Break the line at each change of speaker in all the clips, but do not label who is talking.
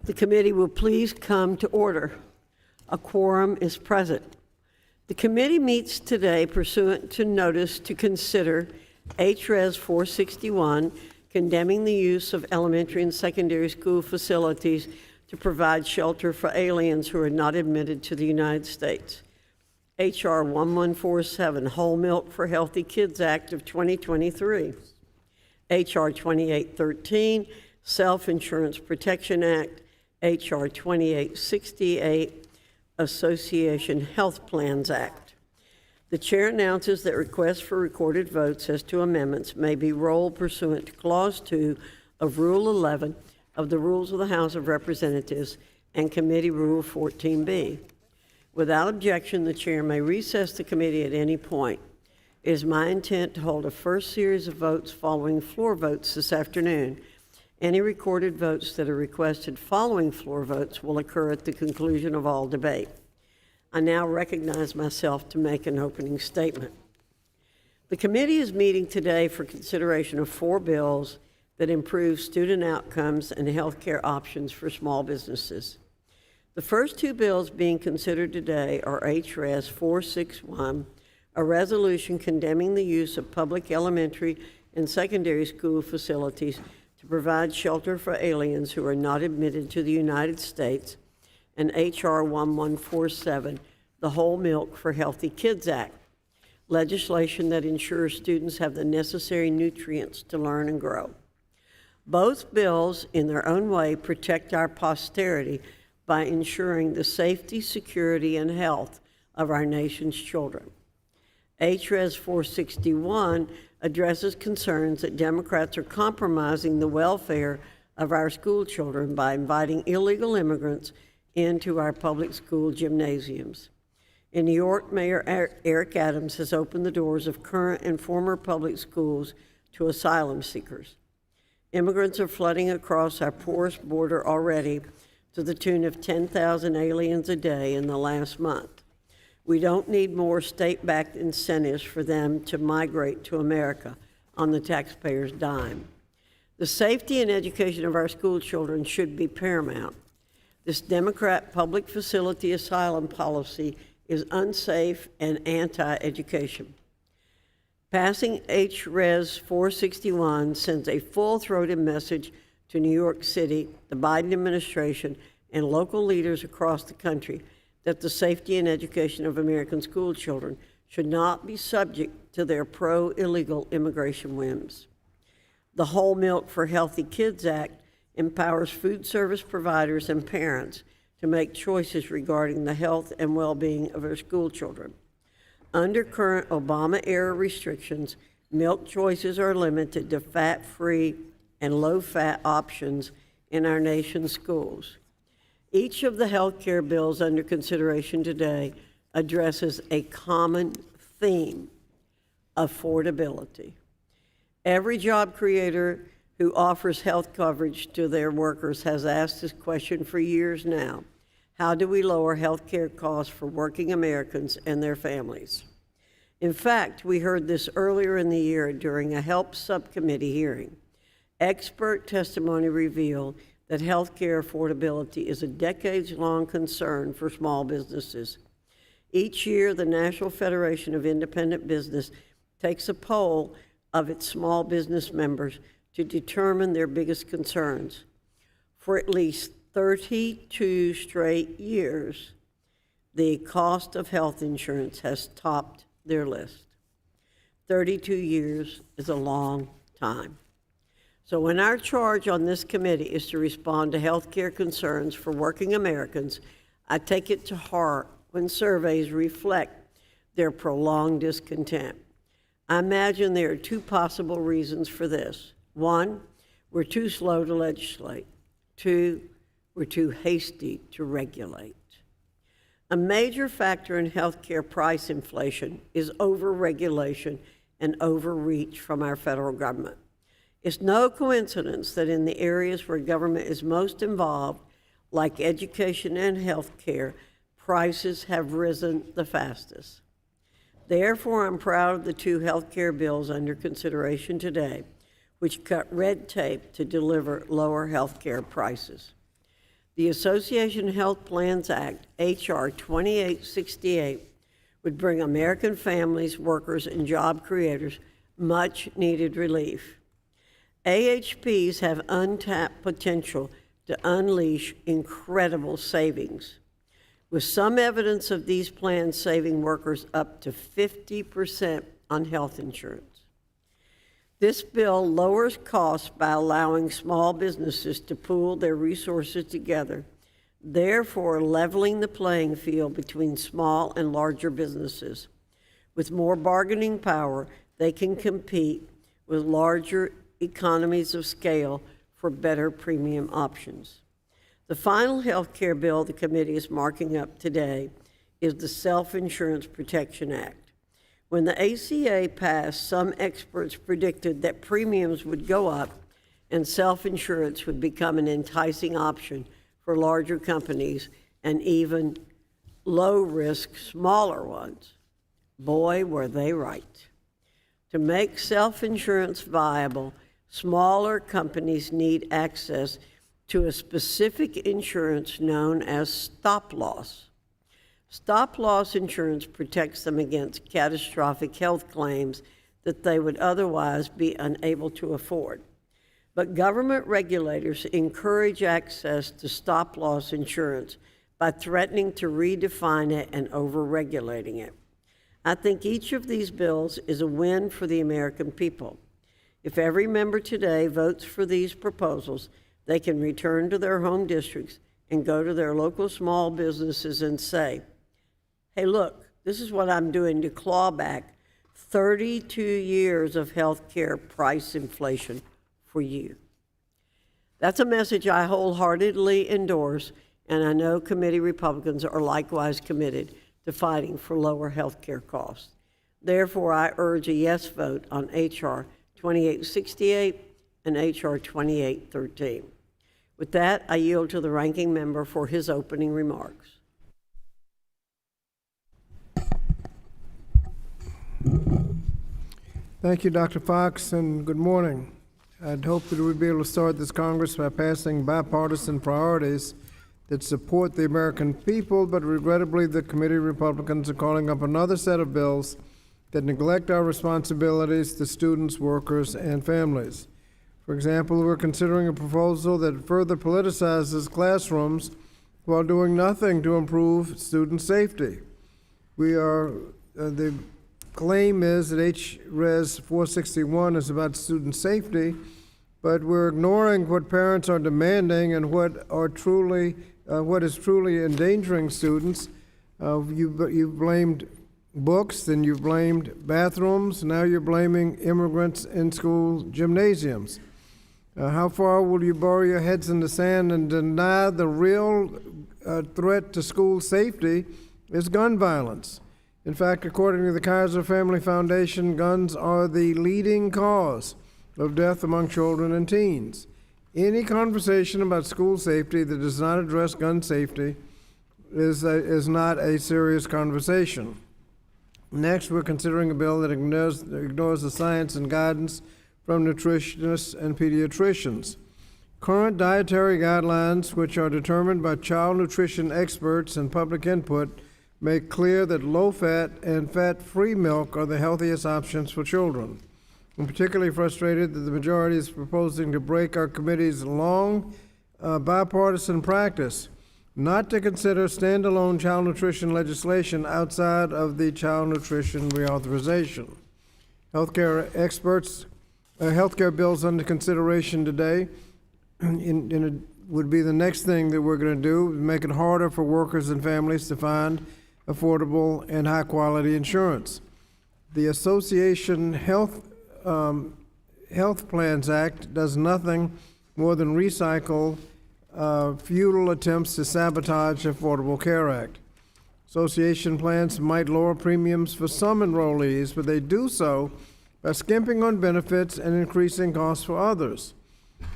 The committee will please come to order. A quorum is present. The committee meets today pursuant to notice to consider HRES 461, condemning the use of elementary and secondary school facilities to provide shelter for aliens who are not admitted to the United States. HR 1147, Whole Milk for Healthy Kids Act of 2023. HR 2813, Self-Insurance Protection Act. HR 2868, Association Health Plans Act. The chair announces that requests for recorded votes as to amendments may be rolled pursuant to Clause 2 of Rule 11 of the Rules of the House of Representatives and Committee Rule 14B. Without objection, the chair may recess the committee at any point. It is my intent to hold a first series of votes following floor votes this afternoon. Any recorded votes that are requested following floor votes will occur at the conclusion of all debate. I now recognize myself to make an opening statement. The committee is meeting today for consideration of 4 bills that improve student outcomes and health care options for small businesses. The first 2 bills being considered today are HRES 461, a resolution condemning the use of public elementary and secondary school facilities to provide shelter for aliens who are not admitted to the United States, and HR 1147, the Whole Milk for Healthy Kids Act, legislation that ensures students have the necessary nutrients to learn and grow. Both bills, in their own way, protect our posterity by ensuring the safety, security, and health of our nation's children. HRES 461 addresses concerns that Democrats are compromising the welfare of our school children by inviting illegal immigrants into our public school gymnasiums. In New York, Mayor Eric Adams has opened the doors of current and former public schools to asylum seekers. Immigrants are flooding across our porous border already to the tune of 10,000 aliens a day in the last month. We don't need more state-backed incentives for them to migrate to America on the taxpayer's dime. The safety and education of our school children should be paramount. This Democrat public facility asylum policy is unsafe and anti-education. Passing HRES 461 sends a full-throated message to New York City, the Biden administration, and local leaders across the country that the safety and education of American school children should not be subject to their pro-illegal immigration whims. The Whole Milk for Healthy Kids Act empowers food service providers and parents to make choices regarding the health and well-being of their school children. Under current Obama-era restrictions, milk choices are limited to fat-free and low-fat options in our nation's schools. Each of the health care bills under consideration today addresses a common theme: affordability. Every job creator who offers health coverage to their workers has asked this question for years now: how do we lower health care costs for working Americans and their families? In fact, we heard this earlier in the year during a HELP subcommittee hearing. Expert testimony revealed that health care affordability is a decades-long concern for small businesses. Each year, the National Federation of Independent Business takes a poll of its small business members to determine their biggest concerns. For at least 32 straight years, the cost of health insurance has topped their list. 32 years is a long time. So when our charge on this committee is to respond to health care concerns for working Americans, I take it to heart when surveys reflect their prolonged discontent. I imagine there are 2 possible reasons for this. 1, we're too slow to legislate. 2, we're too hasty to regulate. A major factor in healthcare price inflation is overregulation and overreach from our federal government. It's no coincidence that in the areas where government is most involved, like education and healthcare, prices have risen the fastest. Therefore, I'm proud of the 2 healthcare bills under consideration today, which cut red tape to deliver lower healthcare prices. The Association Health Plans Act, H.R. 2868, would bring American families, workers, and job creators much needed relief. AHPs have untapped potential to unleash incredible savings, with some evidence of these plans saving workers up to 50% on health insurance. This bill lowers costs by allowing small businesses to pool their resources together, therefore leveling the playing field between small and larger businesses. With more bargaining power, they can compete with larger economies of scale for better premium options. The final health care bill the committee is marking up today is the Self-Insurance Protection Act. When the ACA passed, some experts predicted that premiums would go up and self-insurance would become an enticing option for larger companies and even low-risk, smaller ones. Boy, were they right. To make self-insurance viable, smaller companies need access to a specific insurance known as stop-loss. Stop-loss insurance protects them against catastrophic health claims that they would otherwise be unable to afford. But government regulators encourage access to stop-loss insurance by threatening to redefine it and over-regulating it. I think each of these bills is a win for the American people. If every member today votes for these proposals, they can return to their home districts and go to their local small businesses and say, hey, look, this is what I'm doing to claw back 32 years of health care price inflation for you. That's a message I wholeheartedly endorse, and I know committee Republicans are likewise committed to fighting for lower health care costs. Therefore, I urge a yes vote on H.R. 2868 and H.R. 2813. With that, I yield to the ranking member for his opening remarks.
Thank you, Dr. Fox, and good morning. I'd hope that we'd be able to start this Congress by passing bipartisan priorities that support the American people, but regrettably the committee Republicans are calling up another set of bills that neglect our responsibilities to students, workers, and families. For example, we're considering a proposal that further politicizes classrooms while doing nothing to improve student safety. The claim is that HRES 461 is about student safety, but we're ignoring what parents are demanding and what is truly endangering students. You've blamed books, then you've blamed bathrooms, now you're blaming immigrants in school gymnasiums. How far will you bury your heads in the sand and deny the real threat to school safety is gun violence? In fact, according to the Kaiser Family Foundation, guns are the leading cause of death among children and teens. Any conversation about school safety that does not address gun safety is not a serious conversation. Next, we're considering a bill that ignores the science and guidance from nutritionists and pediatricians. Current dietary guidelines, which are determined by child nutrition experts and public input, make clear that low-fat and fat-free milk are the healthiest options for children. I'm particularly frustrated that the majority is proposing to break our committee's long bipartisan practice not to consider standalone child nutrition legislation outside of the child nutrition reauthorization. Healthcare bills under consideration today would be the next thing that we're going to do, make it harder for workers and families to find affordable and high-quality insurance. The Association Health Plans Act does nothing more than recycle futile attempts to sabotage the Affordable Care Act. Association plans might lower premiums for some enrollees, but they do so by skimping on benefits and increasing costs for others.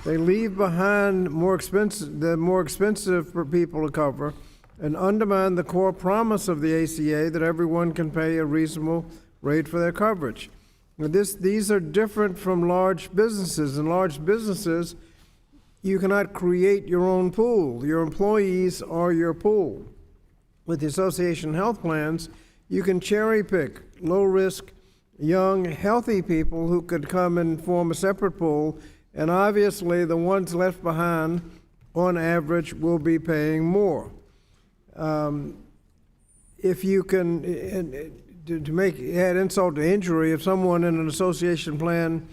They leave behind the more expensive for people to cover and undermine the core promise of the ACA that everyone can pay a reasonable rate for their coverage. These are different from large businesses. In large businesses, you cannot create your own pool. Your employees are your pool. With the association health plans, you can cherry pick low-risk, young, healthy people who could come and form a separate pool, and obviously the ones left behind, on average, will be paying more. If you can, to add insult to injury, if someone in an association plan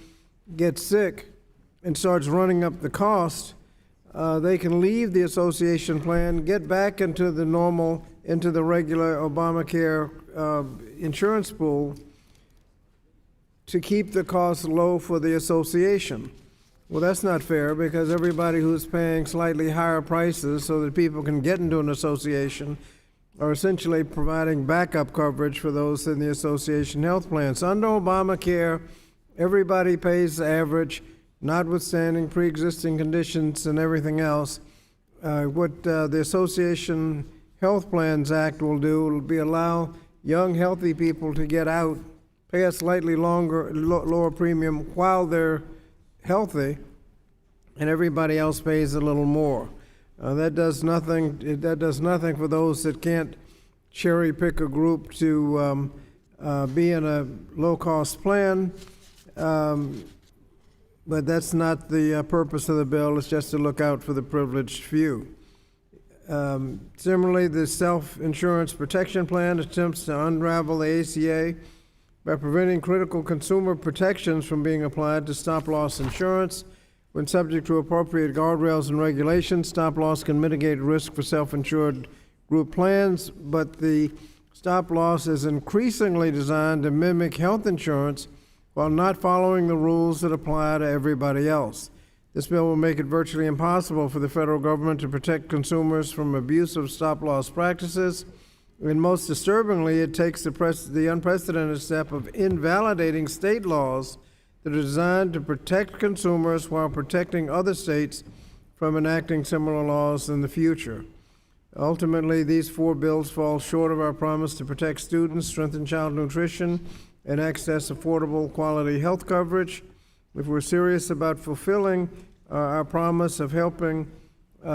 gets sick and starts running up the cost, they can leave the association plan, get back into the regular Obamacare insurance pool to keep the costs low for the association. Well, that's not fair, because everybody who's paying slightly higher prices so that people can get into an association are essentially providing backup coverage for those in the association health plans. Under Obamacare, everybody pays the average, notwithstanding pre-existing conditions and everything else. What the Association Health Plans Act will do will be allow young, healthy people to get out, pay a slightly lower premium while they're healthy, and everybody else pays a little more. That does nothing for those that can't cherry pick a group to be in a low-cost plan. But that's not the purpose of the bill. It's just to look out for the privileged few. Similarly, the Self-Insurance Protection Plan attempts to unravel the ACA by preventing critical consumer protections from being applied to stop-loss insurance. When subject to appropriate guardrails and regulations, stop-loss can mitigate risk for self-insured group plans, but the stop-loss is increasingly designed to mimic health insurance while not following the rules that apply to everybody else. This bill will make it virtually impossible for the federal government to protect consumers from abusive stop-loss practices, and most disturbingly, it takes the unprecedented step of invalidating state laws that are designed to protect consumers while protecting other states from enacting similar laws in the future. Ultimately, these four bills fall short of our promise to protect students, strengthen child nutrition, and access affordable quality health coverage. If we're serious about fulfilling our promise of helping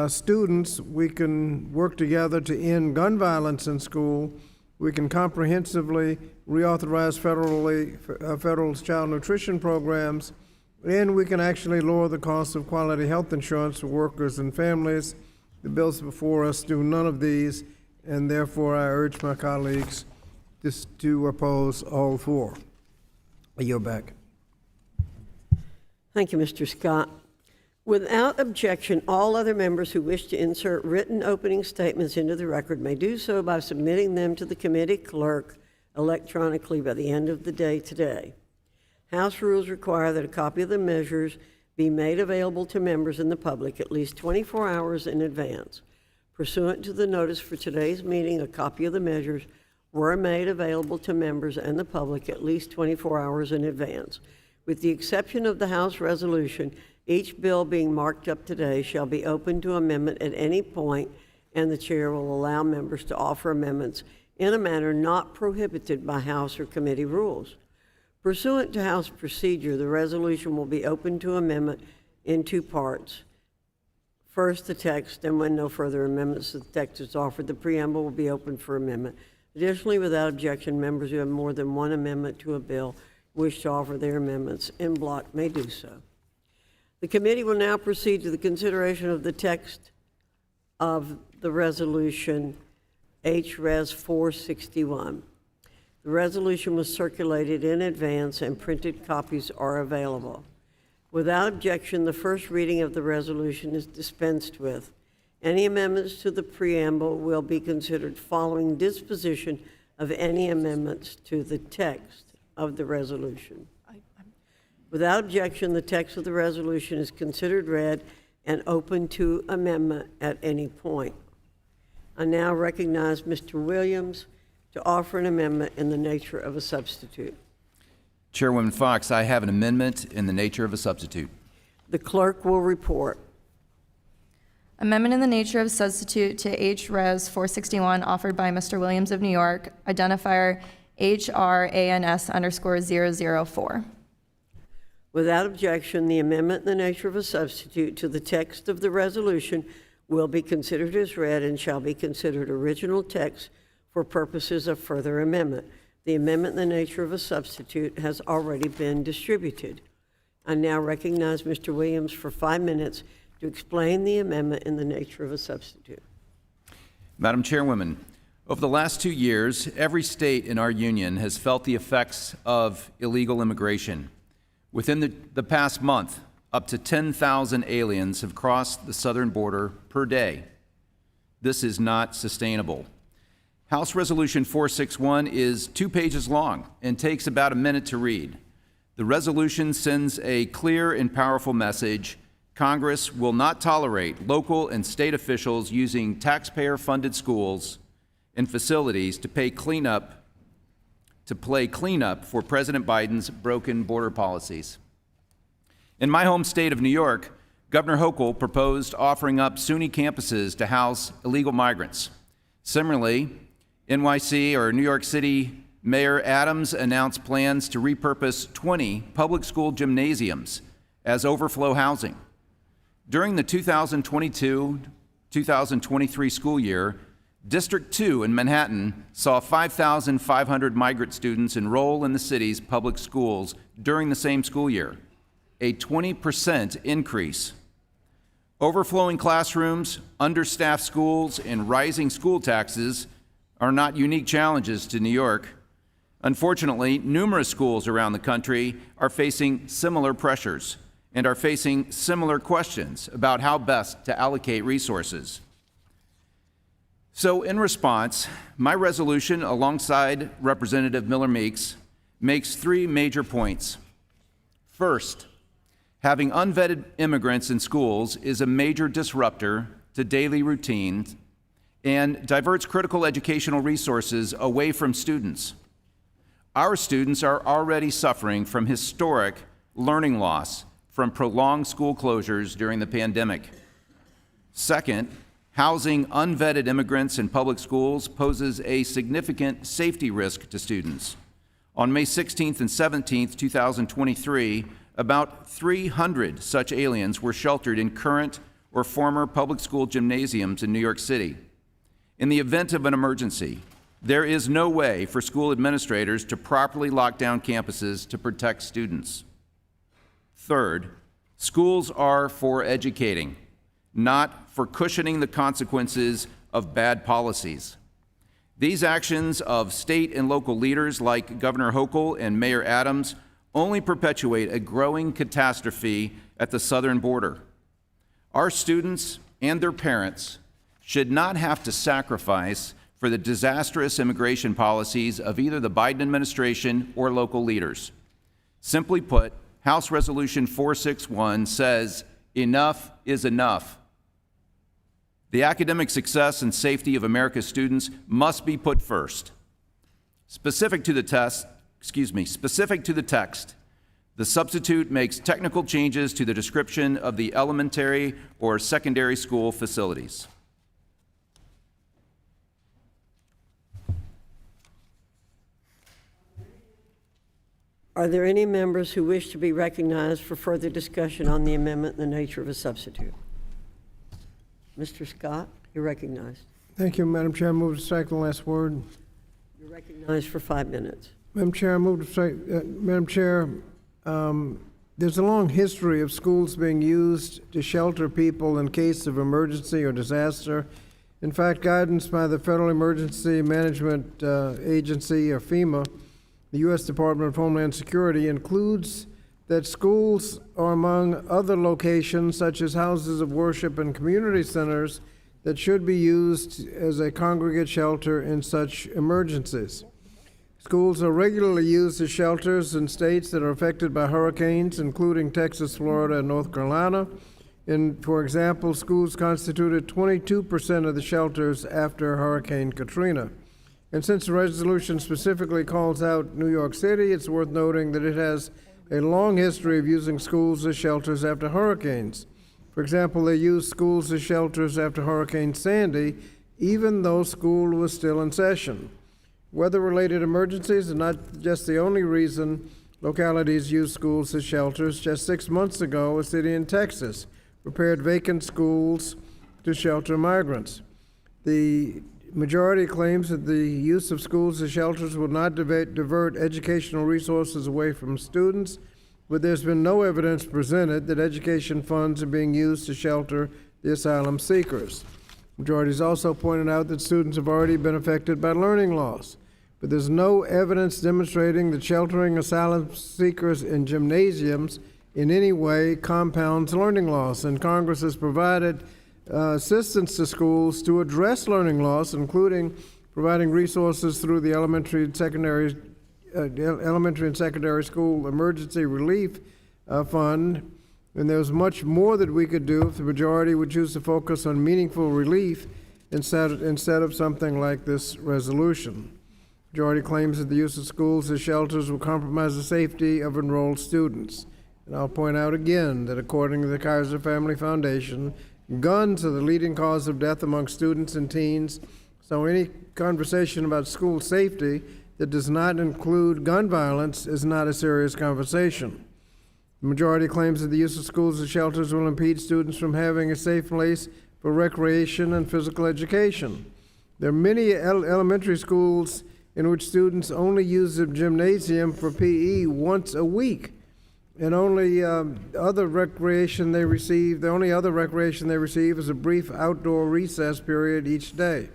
students, we can work together to end gun violence in school. We can comprehensively reauthorize federal child nutrition programs, and we can actually lower the cost of quality health insurance for workers and families. The bills before us do none of these, and therefore I urge my colleagues to oppose all four. I yield back.
Thank you, Mr. Scott. Without objection, all other members who wish to insert written opening statements into the record may do so by submitting them to the committee clerk electronically by the end of the day today. House rules require that a copy of the measures be made available to members and the public at least 24 hours in advance. Pursuant to the notice for today's meeting, a copy of the measures were made available to members and the public at least 24 hours in advance. With the exception of the House resolution, each bill being marked up today shall be open to amendment at any point, and the chair will allow members to offer amendments in a manner not prohibited by House or committee rules. Pursuant to House procedure, the resolution will be open to amendment in two parts. First, the text, and when no further amendments to the text is offered, the preamble will be open for amendment. Additionally, without objection, members who have more than one amendment to a bill wish to offer their amendments en bloc may do so. The committee will now proceed to the consideration of the text of the resolution H.Res. 461. The resolution was circulated in advance and printed copies are available. Without objection, the first reading of the resolution is dispensed with. Any amendments to the preamble will be considered following disposition of any amendments to the text of the resolution. Without objection, the text of the resolution is considered read and open to amendment at any point. I now recognize Mr. Williams to offer an amendment in the nature of a substitute.
Chairwoman Fox, I have an amendment in the nature of a substitute.
The clerk will report.
Amendment in the nature of substitute to H.Res. 461 offered by Mr. Williams of New York, identifier HRANS_004.
Without objection, the amendment in the nature of a substitute to the text of the resolution will be considered as read and shall be considered original text for purposes of further amendment. The amendment in the nature of a substitute has already been distributed. I now recognize Mr. Williams for 5 minutes to explain the amendment in the nature of a substitute.
Madam Chairwoman, over the last 2 years, every state in our union has felt the effects of illegal immigration. Within the past month, up to 10,000 aliens have crossed the southern border per day. This is not sustainable. House Resolution 461 is 2 pages long and takes about a minute to read. The resolution sends a clear and powerful message. Congress will not tolerate local and state officials using taxpayer-funded schools and facilities to play cleanup for President Biden's broken border policies. In my home state of New York, Governor Hochul proposed offering up SUNY campuses to house illegal migrants. Similarly, NYC or New York City Mayor Adams announced plans to repurpose 20 public school gymnasiums as overflow housing. During the 2022-2023 school year, District 2 in Manhattan saw 5,500 migrant students enroll in the city's public schools during the same school year, a 20% increase. Overflowing classrooms, understaffed schools, and rising school taxes are not unique challenges to New York. Unfortunately, numerous schools around the country are facing similar pressures and are facing similar questions about how best to allocate resources. So in response, my resolution, alongside Representative Miller Meeks, makes 3 major points. First, having unvetted immigrants in schools is a major disruptor to daily routines and diverts critical educational resources away from students. Our students are already suffering from historic learning loss from prolonged school closures during the pandemic. Second, housing unvetted immigrants in public schools poses a significant safety risk to students. On May 16th and 17th, 2023, about 300 such aliens were sheltered in current or former public school gymnasiums in New York City. In the event of an emergency, there is no way for school administrators to properly lock down campuses to protect students. Third, schools are for educating, not for cushioning the consequences of bad policies. These actions of state and local leaders like Governor Hochul and Mayor Adams only perpetuate a growing catastrophe at the southern border. Our students and their parents should not have to sacrifice for the disastrous immigration policies of either the Biden administration or local leaders. Simply put, House Resolution 461 says enough is enough. The academic success and safety of America's students must be put first. Specific to the text, the substitute makes technical changes to the description of the elementary or secondary school facilities.
Are there any members who wish to be recognized for further discussion on the amendment in the nature of a substitute? Mr. Scott, you're recognized.
Thank you, Madam Chair. I move to strike the last word.
You're recognized for 5 minutes.
Madam Chair, I move to strike. Madam Chair, there's a long history of schools being used to shelter people in case of emergency or disaster. In fact, guidance by the Federal Emergency Management Agency, or FEMA, the U.S. Department of Homeland Security, includes that schools are among other locations, such as houses of worship and community centers, that should be used as a congregate shelter in such emergencies. Schools are regularly used as shelters in states that are affected by hurricanes, including Texas, Florida, and North Carolina. For example, schools constituted 22% of the shelters after Hurricane Katrina. And since the resolution specifically calls out New York City, it's worth noting that it has a long history of using schools as shelters after hurricanes. For example, they used schools as shelters after Hurricane Sandy, even though school was still in session. Weather-related emergencies are not just the only reason localities use schools as shelters. Just 6 months ago, a city in Texas prepared vacant schools to shelter migrants. The majority claims that the use of schools as shelters will not divert educational resources away from students, but there's been no evidence presented that education funds are being used to shelter the asylum seekers. Majority has also pointed out that students have already been affected by learning loss, but there's no evidence demonstrating that sheltering asylum seekers in gymnasiums in any way compounds learning loss, and Congress has provided assistance to schools to address learning loss, including providing resources through the elementary and secondary school emergency relief fund. And there's much more that we could do if the majority would choose to focus on meaningful relief instead of something like this resolution. Majority claims that the use of schools as shelters will compromise the safety of enrolled students. And I'll point out again that according to the Kaiser Family Foundation, guns are the leading cause of death among students and teens. So any conversation about school safety that does not include gun violence is not a serious conversation. The majority claims that the use of schools as shelters will impede students from having a safe place for recreation and physical education. There are many elementary schools in which students only use the gymnasium for PE once a week, and only other recreation they receive, the only other recreation they receive is a brief outdoor recess period each day.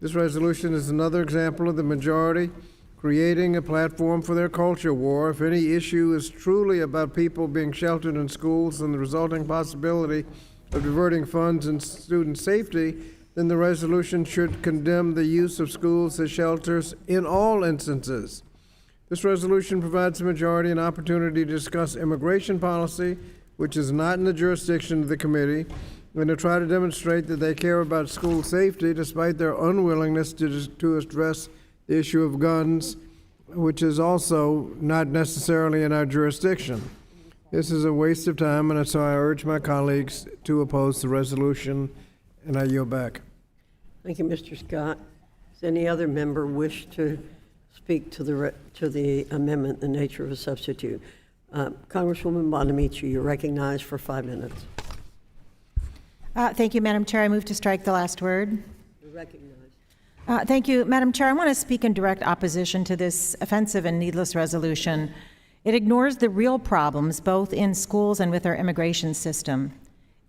This resolution is another example of the majority creating a platform for their culture war. If any issue is truly about people being sheltered in schools and the resulting possibility of diverting funds and student safety, then the resolution should condemn the use of schools as shelters in all instances. This resolution provides the majority an opportunity to discuss immigration policy, which is not in the jurisdiction of the committee, and to try to demonstrate that they care about school safety despite their unwillingness to address the issue of guns, which is also not necessarily in our jurisdiction. This is a waste of time, and so I urge my colleagues to oppose the resolution, and I yield back.
Thank you, Mr. Scott. Does any other member wish to speak to the amendment, the nature of a substitute? Congresswoman Bonamici, you're recognized for 5 minutes.
Thank you, Madam Chair. I move to strike the last word.
You're recognized.
Thank you, Madam Chair. I want to speak in direct opposition to this offensive and needless resolution. It ignores the real problems, both in schools and with our immigration system.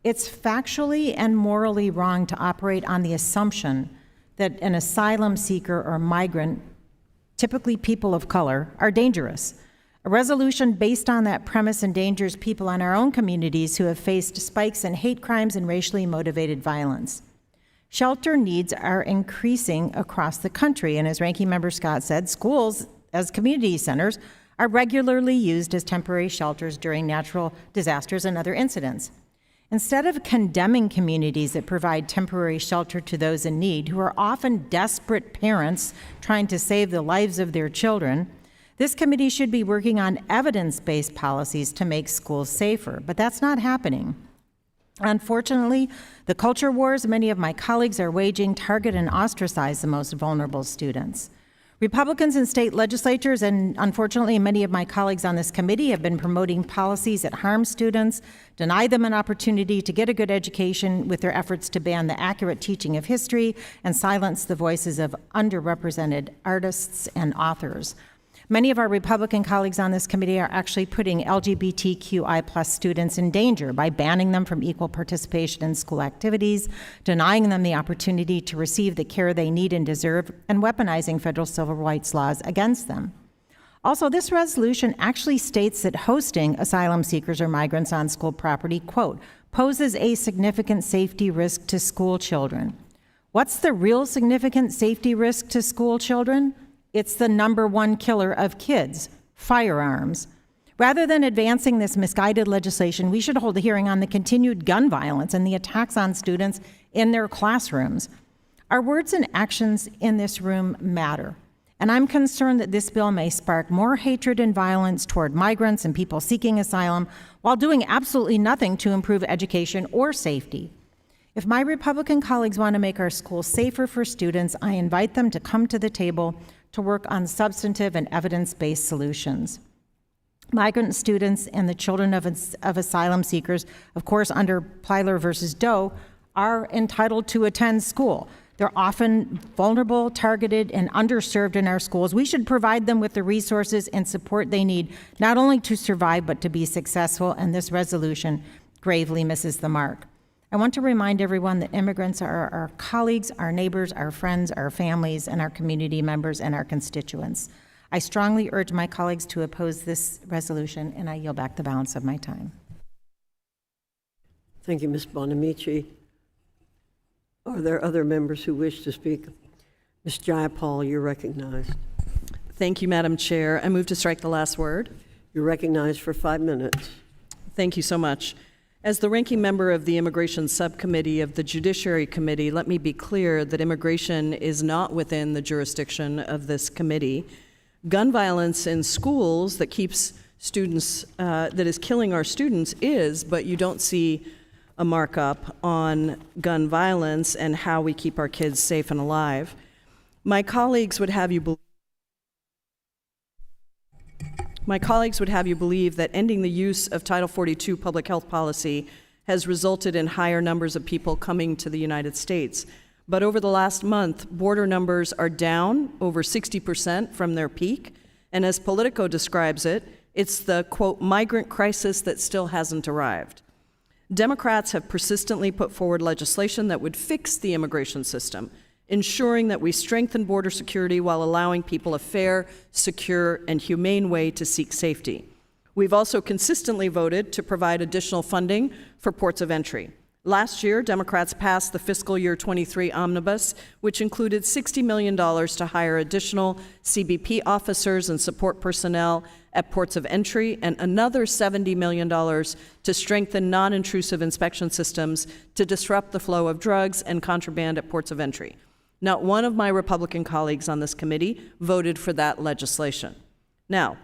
It's factually and morally wrong to operate on the assumption that an asylum seeker or migrant, typically people of color, are dangerous. A resolution based on that premise endangers people in our own communities who have faced spikes in hate crimes and racially motivated violence. Shelter needs are increasing across the country, and as Ranking Member Scott said, schools as community centers are regularly used as temporary shelters during natural disasters and other incidents. Instead of condemning communities that provide temporary shelter to those in need, who are often desperate parents trying to save the lives of their children, this committee should be working on evidence-based policies to make schools safer, but that's not happening. Unfortunately, the culture wars many of my colleagues are waging target and ostracize the most vulnerable students. Republicans in state legislatures, and unfortunately many of my colleagues on this committee, have been promoting policies that harm students, deny them an opportunity to get a good education with their efforts to ban the accurate teaching of history and silence the voices of underrepresented artists and authors. Many of our Republican colleagues on this committee are actually putting LGBTQI+ students in danger by banning them from equal participation in school activities, denying them the opportunity to receive the care they need and deserve, and weaponizing federal civil rights laws against them. Also, this resolution actually states that hosting asylum seekers or migrants on school property, quote, poses a significant safety risk to school children. What's the real significant safety risk to school children? It's the #1 killer of kids, firearms. Rather than advancing this misguided legislation, we should hold a hearing on the continued gun violence and the attacks on students in their classrooms. Our words and actions in this room matter, and I'm concerned that this bill may spark more hatred and violence toward migrants and people seeking asylum while doing absolutely nothing to improve education or safety. If my Republican colleagues want to make our schools safer for students, I invite them to come to the table to work on substantive and evidence-based solutions. Migrant students and the children of asylum seekers, of course, under Plyler versus Doe, are entitled to attend school. They're often vulnerable, targeted, and underserved in our schools. We should provide them with the resources and support they need, not only to survive, but to be successful, and this resolution gravely misses the mark. I want to remind everyone that immigrants are our colleagues, our neighbors, our friends, our families, and our community members and our constituents. I strongly urge my colleagues to oppose this resolution, and I yield back the balance of my time.
Thank you, Ms. Bonamici. Are there other members who wish to speak? Ms. Jayapal, you're recognized.
Thank you, Madam Chair. I move to strike the last word.
You're recognized for 5 minutes.
Thank you so much. As the ranking member of the Immigration Subcommittee of the Judiciary Committee, let me be clear that immigration is not within the jurisdiction of this committee. Gun violence in schools that keeps students, that is killing our students is, but you don't see a markup on gun violence and how we keep our kids safe and alive. My colleagues would have you believe that ending the use of Title 42 public health policy has resulted in higher numbers of people coming to the United States. But over the last month, border numbers are down over 60% from their peak. And as Politico describes it, it's the, quote, migrant crisis that still hasn't arrived. Democrats have persistently put forward legislation that would fix the immigration system, ensuring that we strengthen border security while allowing people a fair, secure, and humane way to seek safety. We've also consistently voted to provide additional funding for ports of entry. Last year, Democrats passed the fiscal year 23 omnibus, which included $60 million to hire additional CBP officers and support personnel at ports of entry, and another $70 million to strengthen non-intrusive inspection systems to disrupt the flow of drugs and contraband at ports of entry. Not one of my Republican colleagues on this committee voted for that legislation. Now,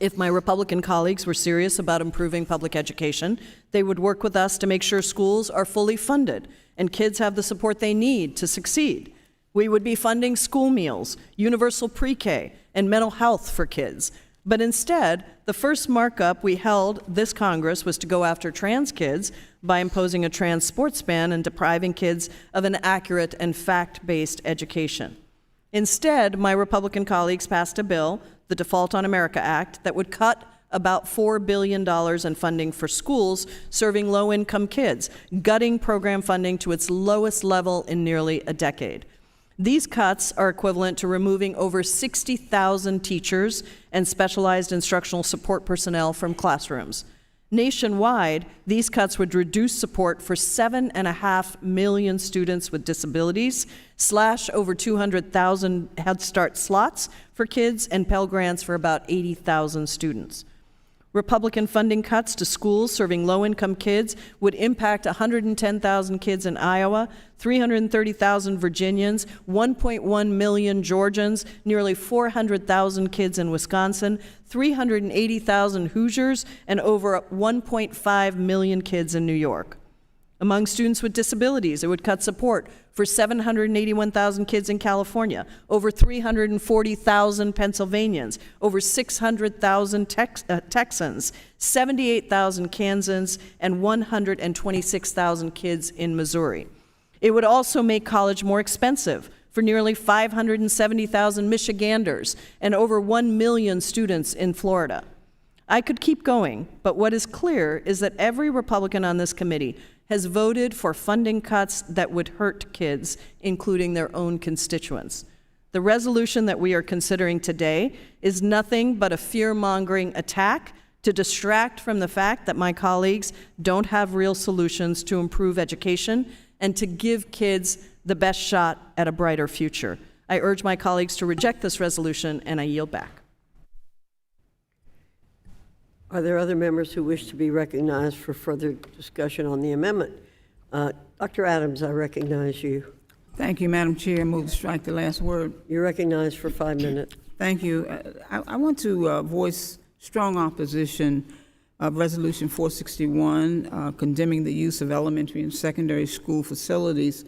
if my Republican colleagues were serious about improving public education, they would work with us to make sure schools are fully funded and kids have the support they need to succeed. We would be funding school meals, universal pre-K, and mental health for kids. But instead, the first markup we held this Congress was to go after trans kids by imposing a trans sports ban and depriving kids of an accurate and fact-based education. Instead, my Republican colleagues passed a bill, the Default on America Act, that would cut about $4 billion in funding for schools serving low-income kids, gutting program funding to its lowest level in nearly a decade. These cuts are equivalent to removing over 60,000 teachers and specialized instructional support personnel from classrooms. Nationwide, these cuts would reduce support for 7.5 million students with disabilities, slash over 200,000 Head Start slots for kids, and Pell Grants for about 80,000 students. Republican funding cuts to schools serving low-income kids would impact 110,000 kids in Iowa, 330,000 Virginians, 1.1 million Georgians, nearly 400,000 kids in Wisconsin, 380,000 Hoosiers, and over 1.5 million kids in New York. Among students with disabilities, it would cut support for 781,000 kids in California, over 340,000 Pennsylvanians, over 600,000 Texans, 78,000 Kansans, and 126,000 kids in Missouri. It would also make college more expensive for nearly 570,000 Michiganders and over 1 million students in Florida. I could keep going, but what is clear is that every Republican on this committee has voted for funding cuts that would hurt kids, including their own constituents. The resolution that we are considering today is nothing but a fear-mongering attack to distract from the fact that my colleagues don't have real solutions to improve education and to give kids the best shot at a brighter future. I urge my colleagues to reject this resolution, and I yield back.
Are there other members who wish to be recognized for further discussion on the amendment? Dr. Adams, I recognize you.
Thank you, Madam Chair. Move to strike the last word.
You're recognized for 5 minutes.
Thank you. I want to voice strong opposition of Resolution 461, condemning the use of elementary and secondary school facilities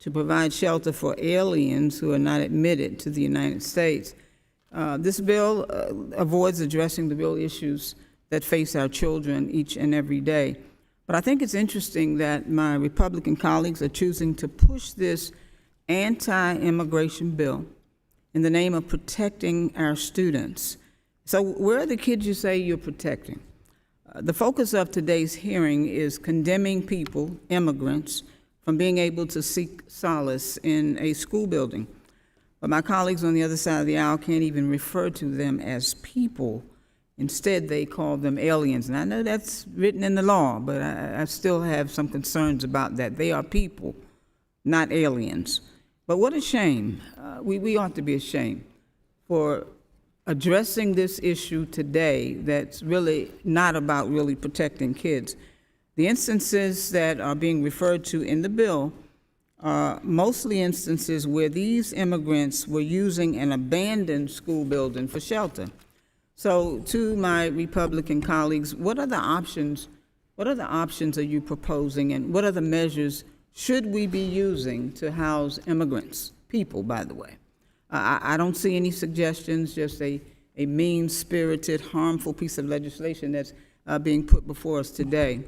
to provide shelter for aliens who are not admitted to the United States. This bill avoids addressing the real issues that face our children each and every day. But I think it's interesting that my Republican colleagues are choosing to push this anti-immigration bill in the name of protecting our students. So where are the kids you say you're protecting? The focus of today's hearing is condemning people, immigrants, from being able to seek solace in a school building. But my colleagues on the other side of the aisle can't even refer to them as people. Instead, they call them aliens. And I know that's written in the law, but I still have some concerns about that. They are people, not aliens. But what a shame. We ought to be ashamed for addressing this issue today that's really not about really protecting kids. The instances that are being referred to in the bill are mostly instances where these immigrants were using an abandoned school building for shelter. So to my Republican colleagues, what other options are you proposing, and what other measures should we be using to house immigrants? People, by the way. I don't see any suggestions, just a mean-spirited, harmful piece of legislation that's being put before us today.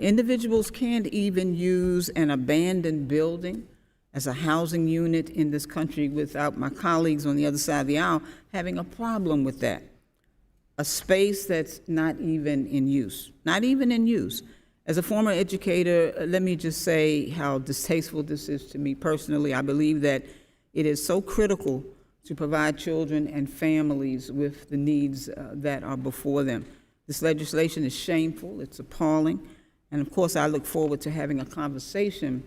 Individuals can't even use an abandoned building as a housing unit in this country without my colleagues on the other side of the aisle having a problem with that. A space that's not even in use, not even in use. As a former educator, let me just say how distasteful this is to me personally. I believe that it is so critical to provide children and families with the needs that are before them. This legislation is shameful, it's appalling, and of course I look forward to having a conversation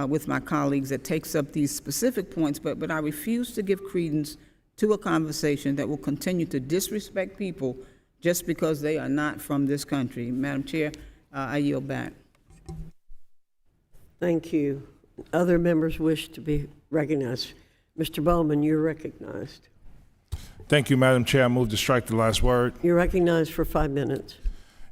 with my colleagues that takes up these specific points, but I refuse to give credence to a conversation that will continue to disrespect people just because they are not from this country. Madam Chair, I yield back.
Thank you. Other members wish to be recognized. Mr. Bowman, you're recognized.
Thank you, Madam Chair. I move to strike the last word.
You're recognized for 5 minutes.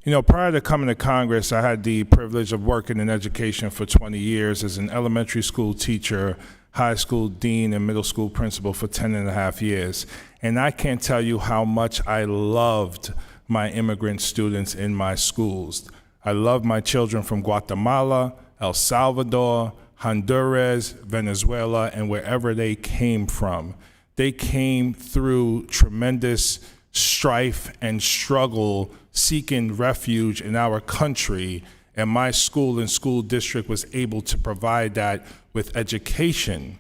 You know, prior to coming to Congress, I had the privilege of working in education for 20 years as an elementary school teacher, high school dean, and middle school principal for 10 and a half years. And I can't tell you how much I loved my immigrant students in my schools. I loved my children from Guatemala, El Salvador, Honduras, Venezuela, and wherever they came from. They came through tremendous strife and struggle seeking refuge in our country, and my school and school district was able to provide that with education.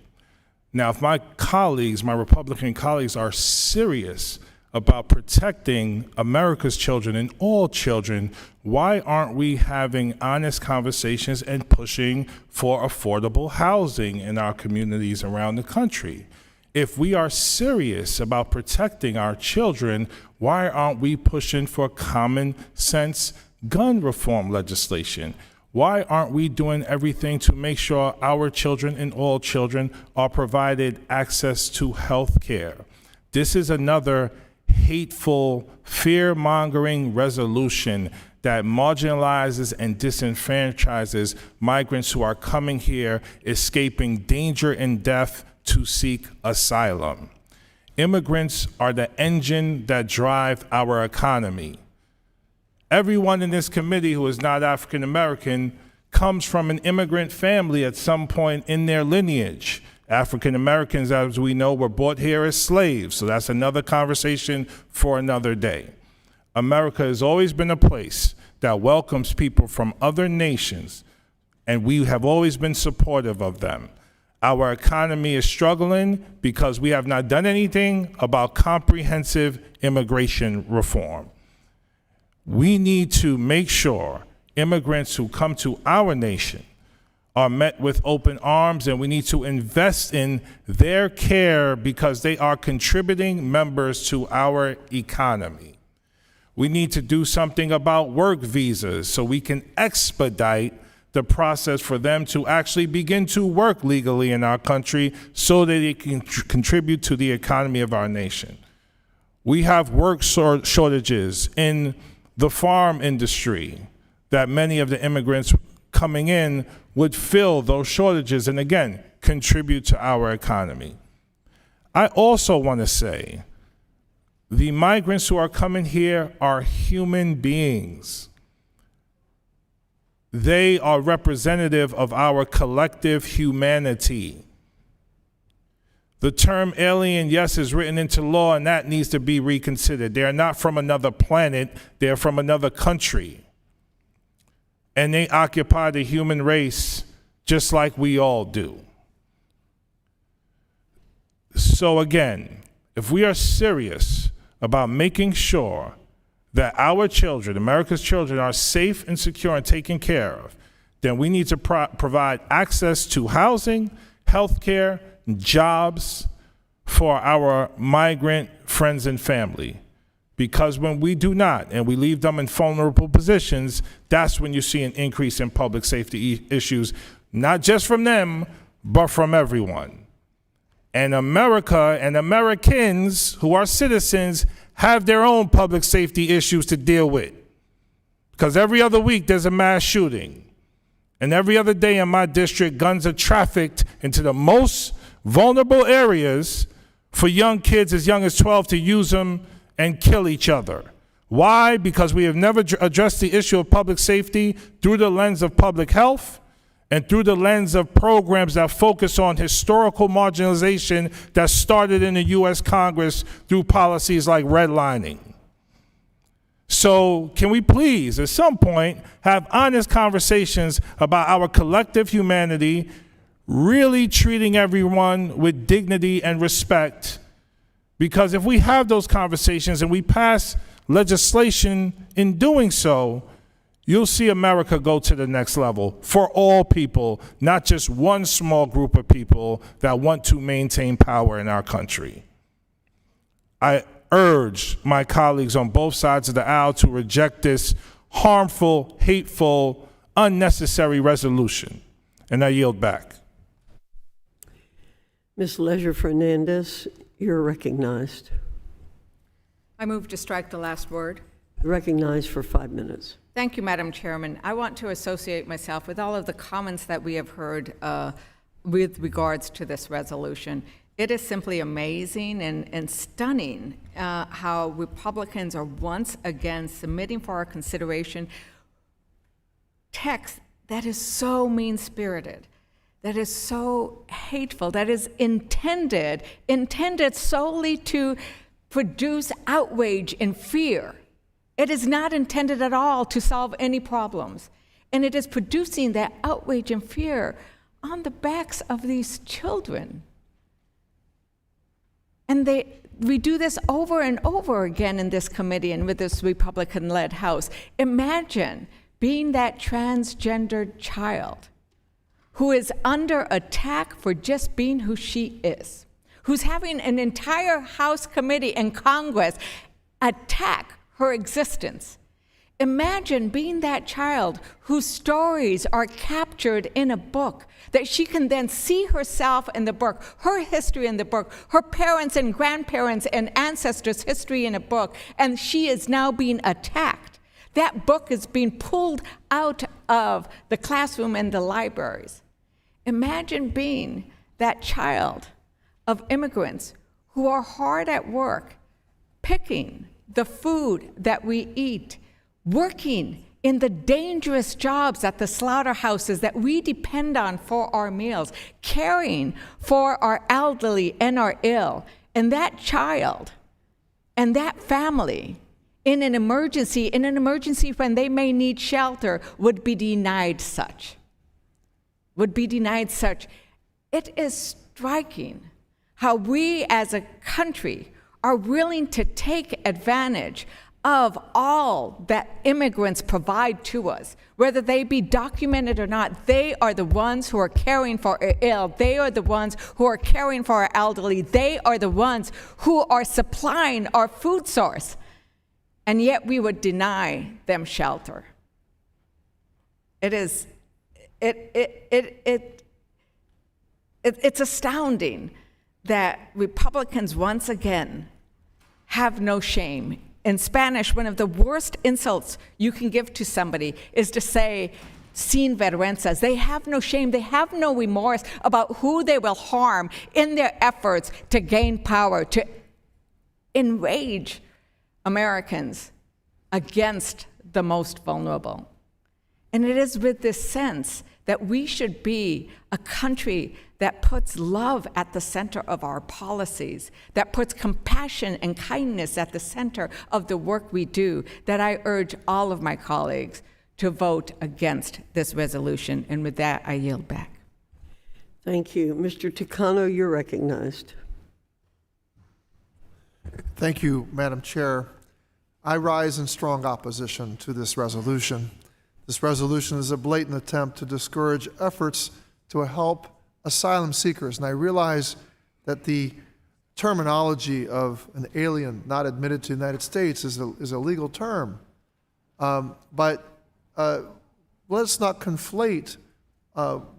Now, if my colleagues, my Republican colleagues, are serious about protecting America's children and all children, why aren't we having honest conversations and pushing for affordable housing in our communities around the country? If we are serious about protecting our children, why aren't we pushing for common sense gun reform legislation? Why aren't we doing everything to make sure our children and all children are provided access to health care? This is another hateful, fear-mongering resolution that marginalizes and disenfranchises migrants who are coming here, escaping danger and death to seek asylum. Immigrants are the engine that drive our economy. Everyone in this committee who is not African American comes from an immigrant family at some point in their lineage. African Americans, as we know, were brought here as slaves, so that's another conversation for another day. America has always been a place that welcomes people from other nations, and we have always been supportive of them. Our economy is struggling because we have not done anything about comprehensive immigration reform. We need to make sure immigrants who come to our nation are met with open arms, and we need to invest in their care because they are contributing members to our economy. We need to do something about work visas so we can expedite the process for them to actually begin to work legally in our country so that they can contribute to the economy of our nation. We have work shortages in the farm industry that many of the immigrants coming in would fill those shortages and, again, contribute to our economy. I also want to say The migrants who are coming here are human beings. They are representative of our collective humanity. The term alien, yes, is written into law, and that needs to be reconsidered. They are not from another planet, they're from another country. And they occupy the human race just like we all do. So again, if we are serious about making sure that our children, America's children, are safe and secure and taken care of, then we need to provide access to housing, health care, jobs for our migrant friends and family. Because when we do not, and we leave them in vulnerable positions, that's when you see an increase in public safety issues, not just from them, but from everyone. And America and Americans who are citizens have their own public safety issues to deal with. Because every other week there's a mass shooting. And every other day in my district, guns are trafficked into the most vulnerable areas for young kids as young as 12 to use them and kill each other. Why? Because we have never addressed the issue of public safety through the lens of public health and through the lens of programs that focus on historical marginalization that started in the U.S. Congress through policies like redlining. So can we please, at some point, have honest conversations about our collective humanity, really treating everyone with dignity and respect? Because if we have those conversations and we pass legislation in doing so, you'll see America go to the next level for all people, not just one small group of people that want to maintain power in our country. I urge my colleagues on both sides of the aisle to reject this harmful, hateful, unnecessary resolution. And I yield back.
Ms. Leisure Fernandez, you're recognized.
I move to strike the last word.
Recognized for 5 minutes.
Thank you, Madam Chairman. I want to associate myself with all of the comments that we have heard with regards to this resolution. It is simply amazing and stunning how Republicans are once again submitting for our consideration text that is so mean-spirited, that is so hateful, that is intended solely to produce outrage and fear. It is not intended at all to solve any problems. And it is producing that outrage and fear on the backs of these children. And we do this over and over again in this committee and with this Republican-led House. Imagine being that transgendered child who is under attack for just being who she is, who's having an entire House committee and Congress attack her existence. Imagine being that child whose stories are captured in a book, that she can then see herself in the book, her history in the book, her parents and grandparents and ancestors' history in a book, and she is now being attacked. That book is being pulled out of the classroom and the libraries. Imagine being that child of immigrants who are hard at work, picking the food that we eat, working in the dangerous jobs at the slaughterhouses that we depend on for our meals, caring for our elderly and our ill. And that child and that family in an emergency when they may need shelter, would be denied such. It is striking how we as a country are willing to take advantage of all that immigrants provide to us, whether they be documented or not. They are the ones who are caring for our ill. They are the ones who are caring for our elderly. They are the ones who are supplying our food source. And yet we would deny them shelter. It's astounding that Republicans once again have no shame. In Spanish, one of the worst insults you can give to somebody is to say, sin vergüenzas. They have no shame. They have no remorse about who they will harm in their efforts to gain power, enrage Americans against the most vulnerable. And it is with this sense that we should be a country that puts love at the center of our policies, that puts compassion and kindness at the center of the work we do, that I urge all of my colleagues to vote against this resolution. And with that, I yield back.
Thank you. Mr. Takano, you're recognized.
Thank you, Madam Chair. I rise in strong opposition to this resolution. This resolution is a blatant attempt to discourage efforts to help asylum seekers. And I realize that the terminology of an alien not admitted to the United States is a legal term. But let's not conflate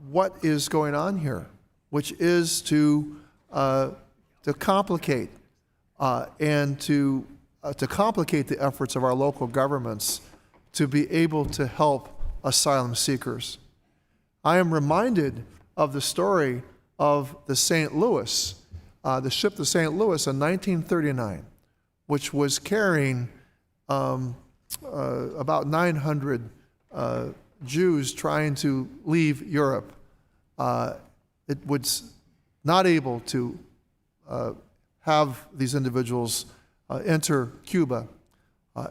what is going on here, which is to complicate and to complicate the efforts of our local governments to be able to help asylum seekers. I am reminded of the story of the St. Louis, the ship the St. Louis in 1939, which was carrying about 900 Jews trying to leave Europe. It was not able to have these individuals enter Cuba,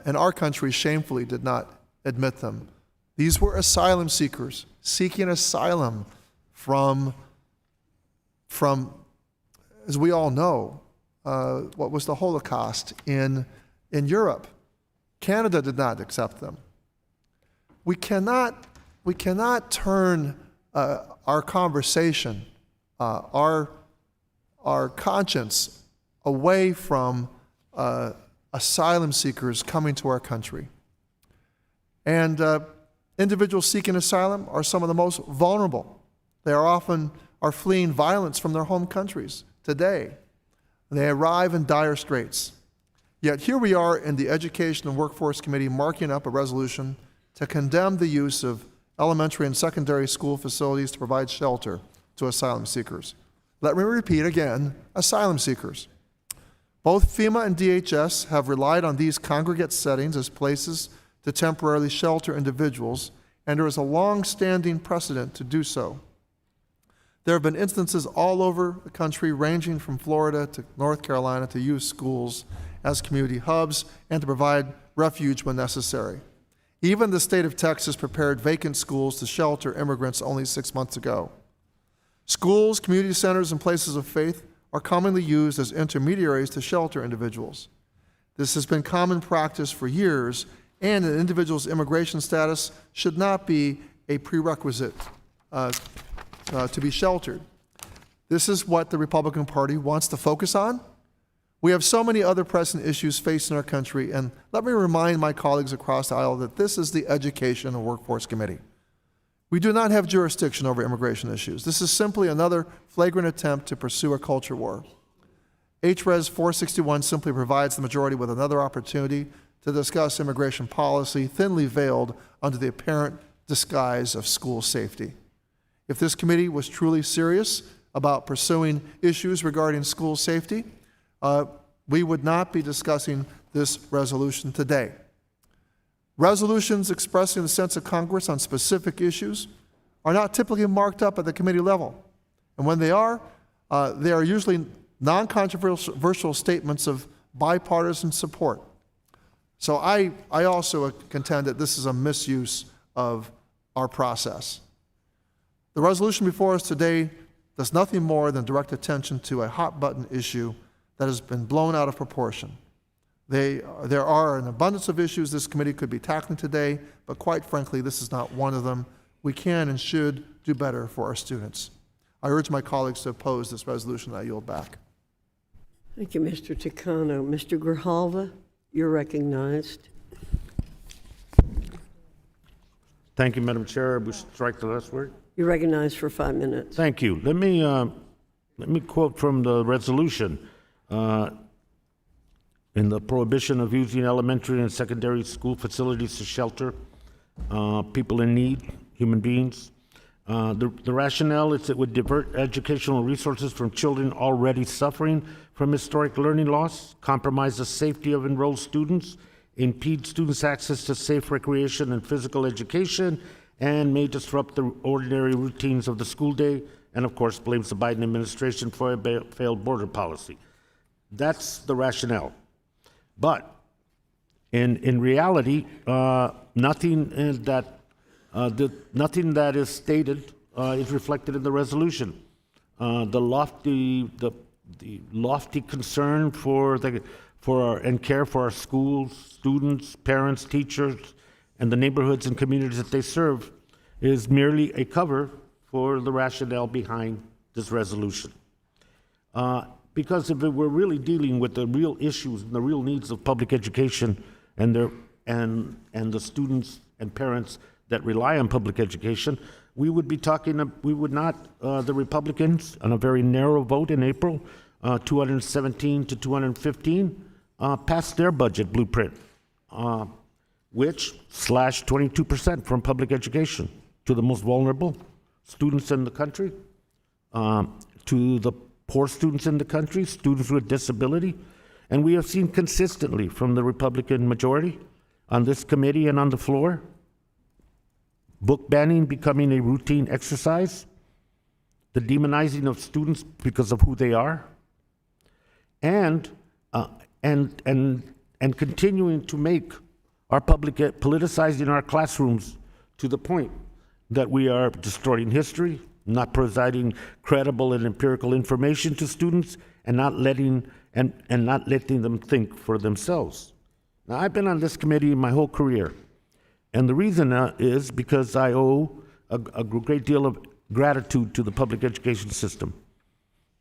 and our country shamefully did not admit them. These were asylum seekers seeking asylum from as we all know, what was the Holocaust in Europe. Canada did not accept them. We cannot turn our conversation, our conscience away from asylum seekers coming to our country. And individuals seeking asylum are some of the most vulnerable. They are fleeing violence from their home countries today. They arrive in dire straits. Yet here we are in the Education and Workforce Committee marking up a resolution to condemn the use of elementary and secondary school facilities to provide shelter to asylum seekers. Let me repeat again, asylum seekers. Both FEMA and DHS have relied on these congregate settings as places to temporarily shelter individuals, and there is a long-standing precedent to do so. There have been instances all over the country, ranging from Florida to North Carolina, to use schools as community hubs and to provide refuge when necessary. Even the state of Texas prepared vacant schools to shelter immigrants only 6 months ago. Schools, community centers, and places of faith are commonly used as intermediaries to shelter individuals. This has been common practice for years, and an individual's immigration status should not be a prerequisite to be sheltered. This is what the Republican Party wants to focus on. We have so many other pressing issues facing our country, and let me remind my colleagues across the aisle that this is the Education and Workforce Committee. We do not have jurisdiction over immigration issues. This is simply another flagrant attempt to pursue a culture war. HRES 461 simply provides the majority with another opportunity to discuss immigration policy, thinly veiled under the apparent disguise of school safety. If this committee was truly serious about pursuing issues regarding school safety, we would not be discussing this resolution today. Resolutions expressing the sense of Congress on specific issues are not typically marked up at the committee level. And when they are usually non-controversial statements of bipartisan support. So I also contend that this is a misuse of our process. The resolution before us today does nothing more than direct attention to a hot-button issue that has been blown out of proportion. There are an abundance of issues this committee could be tackling today, but quite frankly, this is not one of them. We can and should do better for our students. I urge my colleagues to oppose this resolution. I yield back.
Thank you, Mr. Takano. Mr. Grijalva, you're recognized.
Thank you, Madam Chair. We strike the last word.
You're recognized for 5 minutes.
Thank you. Let me quote from the resolution. In the prohibition of using elementary and secondary school facilities to shelter people in need, human beings. The rationale is it would divert educational resources from children already suffering from historic learning loss, compromise the safety of enrolled students, impede students' access to safe recreation and physical education, and may disrupt the ordinary routines of the school day, and of course blames the Biden administration for a failed border policy. That's the rationale. But in reality, nothing that is stated is reflected in the resolution. The lofty concern and care for our schools, students, parents, teachers, and the neighborhoods and communities that they serve is merely a cover for the rationale behind this resolution. Because if we're really dealing with the real issues and the real needs of public education and the students and parents that rely on public education, we would not, the Republicans, on a very narrow vote in April, 217 to 215, passed their budget blueprint, which slashed 22% from public education to the most vulnerable students in the country, to the poor students in the country, students with disability. And we have seen consistently from the Republican majority on this committee and on the floor, book banning becoming a routine exercise, the demonizing of students because of who they are, and continuing to make our politicizing our classrooms to the point that we are distorting history, not providing credible and empirical information to students, and not letting them think for themselves. Now, I've been on this committee my whole career, and the reason is because I owe a great deal of gratitude to the public education system.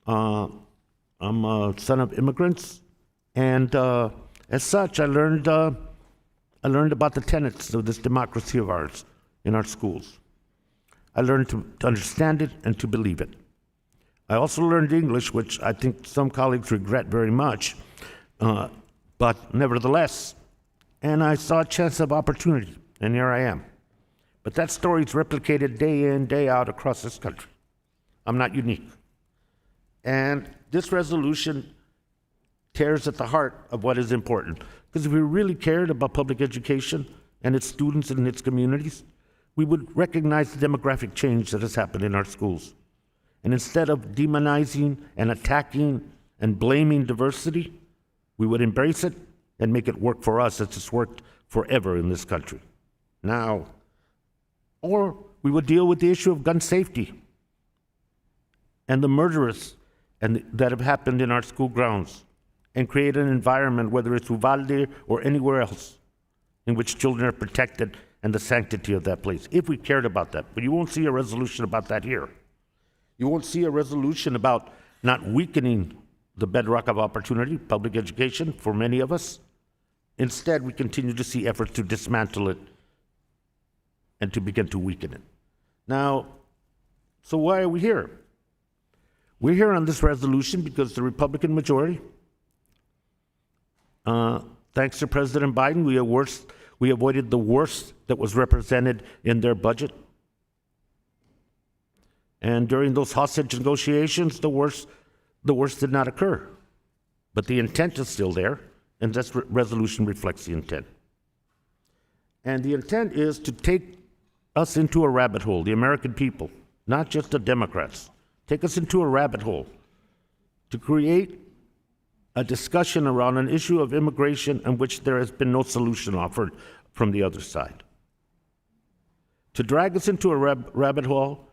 I'm a son of immigrants, and as such, I learned about the tenets of this democracy of ours in our schools. I learned to understand it and to believe it. I also learned English, which I think some colleagues regret very much, but nevertheless, and I saw a chance of opportunity, and here I am. But that story is replicated day in, day out across this country. I'm not unique. And this resolution tears at the heart of what is important. Because if we really cared about public education and its students and its communities, we would recognize the demographic change that has happened in our schools. And instead of demonizing and attacking and blaming diversity, we would embrace it and make it work for us as it's worked forever in this country. Now, or we would deal with the issue of gun safety and the murders that have happened in our school grounds and create an environment, whether it's Uvalde or anywhere else, in which children are protected and the sanctity of that place, if we cared about that. But you won't see a resolution about that here. You won't see a resolution about not weakening the bedrock of opportunity, public education, for many of us. Instead, we continue to see efforts to dismantle it and to begin to weaken it. Now, so why are we here? We're here on this resolution because the Republican majority, thanks to President Biden, we avoided the worst that was represented in their budget. And during those hostage negotiations, the worst did not occur. But the intent is still there, and this resolution reflects the intent. And the intent is to take us into a rabbit hole, the American people, not just the Democrats. Take us into a rabbit hole to create a discussion around an issue of immigration in which there has been no solution offered from the other side. To drag us into a rabbit hole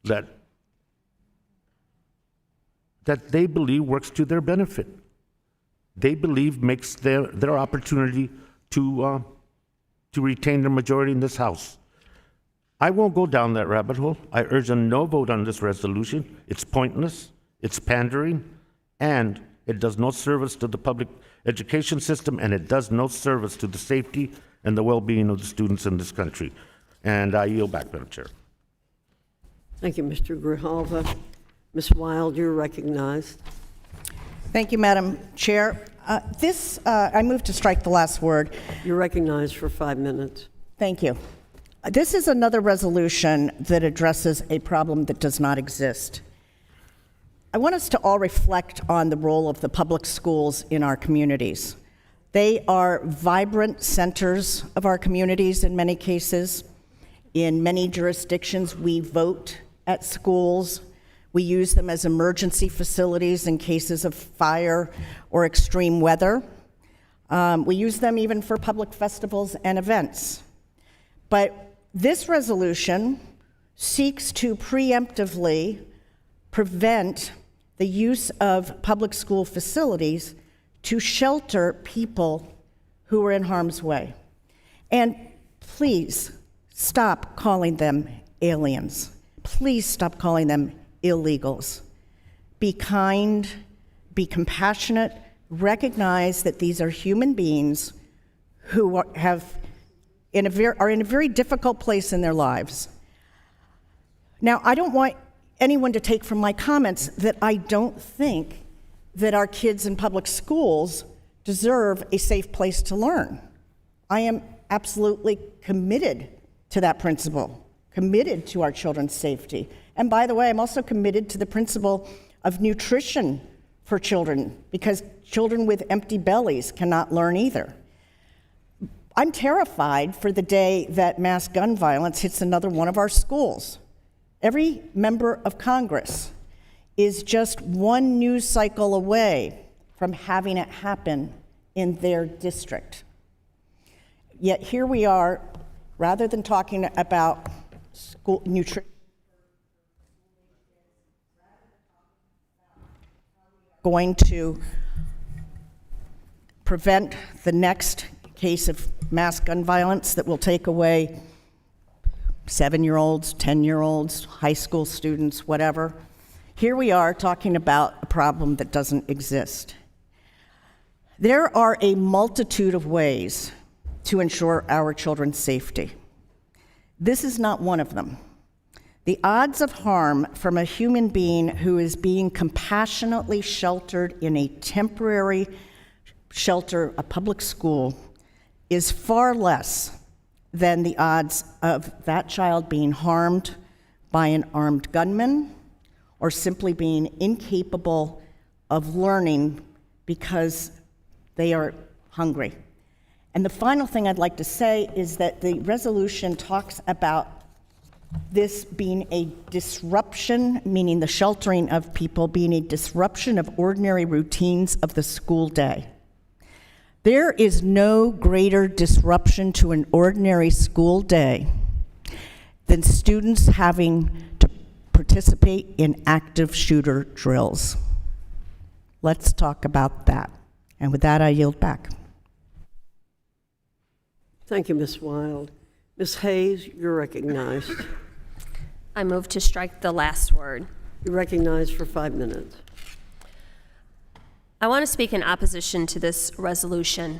that they believe works to their benefit. They believe makes their opportunity to retain their majority in this House. I won't go down that rabbit hole. I urge a no vote on this resolution. It's pointless, it's pandering, and it does no service to the public education system, and it does no service to the safety and the well-being of the students in this country. And I yield back, Madam Chair.
Thank you, Mr. Grijalva. Ms. Wild, you're recognized.
Thank you, Madam Chair. I move to strike the last word.
You're recognized for 5 minutes.
Thank you. This is another resolution that addresses a problem that does not exist. I want us to all reflect on the role of the public schools in our communities. They are vibrant centers of our communities in many cases. In many jurisdictions, we vote at schools. We use them as emergency facilities in cases of fire or extreme weather. We use them even for public festivals and events. But this resolution seeks to preemptively prevent the use of public school facilities to shelter people who are in harm's way. And please stop calling them aliens. Please stop calling them illegals. Be kind, be compassionate, recognize that these are human beings who are in a very difficult place in their lives. Now, I don't want anyone to take from my comments that I don't think that our kids in public schools deserve a safe place to learn. I am absolutely committed to that principle, committed to our children's safety. And by the way, I'm also committed to the principle of nutrition for children, because children with empty bellies cannot learn either. I'm terrified for the day that mass gun violence hits another one of our schools. Every member of Congress is just one news cycle away from having it happen in their district. Yet here we are, rather than talking about school nutrition, going to prevent the next case of mass gun violence that will take away 7-year-olds, 10-year-olds, high school students, whatever. Here we are talking about a problem that doesn't exist. There are a multitude of ways to ensure our children's safety. This is not one of them. The odds of harm from a human being who is being compassionately sheltered in a temporary shelter, a public school, is far less than the odds of that child being harmed by an armed gunman or simply being incapable of learning because they are hungry. And the final thing I'd like to say is that the resolution talks about this being a disruption, meaning the sheltering of people being a disruption of ordinary routines of the school day. There is no greater disruption to an ordinary school day than students having to participate in active shooter drills. Let's talk about that. And with that, I yield back.
Thank you, Ms. Wild. Ms. Hayes, you're recognized.
I move to strike the last word.
You're recognized for 5 minutes.
I want to speak in opposition to this resolution.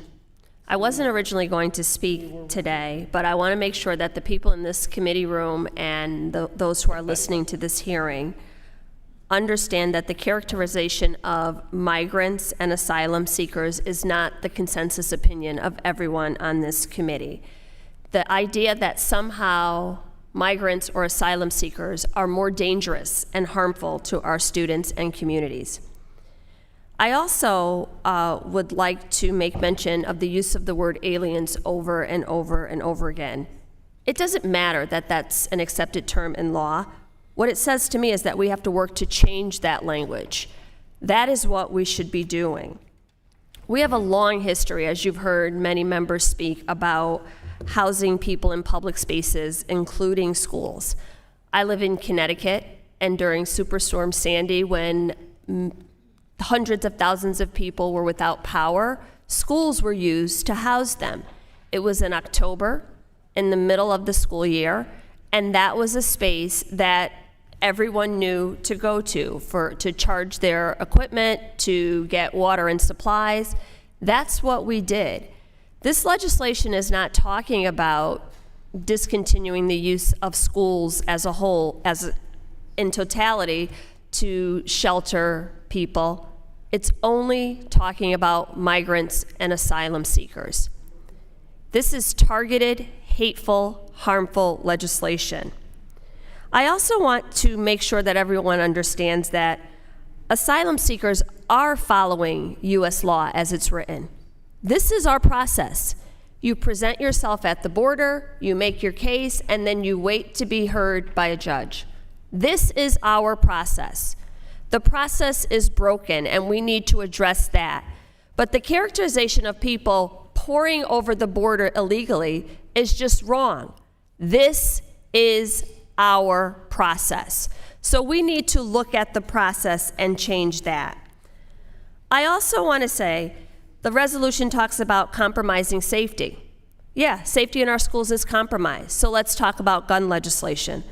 I wasn't originally going to speak today, but I want to make sure that the people in this committee room and those who are listening to this hearing understand that the characterization of migrants and asylum seekers is not the consensus opinion of everyone on this committee. The idea that somehow migrants or asylum seekers are more dangerous and harmful to our students and communities. I also would like to make mention of the use of the word aliens over and over and over again. It doesn't matter that that's an accepted term in law. What it says to me is that we have to work to change that language. That is what we should be doing. We have a long history, as you've heard many members speak, about housing people in public spaces, including schools. I live in Connecticut, and during Superstorm Sandy, when hundreds of thousands of people were without power, schools were used to house them. It was in October, in the middle of the school year, and that was a space that everyone knew to go to charge their equipment, to get water and supplies. That's what we did. This legislation is not talking about discontinuing the use of schools as a whole, in totality, to shelter people. It's only talking about migrants and asylum seekers. This is targeted, hateful, harmful legislation. I also want to make sure that everyone understands that asylum seekers are following U.S. law as it's written. This is our process. You present yourself at the border, you make your case, and then you wait to be heard by a judge. This is our process. The process is broken, and we need to address that. But the characterization of people pouring over the border illegally is just wrong. This is our process. So we need to look at the process and change that. I also want to say the resolution talks about compromising safety. Yeah, safety in our schools is compromised. So let's talk about gun legislation.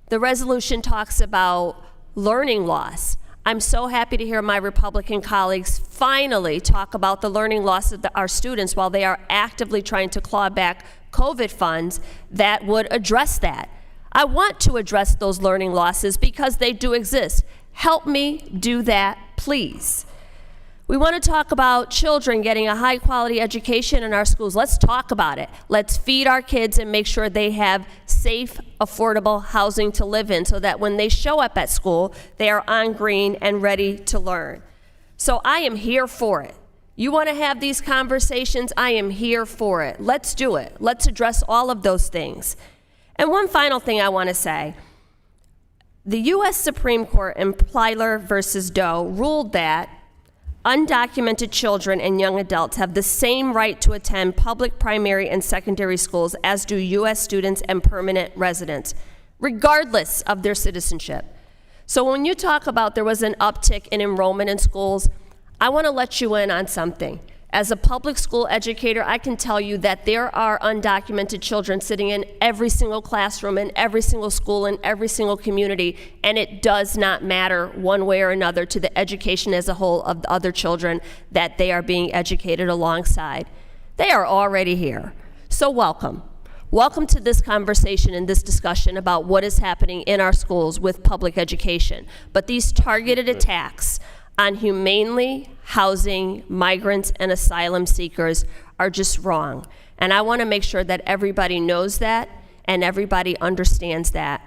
The resolution talks about learning loss. I'm so happy to hear my Republican colleagues finally talk about the learning loss of our students while they are actively trying to claw back COVID funds that would address that. I want to address those learning losses because they do exist. Help me do that, please. We want to talk about children getting a high quality education in our schools. Let's talk about it. Let's feed our kids and make sure they have safe, affordable housing to live in so that when they show up at school, they are on green and ready to learn. So I am here for it. You want to have these conversations? I am here for it. Let's do it. Let's address all of those things. And one final thing I want to say. The U.S. Supreme Court in Plyler versus Doe ruled that undocumented children and young adults have the same right to attend public primary and secondary schools as do U.S. students and permanent residents, regardless of their citizenship. So when you talk about there was an uptick in enrollment in schools, I want to let you in on something. As a public school educator, I can tell you that there are undocumented children sitting in every single classroom, in every single school, in every single community, and it does not matter one way or another to the education as a whole of the other children that they are being educated alongside. They are already here. So welcome. Welcome to this conversation and this discussion about what is happening in our schools with public education. But these targeted attacks on humanely housing migrants and asylum seekers are just wrong. And I want to make sure that everybody knows that and everybody understands that.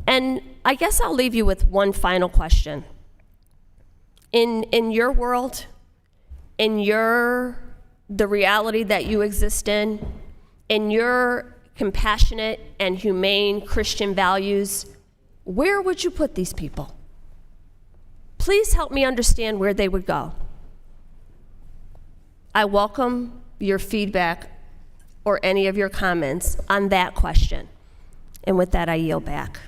And I guess I'll leave you with one final question. In your world, in the reality that you exist in your compassionate and humane Christian values, where would you put these people? Please help me understand where they would go. I welcome your feedback or any of your comments on that question. And with that, I yield back.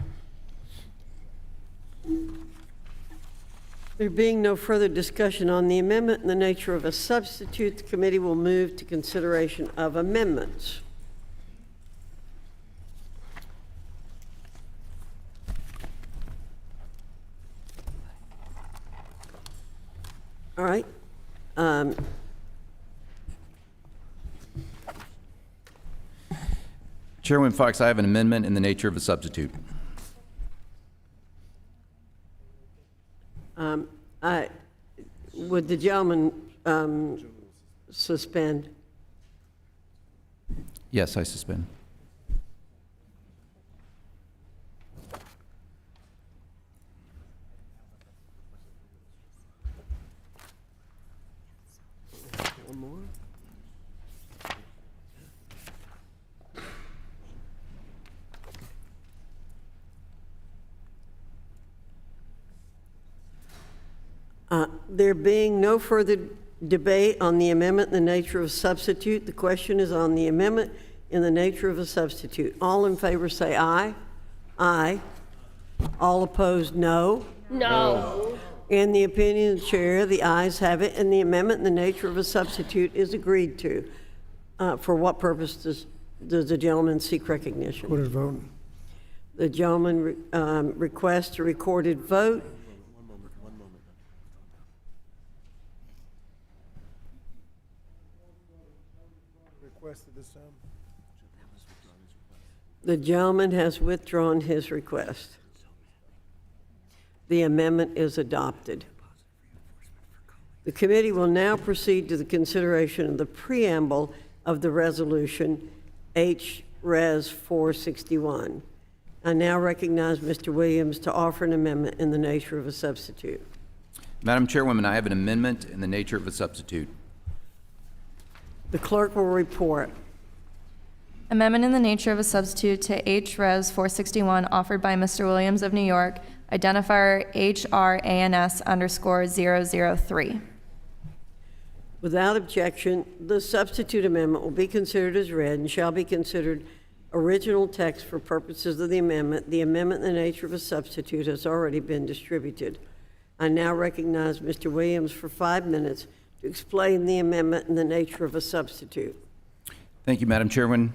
There being no further discussion on the amendment in the nature of a substitute, the committee will move to consideration of amendments. All right.
Chairman Fox, I have an amendment in the nature of a substitute.
Would the gentleman suspend?
Yes, I suspend.
One more. There being no further debate on the amendment in the nature of a substitute, the question is on the amendment in the nature of a substitute. All in favor say aye. Aye. All opposed, no.
No.
In the opinion of the chair, the ayes have it, and the amendment in the nature of a substitute is agreed to. For what purpose does the gentleman seek recognition?
Recorded vote.
The gentleman requests a recorded vote.
One moment. Requested this time?
The gentleman has withdrawn his request. The amendment is adopted. The committee will now proceed to the consideration of the preamble of the resolution H-Res 461. I now recognize Mr. Williams to offer an amendment in the nature of a substitute.
Madam Chairwoman, I have an amendment in the nature of a substitute.
The clerk will report.
Amendment in the nature of a substitute to H.Res. 461 offered by Mr. Williams of New York, identifier HRANS_003.
Without objection, the substitute amendment will be considered as read and shall be considered original text for purposes of the amendment. The amendment in the nature of a substitute has already been distributed. I now recognize Mr. Williams for 5 minutes to explain the amendment in the nature of a substitute.
Thank you, Madam Chairman.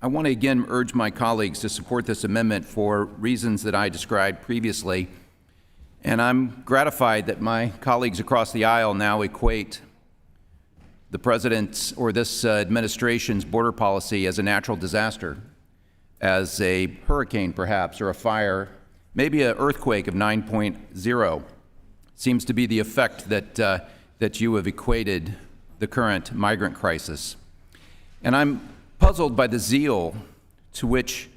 I want to again urge my colleagues to support this amendment for reasons that I described previously. And I'm gratified that my colleagues across the aisle now equate the President's or this administration's border policy as a natural disaster, as a hurricane perhaps, or a fire, maybe an earthquake of 9.0. Seems to be the effect that you have equated the current migrant crisis. And I'm puzzled by the zeal to which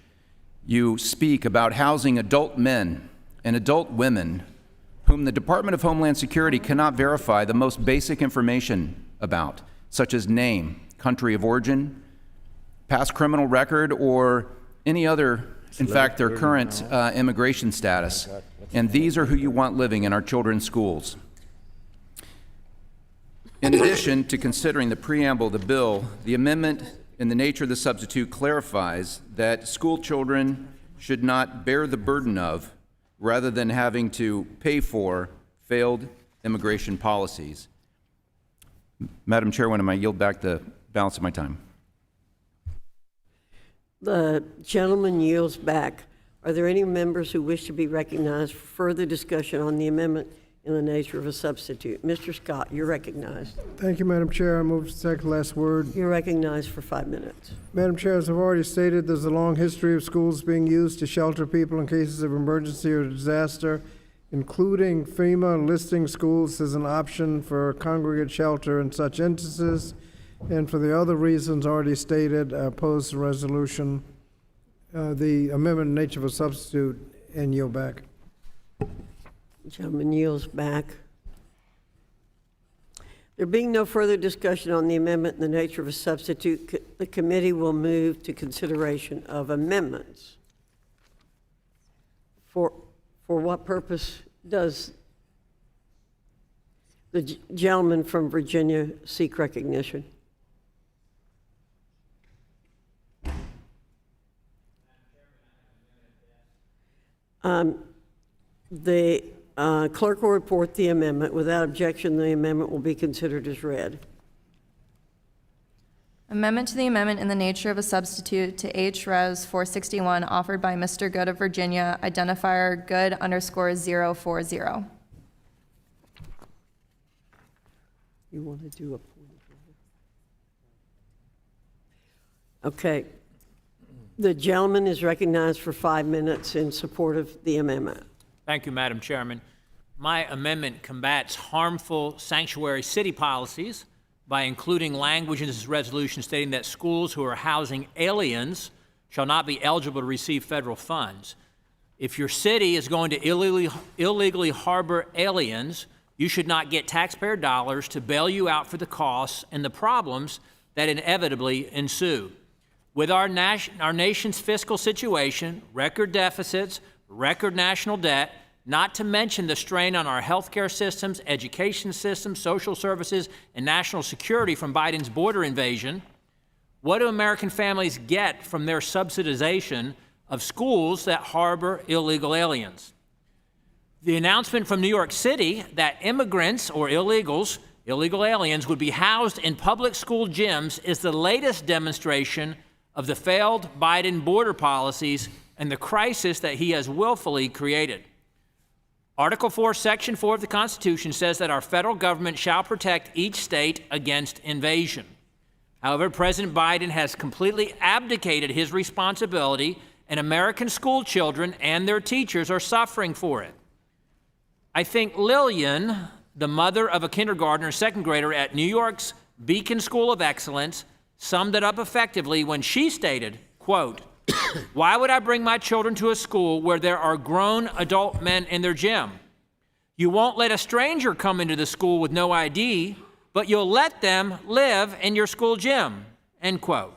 you speak about housing adult men and adult women whom the Department of Homeland Security cannot verify the most basic information about, such as name, country of origin, past criminal record, or any other, in fact, their current immigration status. And these are who you want living in our children's schools. In addition to considering the preamble of the bill, the amendment in the nature of the substitute clarifies that school children should not bear the burden of, rather than having to pay for, failed immigration policies. Madam Chairwoman, I yield back the balance of my time.
The gentleman yields back. Are there any members who wish to be recognized for further discussion on the amendment in the nature of a substitute? Mr. Scott, you're recognized.
Thank you, Madam Chair. I move to take the last word.
You're recognized for 5 minutes.
Madam Chair, as I've already stated, there's a long history of schools being used to shelter people in cases of emergency or disaster, including FEMA listing schools as an option for congregate shelter in such instances. And for the other reasons already stated, I oppose the resolution, the amendment in nature of a substitute, and yield back.
Gentleman yields back. There being no further discussion on the amendment in the nature of a substitute, the committee will move to consideration of amendments. For what purpose does the gentleman from Virginia seek recognition? The clerk will report the amendment. Without objection, the amendment will be considered as read.
Amendment to the amendment in the nature of a substitute to H.Res. 461 offered by Mr. Good of Virginia, identifier Good_040.
You want to do a point of order? Okay. The gentleman is recognized for 5 minutes in support of the amendment.
Thank you, Madam Chairman. My amendment combats harmful sanctuary city policies by including language in this resolution stating that schools who are housing aliens shall not be eligible to receive federal funds. If your city is going to illegally harbor aliens, you should not get taxpayer dollars to bail you out for the costs and the problems that inevitably ensue. With our nation's fiscal situation, record deficits, record national debt, not to mention the strain on our healthcare systems, education systems, social services, and national security from Biden's border invasion, what do American families get from their subsidization of schools that harbor illegal aliens? The announcement from New York City that immigrants or illegal aliens would be housed in public school gyms is the latest demonstration of the failed Biden border policies and the crisis that he has willfully created. Article 4, Section 4 of the Constitution says that our federal government shall protect each state against invasion. However, President Biden has completely abdicated his responsibility, and American school children and their teachers are suffering for it. I think Lillian, the mother of a kindergartner, second grader at New York's Beacon School of Excellence, summed it up effectively when she stated, quote, "Why would I bring my children to a school where there are grown adult men in their gym? You won't let a stranger come into the school with no ID, but you'll let them live in your school gym, end quote.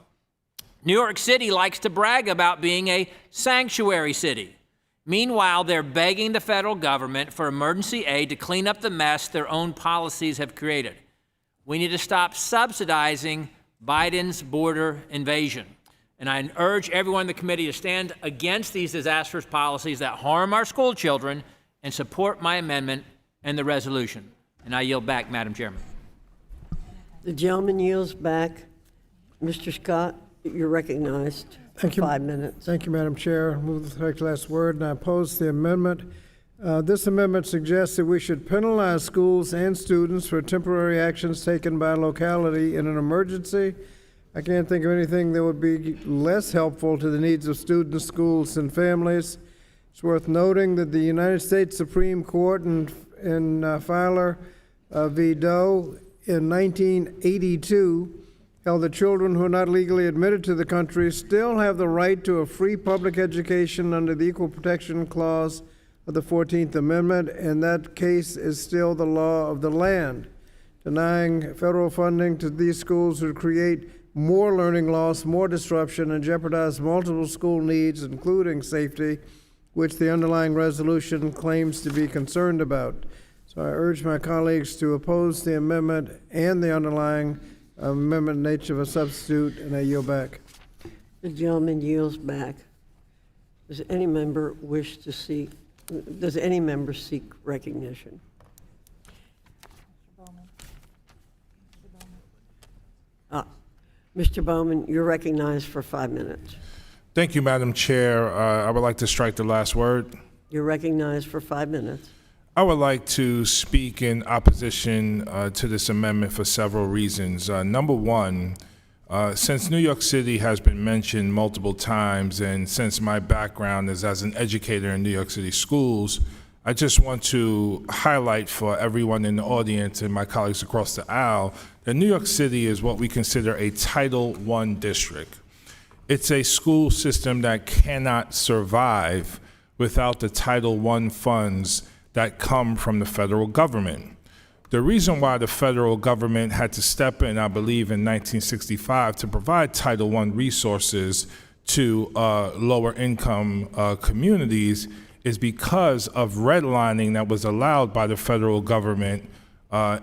New York City likes to brag about being a sanctuary city. Meanwhile, they're begging the federal government for emergency aid to clean up the mess their own policies have created. We need to stop subsidizing Biden's border invasion. And I urge everyone in the committee to stand against these disastrous policies that harm our school children and support my amendment and the resolution. And I yield back, Madam Chairman.
The gentleman yields back. Mr. Scott, you're recognized.
Thank you.
5 minutes.
Thank you, Madam Chair. Move the correct last word, and I oppose the amendment. This amendment suggests that we should penalize schools and students for temporary actions taken by a locality in an emergency. I can't think of anything that would be less helpful to the needs of students, schools, and families. It's worth noting that the United States Supreme Court in Filer v. Doe in 1982 held that children who are not legally admitted to the country still have the right to a free public education under the Equal Protection Clause of the 14th Amendment, and that case is still the law of the land. Denying federal funding to these schools would create more learning loss, more disruption, and jeopardize multiple school needs, including safety, which the underlying resolution claims to be concerned about. So I urge my colleagues to oppose the amendment and the underlying amendment nature of a substitute, and I yield back.
The gentleman yields back. Does any member wish to seek, does any member seek recognition? Mr. Bowman, you're recognized for 5 minutes.
Thank you, Madam Chair. I would like to strike the last word.
You're recognized for 5 minutes.
I would like to speak in opposition to this amendment for several reasons. Number one, since New York City has been mentioned multiple times, and since my background is as an educator in New York City schools, I just want to highlight for everyone in the audience and my colleagues across the aisle that New York City is what we consider a Title I district. It's a school system that cannot survive without the Title I funds that come from the federal government. The reason why the federal government had to step in, I believe, in 1965 to provide Title I resources to lower income communities is because of redlining that was allowed by the federal government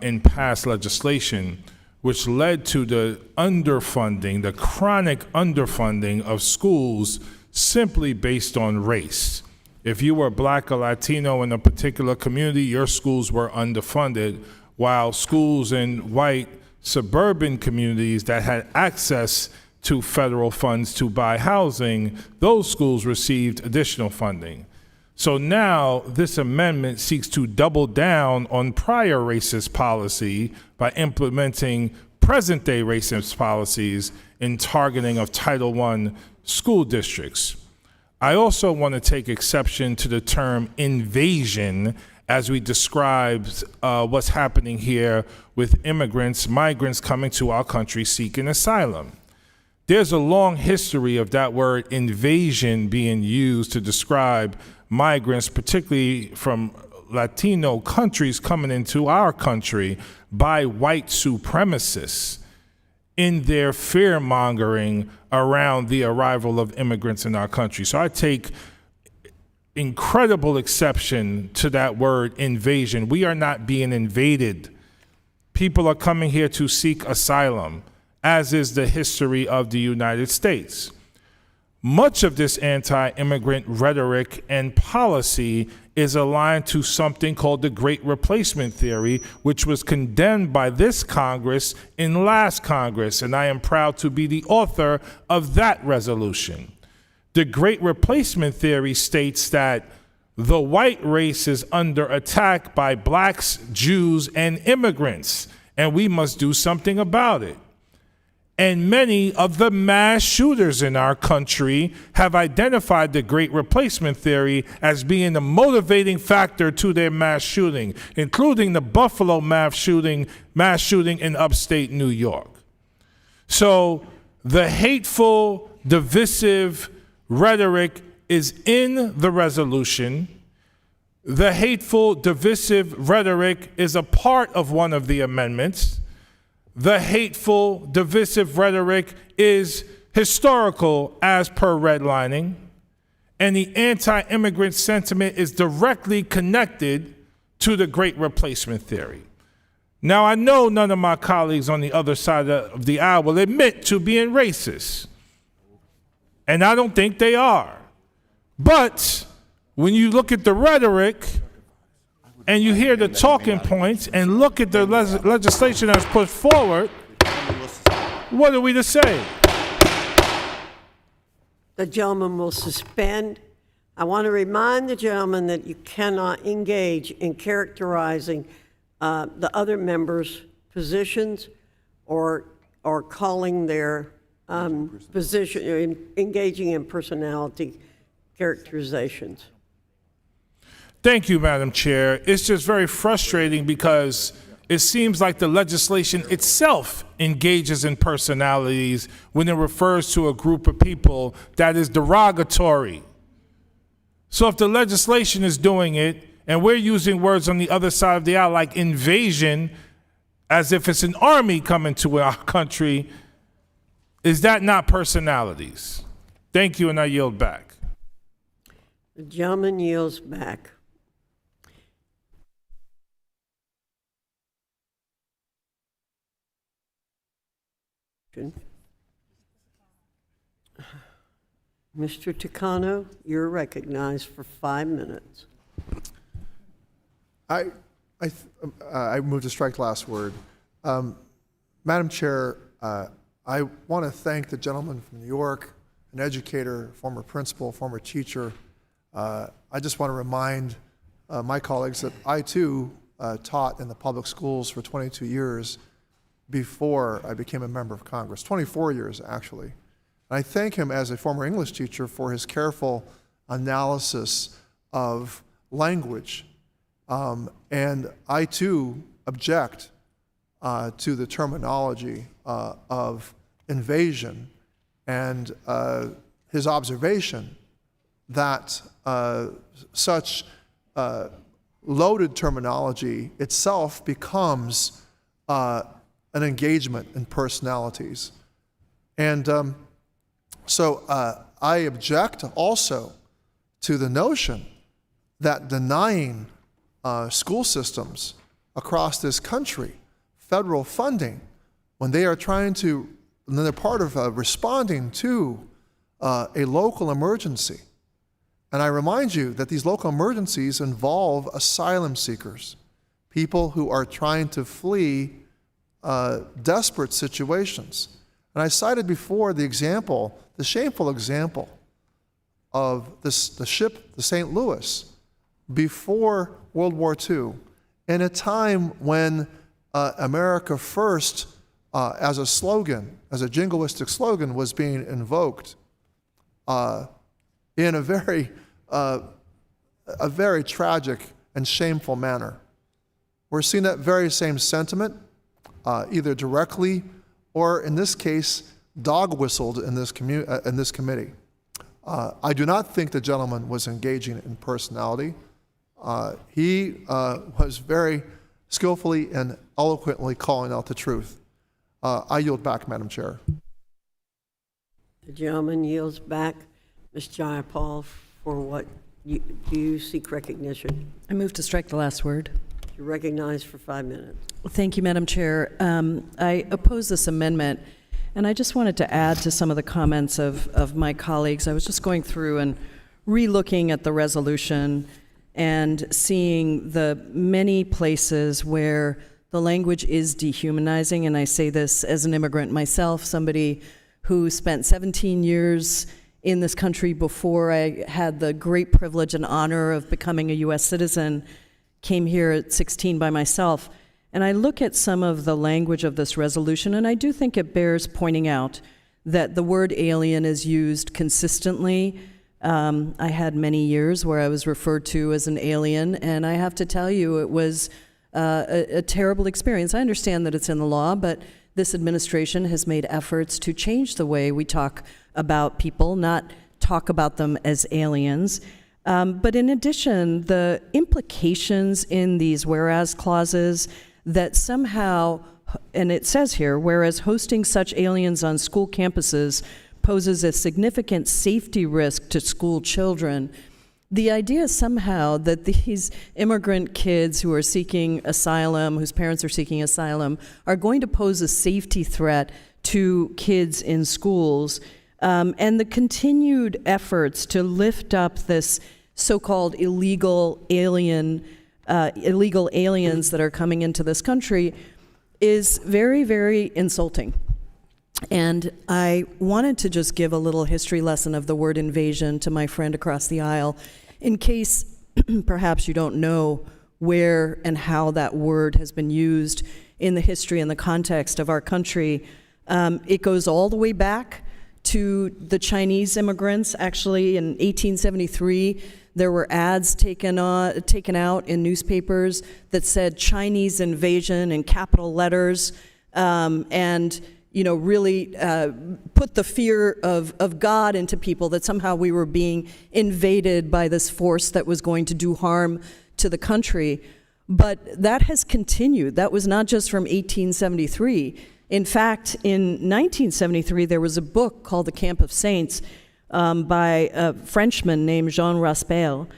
in past legislation, which led to the underfunding, the chronic underfunding of schools simply based on race. If you were Black or Latino in a particular community, your schools were underfunded, while schools in white suburban communities that had access to federal funds to buy housing, those schools received additional funding. So now this amendment seeks to double down on prior racist policy by implementing present-day racist policies in targeting of Title I school districts. I also want to take exception to the term invasion as we describe what's happening here with migrants coming to our country seeking asylum. There's a long history of that word invasion being used to describe migrants, particularly from Latino countries, coming into our country by white supremacists in their fear-mongering around the arrival of immigrants in our country. So I take incredible exception to that word invasion. We are not being invaded. People are coming here to seek asylum, as is the history of the United States. Much of this anti-immigrant rhetoric and policy is aligned to something called the Great Replacement Theory, which was condemned by this Congress in last Congress, and I am proud to be the author of that resolution. The Great Replacement Theory states that the white race is under attack by blacks, Jews, and immigrants, and we must do something about it. And many of the mass shooters in our country have identified the Great Replacement Theory as being the motivating factor to their mass shooting, including the Buffalo mass shooting in upstate New York. So the hateful, divisive rhetoric is in the resolution. The hateful, divisive rhetoric is a part of one of the amendments. The hateful, divisive rhetoric is historical as per redlining, and the anti-immigrant sentiment is directly connected to the Great Replacement theory. Now, I know none of my colleagues on the other side of the aisle will admit to being racist, and I don't think they are. But when you look at the rhetoric and you hear the talking points and look at the legislation that's put forward, what are we to say?
The gentleman will suspend. I want to remind the gentleman that you cannot engage in characterizing the other members' positions or calling their position, engaging in personality characterizations.
Thank you, Madam Chair. It's just very frustrating because it seems like the legislation itself engages in personalities when it refers to a group of people that is derogatory. So if the legislation is doing it, and we're using words on the other side of the aisle like invasion, as if it's an army coming to our country, is that not personalities? Thank you, and I yield back.
The gentleman yields back. Mr. Takano, you're recognized for 5 minutes.
I move to strike last word. Madam Chair, I want to thank the gentleman from New York, an educator, former principal, former teacher. I just want to remind my colleagues that I too taught in the public schools for 22 years before I became a member of Congress, 24 years actually. And I thank him as a former English teacher for his careful analysis of language. And I too object to the terminology of invasion and his observation that such loaded terminology itself becomes an engagement in personalities. And so I object also to the notion that denying school systems across this country federal funding when they are trying to, and they're part of responding to a local emergency. And I remind you that these local emergencies involve asylum seekers, people who are trying to flee desperate situations. And I cited before the example, the shameful example of the ship, the St. Louis, before World War II, in a time when America First, as a slogan, as a jingoistic slogan, was being invoked in a very tragic and shameful manner. We're seeing that very same sentiment, either directly or, in this case, dog-whistled in this committee. I do not think the gentleman was engaging in personality. He was very skillfully and eloquently calling out the truth. I yield back, Madam Chair.
The gentleman yields back. Ms. Jayapal, for what do you seek recognition?
I move to strike the last word.
You're recognized for 5 minutes.
Thank you, Madam Chair. I oppose this amendment, and I just wanted to add to some of the comments of my colleagues. I was just going through and re-looking at the resolution and seeing the many places where the language is dehumanizing, and I say this as an immigrant myself, somebody who spent 17 years in this country before I had the great privilege and honor of becoming a U.S. citizen, came here at 16 by myself. And I look at some of the language of this resolution, and I do think it bears pointing out that the word alien is used consistently. I had many years where I was referred to as an alien, and I have to tell you, it was a terrible experience. I understand that it's in the law, but this administration has made efforts to change the way we talk about people, not talk about them as aliens. But in addition, the implications in these whereas clauses that somehow, and it says here, whereas hosting such aliens on school campuses poses a significant safety risk to school children, the idea somehow that these immigrant kids who are seeking asylum, whose parents are seeking asylum, are going to pose a safety threat to kids in schools, and the continued efforts to lift up this so-called illegal aliens that are coming into this country is very, very insulting. And I wanted to just give a little history lesson of the word invasion to my friend across the aisle, in case perhaps you don't know where and how that word has been used in the history and the context of our country. It goes all the way back to the Chinese immigrants. Actually, in 1873, there were ads taken out in newspapers that said Chinese invasion in capital letters, and really put the fear of God into people, that somehow we were being invaded by this force that was going to do harm to the country. But that has continued. That was not just from 1873. In fact, in 1973, there was a book called The Camp of Saints by a Frenchman named Jean Raspail.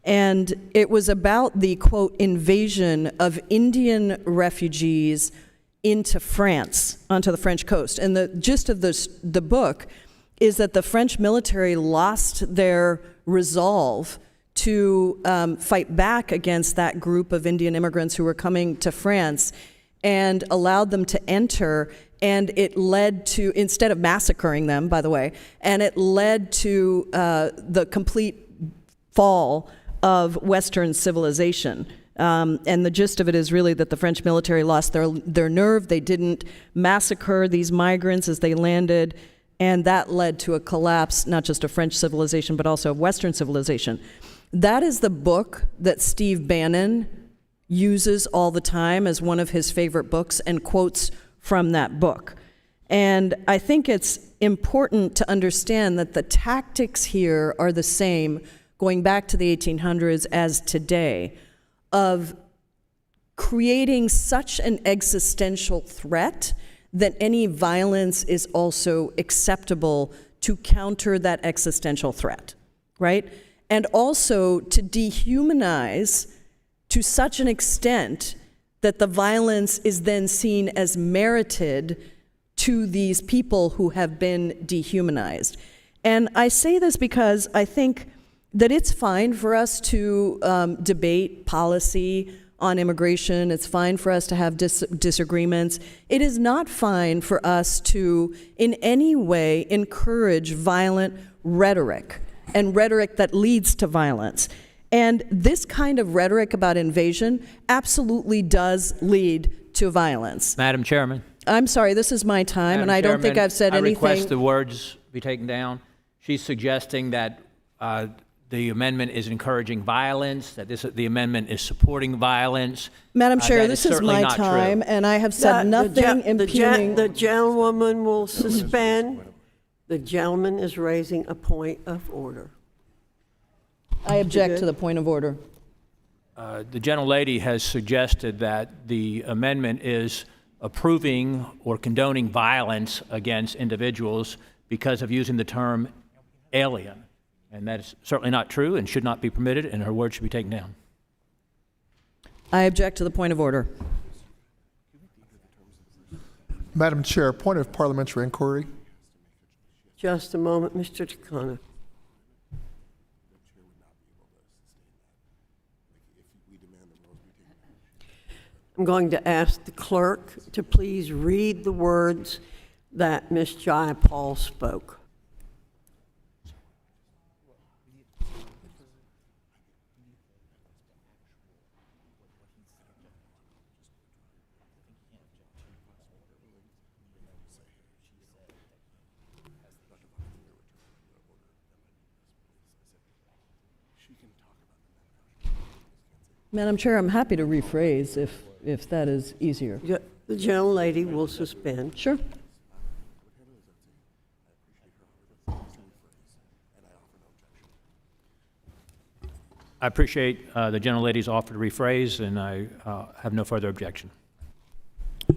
And it was about the, quote, invasion of Indian refugees into France, onto the French coast. And the gist of the book is that the French military lost their resolve to fight back against that group of Indian immigrants who were coming to France, and allowed them to enter, and it led to, instead of massacring them, by the way, and it led to the complete fall of Western civilization. And the gist of it is really that the French military lost their nerve. They didn't massacre these migrants as they landed, and that led to a collapse, not just of French civilization, but also of Western civilization. That is the book that Steve Bannon uses all the time as one of his favorite books, and quotes from that book. And I think it's important to understand that the tactics here are the same going back to the 1800s as today, of creating such an existential threat that any violence is also acceptable to counter that existential threat, right? And also to dehumanize to such an extent that the violence is then seen as merited to these people who have been dehumanized. And I say this because I think that it's fine for us to debate policy on immigration. It's fine for us to have disagreements. It is not fine for us to in any way encourage violent rhetoric, and rhetoric that leads to violence. And this kind of rhetoric about invasion absolutely does lead to violence.
Madam Chairman.
I'm sorry, this is my time, and I don't think I've said anything.
I request the words be taken down. She's suggesting that the amendment is encouraging violence, that the amendment is supporting violence.
Madam Chair, this is my time, and I have said nothing impugning.
The gentlewoman will suspend. The gentleman is raising a point of order.
I object to the point of order.
The gentlelady has suggested that the amendment is approving or condoning violence against individuals because of using the term alien. And that is certainly not true and should not be permitted, and her words should be taken down.
I object to the point of order.
Madam Chair, point of parliamentary inquiry.
Just a moment, Mr. Takano. I'm going to ask the clerk to please read the words that Ms. Jayapal spoke.
Madam Chair, I'm happy to rephrase if that is easier.
The gentlelady will suspend.
Sure.
I appreciate the gentlelady's offer to rephrase, and I have no further objection.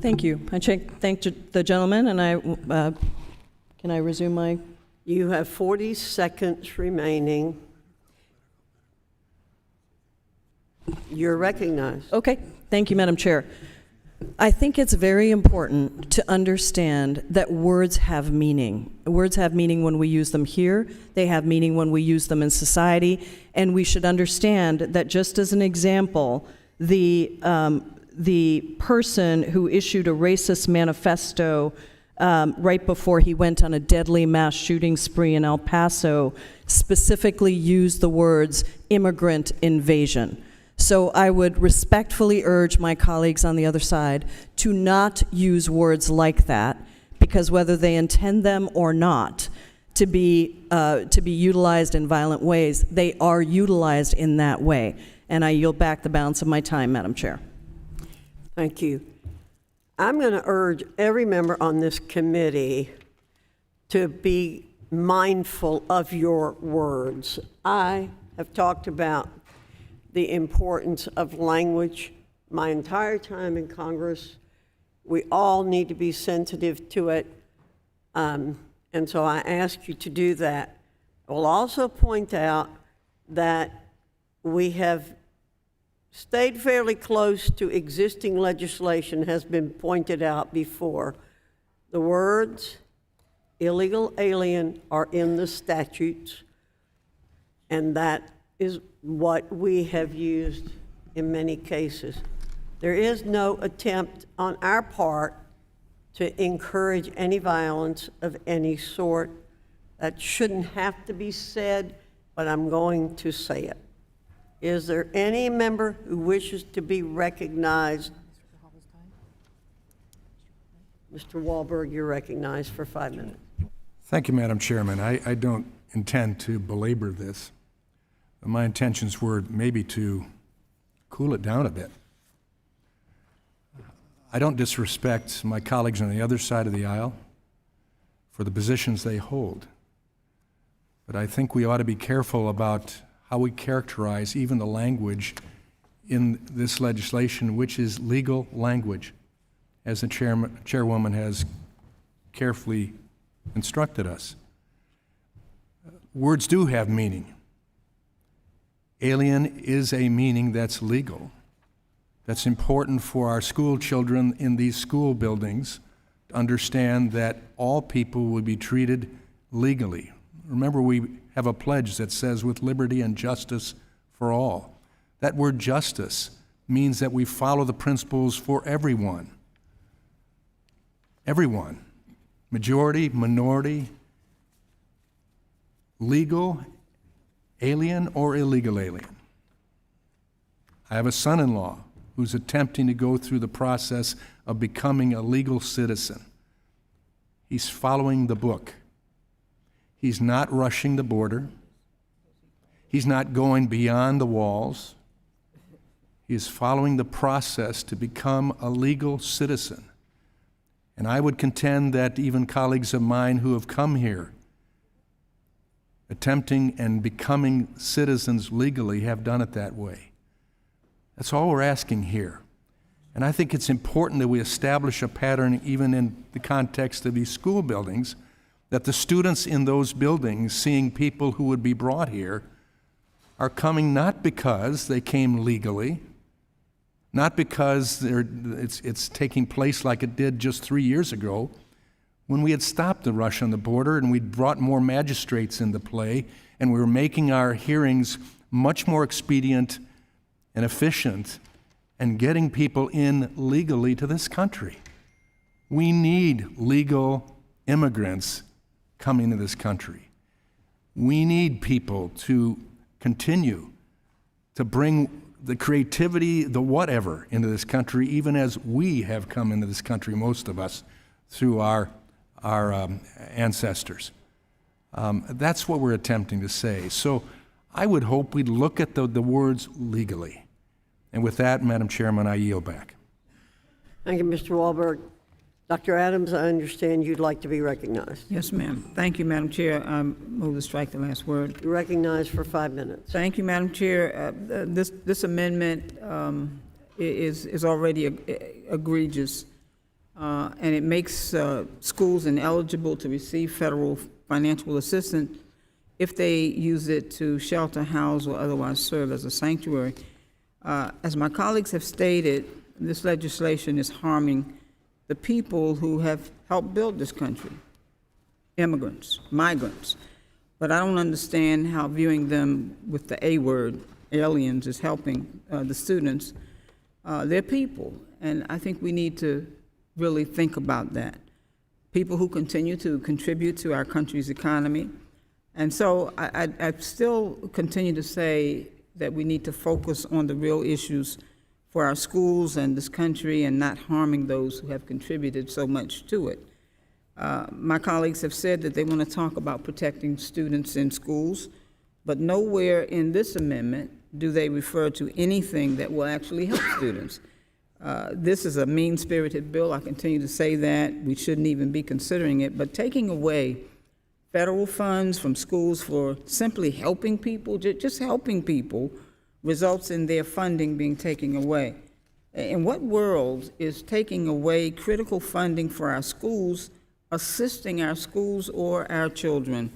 Thank you. I thank the gentleman, and can I resume my?
You have 40 seconds remaining. You're recognized.
Okay. Thank you, Madam Chair. I think it's very important to understand that words have meaning. Words have meaning when we use them here. They have meaning when we use them in society. And we should understand that, just as an example, the person who issued a racist manifesto right before he went on a deadly mass shooting spree in El Paso specifically used the words immigrant invasion. So I would respectfully urge my colleagues on the other side to not use words like that, because whether they intend them or not to be utilized in violent ways, they are utilized in that way. And I yield back the balance of my time, Madam Chair.
Thank you. I'm going to urge every member on this committee to be mindful of your words. I have talked about the importance of language my entire time in Congress. We all need to be sensitive to it, and so I ask you to do that. I will also point out that we have stayed fairly close to existing legislation, has been pointed out before. The words illegal alien are in the statutes, and that is what we have used in many cases. There is no attempt on our part to encourage any violence of any sort. That shouldn't have to be said, but I'm going to say it. Is there any member who wishes to be recognized? Mr. Wahlberg, you're recognized for 5 minutes.
Thank you, Madam Chairman. I don't intend to belabor this. My intentions were maybe to cool it down a bit. I don't disrespect my colleagues on the other side of the aisle for the positions they hold, but I think we ought to be careful about how we characterize even the language in this legislation, which is legal language, as the chairwoman has carefully instructed us. Words do have meaning. Alien is a meaning that's legal, that's important for our school children in these school buildings to understand that all people will be treated legally. Remember, we have a pledge that says with liberty and justice for all. That word justice means that we follow the principles for everyone. Everyone. Majority, minority, legal, alien, or illegal alien. I have a son-in-law who's attempting to go through the process of becoming a legal citizen. He's following the book. He's not rushing the border. He's not going beyond the walls. He is following the process to become a legal citizen. And I would contend that even colleagues of mine who have come here attempting and becoming citizens legally have done it that way. That's all we're asking here. And I think it's important that we establish a pattern, even in the context of these school buildings, that the students in those buildings, seeing people who would be brought here, are coming not because they came legally, not because it's taking place like it did just 3 years ago, when we had stopped the rush on the border and we'd brought more magistrates into play, and we were making our hearings much more expedient and efficient and getting people in legally to this country. We need legal immigrants coming to this country. We need people to continue to bring the creativity, the whatever, into this country, even as we have come into this country, most of us, through our ancestors. That's what we're attempting to say. So I would hope we'd look at the words legally. And with that, Madam Chairman, I yield back.
Thank you, Mr. Wahlberg. Dr. Adams, I understand you'd like to be recognized.
Yes, ma'am. Thank you, Madam Chair. Move to strike the last word.
You're recognized for 5 minutes.
Thank you, Madam Chair. This amendment is already egregious, and it makes schools ineligible to receive federal financial assistance if they use it to shelter, house, or otherwise serve as a sanctuary. As my colleagues have stated, this legislation is harming the people who have helped build this country, immigrants, migrants. But I don't understand how viewing them with the A word, aliens, is helping the students. They're people, and I think we need to really think about that. People who continue to contribute to our country's economy. And so I still continue to say that we need to focus on the real issues for our schools and this country and not harming those who have contributed so much to it. My colleagues have said that they want to talk about protecting students in schools, but nowhere in this amendment do they refer to anything that will actually help students. This is a mean-spirited bill. I continue to say that. We shouldn't even be considering it, but taking away federal funds from schools for simply helping people, just helping people, results in their funding being taken away. In what world is taking away critical funding for our schools, assisting our schools or our children?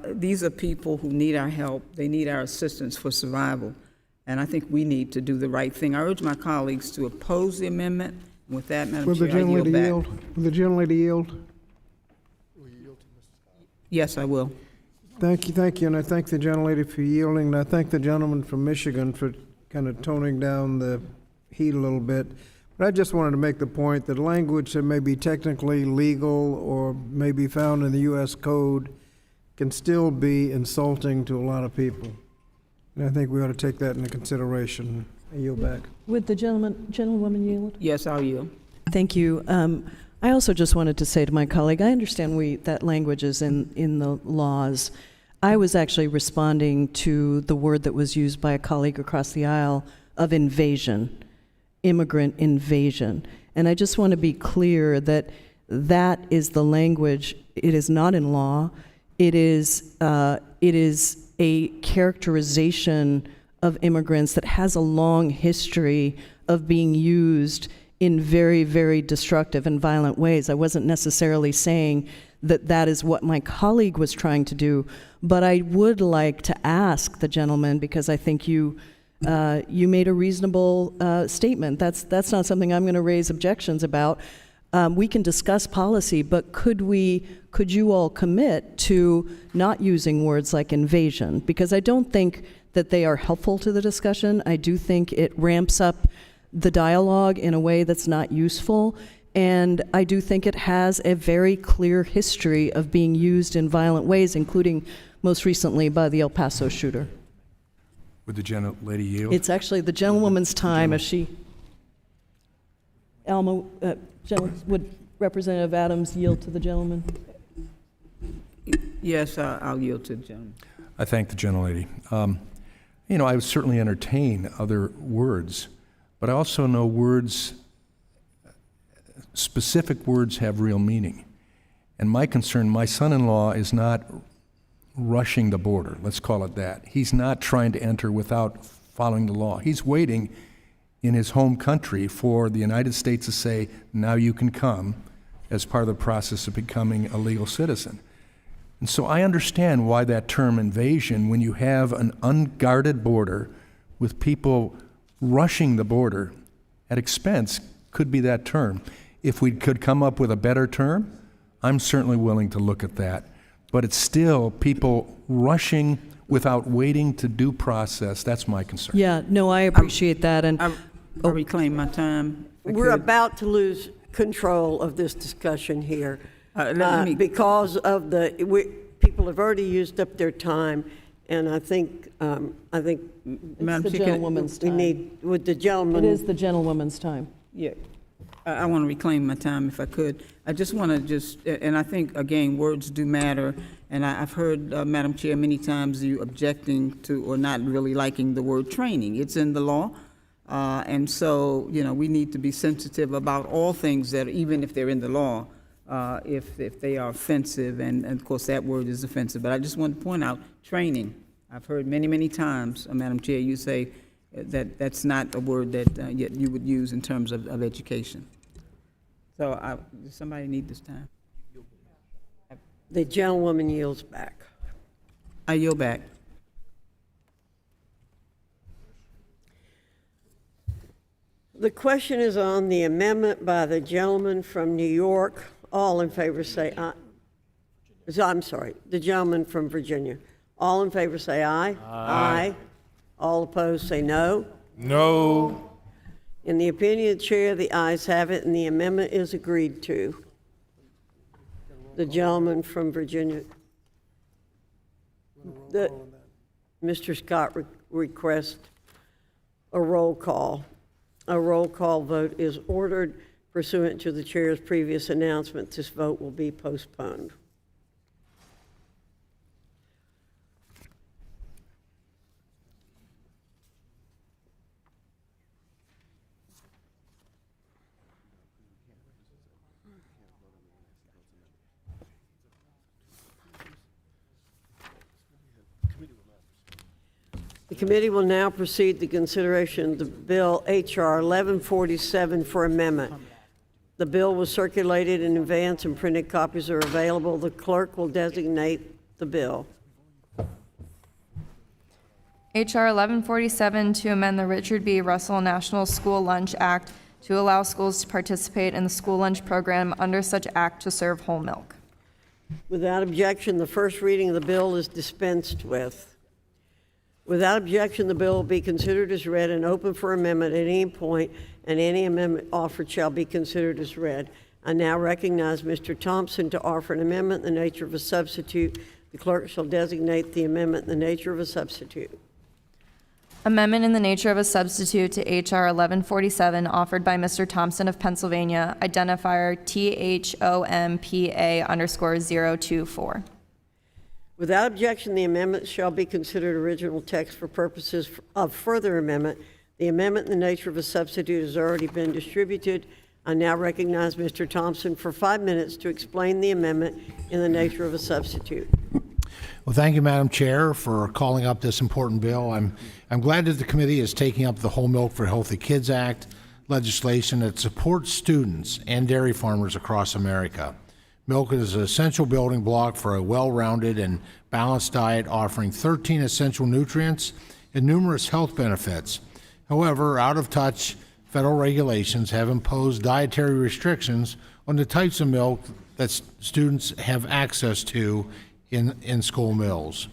These are people who need our help. They need our assistance for survival. And I think we need to do the right thing. I urge my colleagues to oppose the amendment. And with that, Madam Chair, I yield back.
Will the gentlelady yield?
Yes, I will.
Thank you, and I thank the gentlelady for yielding, and I thank the gentleman from Michigan for kind of toning down the heat a little bit. But I just wanted to make the point that language that may be technically legal or may be found in the U.S. Code can still be insulting to a lot of people. And I think we ought to take that into consideration. I yield back.
Would the gentlewoman yield?
Yes, I'll yield.
Thank you. I also just wanted to say to my colleague, I understand that language is in the laws. I was actually responding to the word that was used by a colleague across the aisle of invasion, immigrant invasion. And I just want to be clear that that is the language. It is not in law. It is a characterization of immigrants that has a long history of being used in very, very destructive and violent ways. I wasn't necessarily saying that that is what my colleague was trying to do, but I would like to ask the gentleman, because I think you made a reasonable statement. That's not something I'm going to raise objections about. We can discuss policy, but could you all commit to not using words like invasion? Because I don't think that they are helpful to the discussion. I do think it ramps up the dialogue in a way that's not useful, and I do think it has a very clear history of being used in violent ways, including most recently by the El Paso shooter.
Would the gentlelady yield?
It's actually the gentlewoman's time. If she, Alma, would Representative Adams yield to the gentleman?
Yes, I'll yield to the gentleman.
I thank the gentlelady. I would certainly entertain other words, but I also know specific words have real meaning. And my concern, my son-in-law is not rushing the border, let's call it that. He's not trying to enter without following the law. He's waiting in his home country for the United States to say, now you can come, as part of the process of becoming a legal citizen. And so I understand why that term invasion, when you have an unguarded border with people rushing the border at expense, could be that term. If we could come up with a better term, I'm certainly willing to look at that. But it's still people rushing without waiting to due process. That's my concern.
Yeah, no, I appreciate that. And
I'll reclaim my time.
We're about to lose control of this discussion here because of people have already used up their time, and I think it's the gentlewoman's time. Would the gentleman?
It is the gentlewoman's time.
Yeah. I want to reclaim my time if I could. I just want to and I think, again, words do matter. And I've heard, Madam Chair, many times you objecting to or not really liking the word training. It's in the law. And so, we need to be sensitive about all things that, even if they're in the law, if they are offensive, and of course that word is offensive. But I just want to point out training. I've heard many, many times, Madam Chair, you say that that's not a word that you would use in terms of education. So does somebody need this time?
The gentlewoman yields back.
I yield back.
The question is on the amendment by the gentleman from New York. All in favor say aye. I'm sorry, the gentleman from Virginia. All in favor say aye. Aye. All opposed say no.
No.
In the opinion of the chair, the ayes have it, and the amendment is agreed to. The gentleman from Virginia. Mr. Scott requests a roll call. A roll call vote is ordered pursuant to the chair's previous announcement. This vote will be postponed. The committee will now proceed to consideration of the bill H.R. 1147 for amendment. The bill was circulated in advance and printed copies are available. The clerk will designate the bill.
H.R. 1147 to amend the Richard B. Russell National School Lunch Act to allow schools to participate in the school lunch program under such act to serve whole milk.
Without objection, the first reading of the bill is dispensed with. Without objection, the bill will be considered as read and open for amendment at any point, and any amendment offered shall be considered as read. I now recognize Mr. Thompson to offer an amendment in the nature of a substitute. The clerk shall designate the amendment in the nature of a substitute.
Amendment in the nature of a substitute to H.R. 1147 offered by Mr. Thompson of Pennsylvania, identifier THOMPA_024.
Without objection, the amendment shall be considered original text for purposes of further amendment. The amendment in the nature of a substitute has already been distributed. I now recognize Mr. Thompson for 5 minutes to explain the amendment in the nature of a substitute.
Well, thank you, Madam Chair, for calling up this important bill. I'm glad that the committee is taking up the Whole Milk for Healthy Kids Act legislation that supports students and dairy farmers across America. Milk is an essential building block for a well-rounded and balanced diet, offering 13 essential nutrients and numerous health benefits. However, out-of-touch federal regulations have imposed dietary restrictions on the types of milk that students have access to in school meals.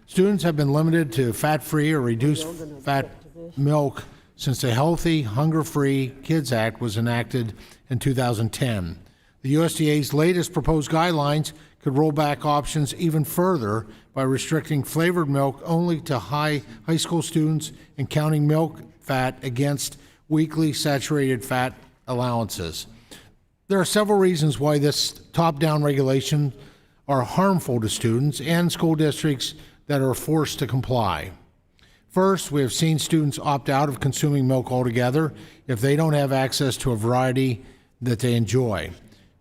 Students have been limited to fat-free or reduced fat milk since the Healthy, Hunger-Free Kids Act was enacted in 2010. The USDA's latest proposed guidelines could roll back options even further by restricting flavored milk only to high school students and counting milk fat against weekly saturated fat allowances. There are several reasons why this top-down regulation are harmful to students and school districts that are forced to comply. First, we have seen students opt out of consuming milk altogether if they don't have access to a variety that they enjoy.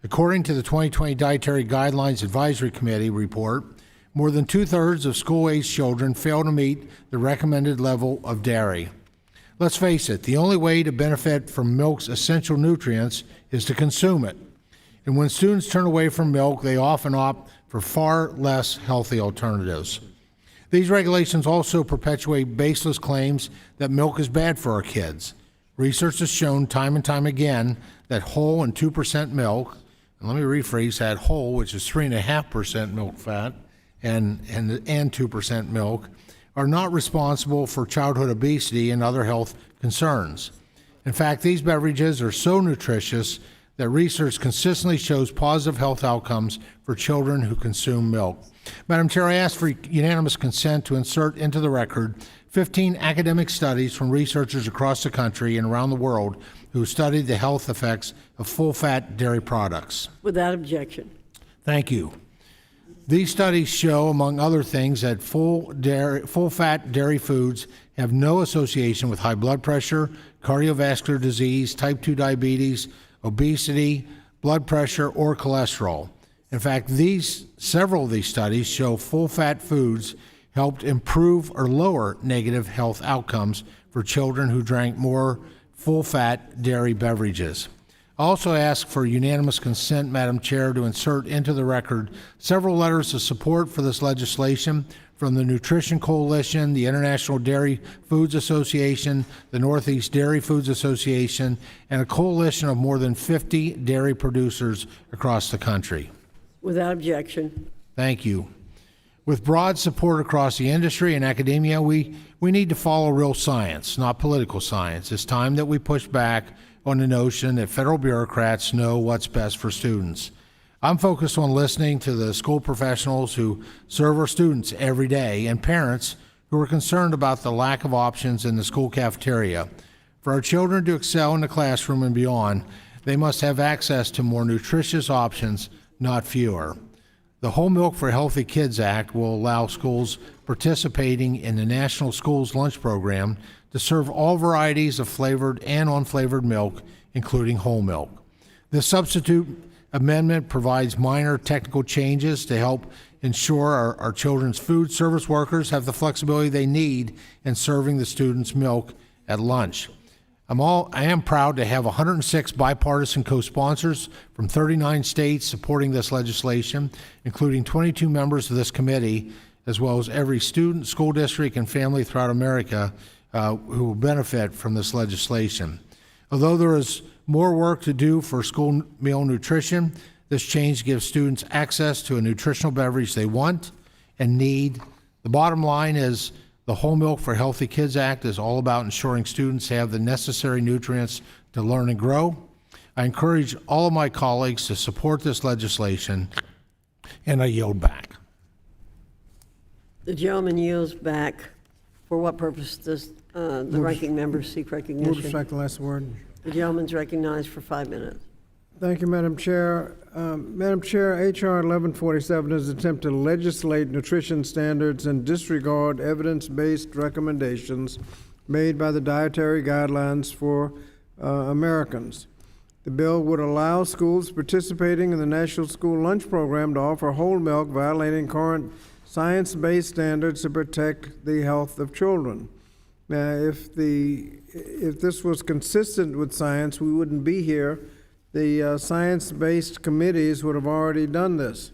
According to the 2020 Dietary Guidelines Advisory Committee report, more than 2/3 of school-aged children fail to meet the recommended level of dairy. Let's face it, the only way to benefit from milk's essential nutrients is to consume it. And when students turn away from milk, they often opt for far less healthy alternatives. These regulations also perpetuate baseless claims that milk is bad for our kids. Research has shown time and time again that whole and 2% milk, and let me rephrase that, whole, which is 3.5% milk fat, and 2% milk, are not responsible for childhood obesity and other health concerns. In fact, these beverages are so nutritious that research consistently shows positive health outcomes for children who consume milk. Madam Chair, I ask for unanimous consent to insert into the record 15 academic studies from researchers across the country and around the world who studied the health effects of full-fat dairy products.
Without objection.
Thank you. These studies show, among other things, that full-fat dairy foods have no association with high blood pressure, cardiovascular disease, type 2 diabetes, obesity, blood pressure, or cholesterol. In fact, several of these studies show full-fat foods helped improve or lower negative health outcomes for children who drank more full-fat dairy beverages. I also ask for unanimous consent, Madam Chair, to insert into the record several letters of support for this legislation from the Nutrition Coalition, the International Dairy Foods Association, the Northeast Dairy Foods Association, and a coalition of more than 50 dairy producers across the country.
Without objection.
Thank you. With broad support across the industry and academia, we need to follow real science, not political science. It's time that we push back on the notion that federal bureaucrats know what's best for students. I'm focused on listening to the school professionals who serve our students every day and parents who are concerned about the lack of options in the school cafeteria. For our children to excel in the classroom and beyond, they must have access to more nutritious options, not fewer. The Whole Milk for Healthy Kids Act will allow schools participating in the National Schools Lunch Program to serve all varieties of flavored and unflavored milk, including whole milk. This substitute amendment provides minor technical changes to help ensure our children's food service workers have the flexibility they need in serving the students milk at lunch. I am proud to have 106 bipartisan co-sponsors from 39 states supporting this legislation, including 22 members of this committee, as well as every student, school district, and family throughout America who will benefit from this legislation. Although there is more work to do for school meal nutrition, this change gives students access to a nutritional beverage they want and need. The bottom line is the Whole Milk for Healthy Kids Act is all about ensuring students have the necessary nutrients to learn and grow. I encourage all of my colleagues to support this legislation, and I yield back.
The gentleman yields back. For what purpose does the ranking member seek recognition?
Move to strike the last word.
The gentleman's recognized for 5 minutes.
Thank you, Madam Chair. Madam Chair, H.R. 1147 is an attempt to legislate nutrition standards and disregard evidence-based recommendations made by the Dietary Guidelines for Americans. The bill would allow schools participating in the National School Lunch Program to offer whole milk, violating current science-based standards to protect the health of children. Now, if this was consistent with science, we wouldn't be here. The science-based committees would have already done this.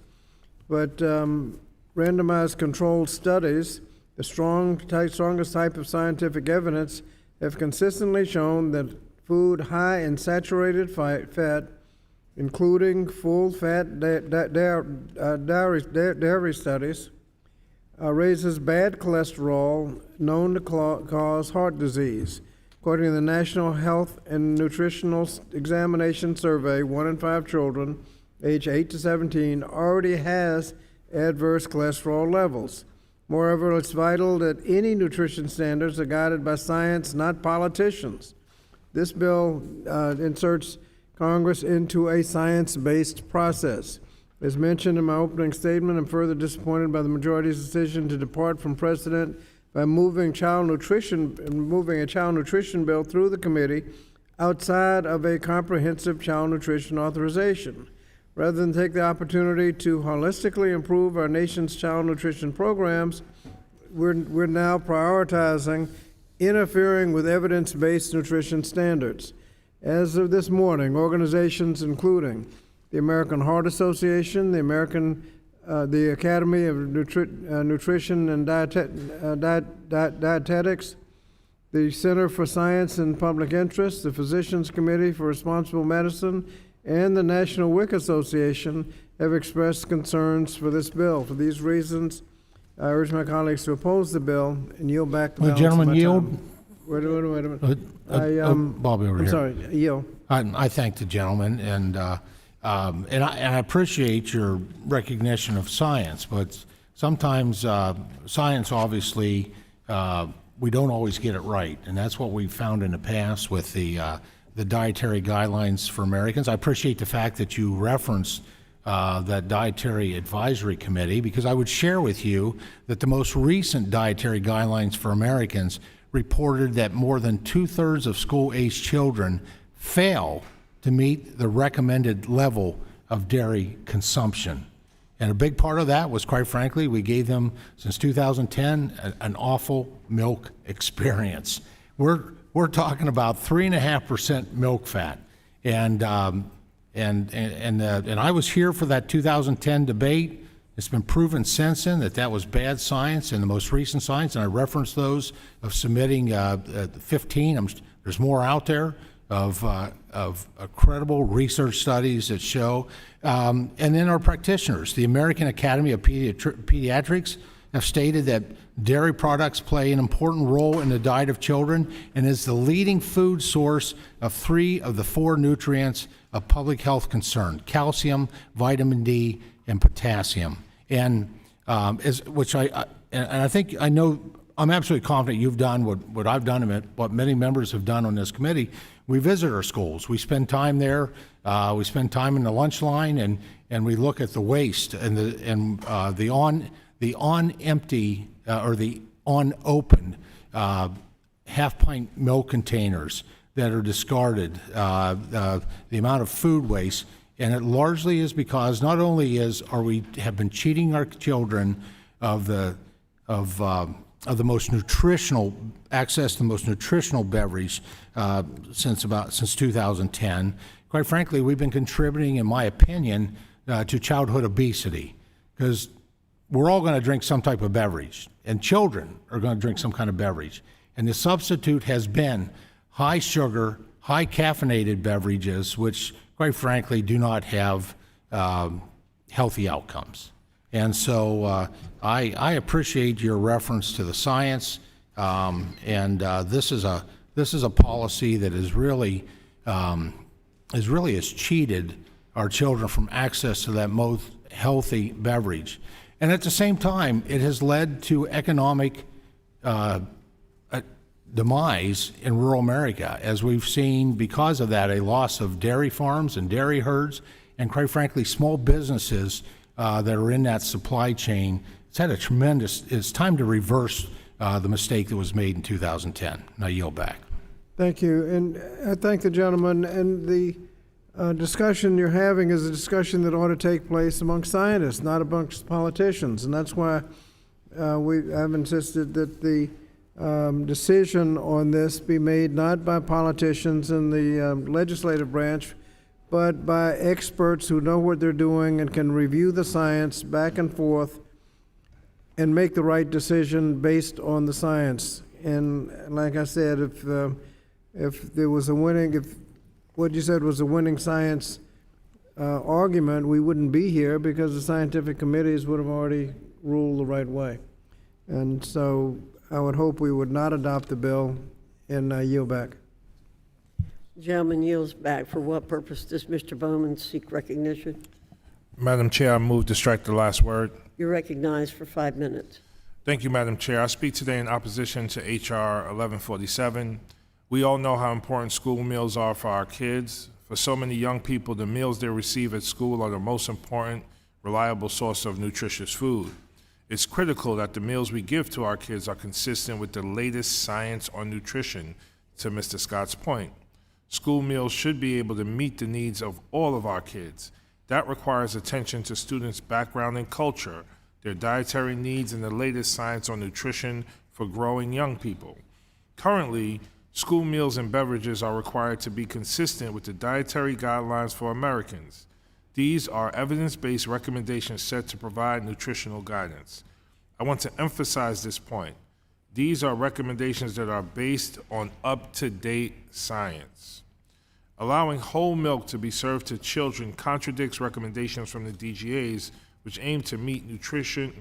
But randomized controlled studies, the strongest type of scientific evidence, have consistently shown that food high in saturated fat, including full-fat dairy studies, raises bad cholesterol known to cause heart disease. According to the National Health and Nutritional Examination Survey, 1 in 5 children age 8 to 17 already has adverse cholesterol levels. Moreover, it's vital that any nutrition standards are guided by science, not politicians. This bill inserts Congress into a science-based process. As mentioned in my opening statement, I'm further disappointed by the majority's decision to depart from precedent by moving a child nutrition bill through the committee outside of a comprehensive child nutrition authorization. Rather than take the opportunity to holistically improve our nation's child nutrition programs, we're now prioritizing interfering with evidence-based nutrition standards. As of this morning, organizations including the American Heart Association, the Academy of Nutrition and Dietetics, the Center for Science and Public Interest, the Physicians Committee for Responsible Medicine, and the National WIC Association have expressed concerns for this bill. For these reasons, I urge my colleagues to oppose the bill and yield back the balance of my time. Wait a minute.
Bobby over here.
I'm sorry, yield.
I thank the gentleman, and I appreciate your recognition of science, but sometimes science, obviously, we don't always get it right, and that's what we've found in the past with the Dietary Guidelines for Americans. I appreciate the fact that you referenced that Dietary Advisory Committee, because I would share with you that the most recent dietary guidelines for Americans reported that more than 2/3 of school-aged children fail to meet the recommended level of dairy consumption. And a big part of that was, quite frankly, we gave them, since 2010, an awful milk experience. We're talking about 3.5% milk fat. And I was here for that 2010 debate. It's been proven since then that that was bad science and the most recent science, and I referenced those of submitting 15. There's more out there of credible research studies that show. And then our practitioners, the American Academy of Pediatrics, have stated that dairy products play an important role in the diet of children and is the leading food source of 3 of the 4 nutrients of public health concern: calcium, vitamin D, and potassium. And I think I know I'm absolutely confident you've done what I've done and what many members have done on this committee. We visit our schools. We spend time there. We spend time in the lunch line, and we look at the waste and the unopened half-pint milk containers that are discarded, the amount of food waste, and it largely is because not only have been cheating our children of the most nutritional access to the most nutritional beverage since 2010. Quite frankly, we've been contributing, in my opinion, to childhood obesity, because we're all going to drink some type of beverage, and children are going to drink some kind of beverage. And the substitute has been high sugar, high caffeinated beverages, which, quite frankly, do not have healthy outcomes. And so I appreciate your reference to the science, and this is a policy that has really cheated our children from access to that most healthy beverage. And at the same time, it has led to economic demise in rural America, as we've seen, because of that, a loss of dairy farms and dairy herds, and quite frankly, small businesses that are in that supply chain. It's time to reverse the mistake that was made in 2010. And I yield back.
Thank you, and I thank the gentleman. And the discussion you're having is a discussion that ought to take place among scientists, not amongst politicians, and that's why I've insisted that the decision on this be made not by politicians in the legislative branch, but by experts who know what they're doing and can review the science back and forth and make the right decision based on the science. And like I said, if there was if what you said was a winning science argument, we wouldn't be here, because the scientific committees would have already ruled the right way. And so I would hope we would not adopt the bill, and I yield back.
Gentleman yields back. For what purpose does Mr. Bowman seek recognition?
Madam Chair, I move to strike the last word.
You're recognized for 5 minutes.
Thank you, Madam Chair. I speak today in opposition to H.R. 1147. We all know how important school meals are for our kids. For so many young people, the meals they receive at school are the most important, reliable source of nutritious food. It's critical that the meals we give to our kids are consistent with the latest science on nutrition, to Mr. Scott's point. School meals should be able to meet the needs of all of our kids. That requires attention to students' background and culture, their dietary needs, and the latest science on nutrition for growing young people. Currently, school meals and beverages are required to be consistent with the dietary guidelines for Americans. These are evidence-based recommendations set to provide nutritional guidance. I want to emphasize this point. These are recommendations that are based on up-to-date science. Allowing whole milk to be served to children contradicts recommendations from the DGAs, which aim to meet nutritious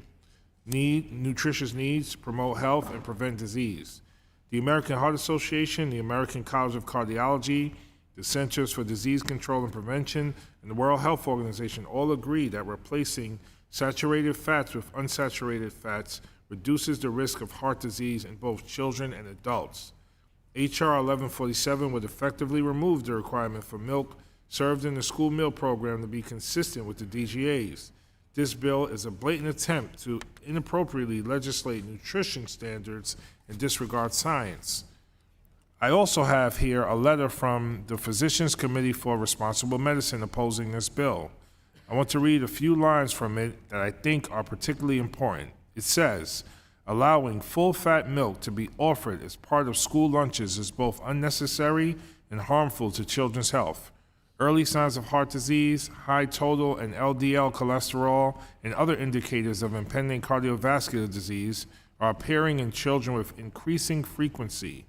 needs, promote health, and prevent disease. The American Heart Association, the American College of Cardiology, the Centers for Disease Control and Prevention, and the World Health Organization all agree that replacing saturated fats with unsaturated fats reduces the risk of heart disease in both children and adults. H.R. 1147 would effectively remove the requirement for milk served in the school meal program to be consistent with the DGAs. This bill is a blatant attempt to inappropriately legislate nutrition standards and disregard science. I also have here a letter from the Physicians Committee for Responsible Medicine opposing this bill. I want to read a few lines from it that I think are particularly important. It says, allowing full-fat milk to be offered as part of school lunches is both unnecessary and harmful to children's health. Early signs of heart disease, high total and LDL cholesterol, and other indicators of impending cardiovascular disease are appearing in children with increasing frequency.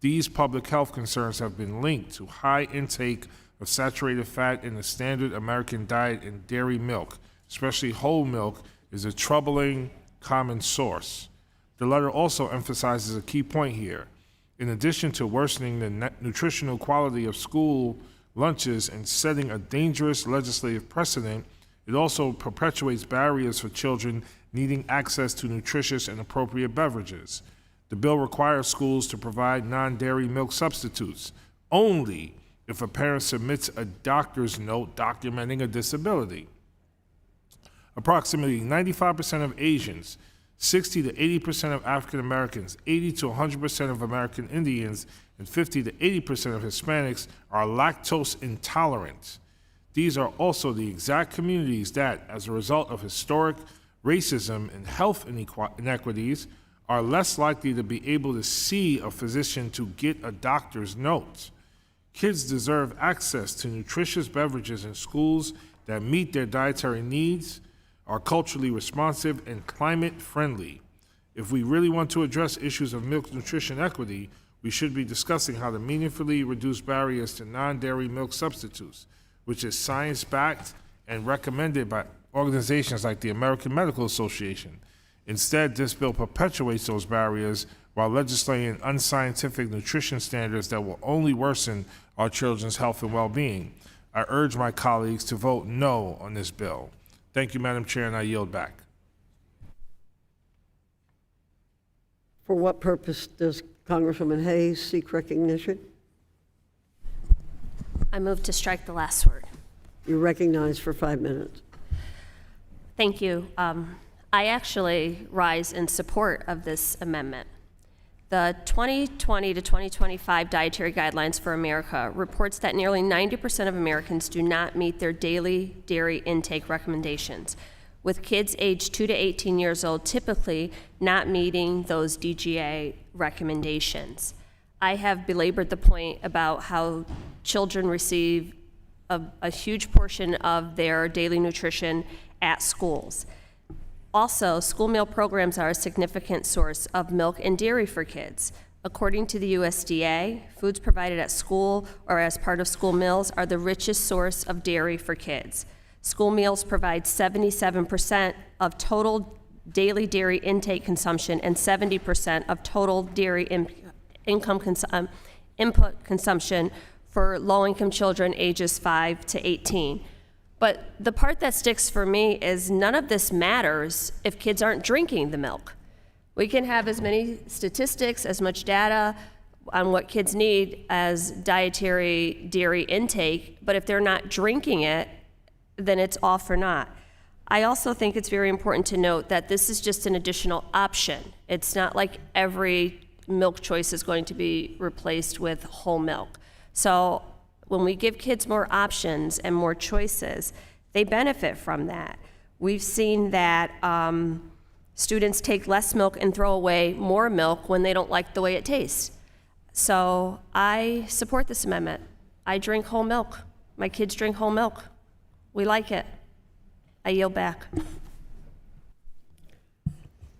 These public health concerns have been linked to high intake of saturated fat in the standard American diet, and dairy milk, especially whole milk, is a troubling common source. The letter also emphasizes a key point here. In addition to worsening the nutritional quality of school lunches and setting a dangerous legislative precedent, it also perpetuates barriers for children needing access to nutritious and appropriate beverages. The bill requires schools to provide non-dairy milk substitutes only if a parent submits a doctor's note documenting a disability. Approximately 95% of Asians, 60 to 80% of African Americans, 80 to 100% of American Indians, and 50 to 80% of Hispanics are lactose intolerant. These are also the exact communities that, as a result of historic racism and health inequities, are less likely to be able to see a physician to get a doctor's note. Kids deserve access to nutritious beverages in schools that meet their dietary needs, are culturally responsive, and climate friendly. If we really want to address issues of milk nutrition equity, we should be discussing how to meaningfully reduce barriers to non-dairy milk substitutes, which is science-backed and recommended by organizations like the American Medical Association. Instead, this bill perpetuates those barriers while legislating unscientific nutrition standards that will only worsen our children's health and well-being. I urge my colleagues to vote no on this bill. Thank you, Madam Chair, and I yield back.
For what purpose does Congresswoman Hayes seek recognition?
I move to strike the last word.
You're recognized for 5 minutes.
Thank you. I actually rise in support of this amendment. The 2020 to 2025 Dietary Guidelines for America reports that nearly 90% of Americans do not meet their daily dairy intake recommendations, with kids aged 2 to 18 years old typically not meeting those DGA recommendations. I have belabored the point about how children receive a huge portion of their daily nutrition at schools. Also, school meal programs are a significant source of milk and dairy for kids. According to the USDA, foods provided at school or as part of school meals are the richest source of dairy for kids. School meals provide 77% of total daily dairy intake consumption and 70% of total dairy input consumption for low-income children ages 5 to 18. But the part that sticks for me is none of this matters if kids aren't drinking the milk. We can have as many statistics, as much data on what kids need as dietary dairy intake, but if they're not drinking it, then it's all for naught. I also think it's very important to note that this is just an additional option. It's not like every milk choice is going to be replaced with whole milk. So when we give kids more options and more choices, they benefit from that. We've seen that students take less milk and throw away more milk when they don't like the way it tastes. So I support this amendment. I drink whole milk. My kids drink whole milk. We like it. I yield back.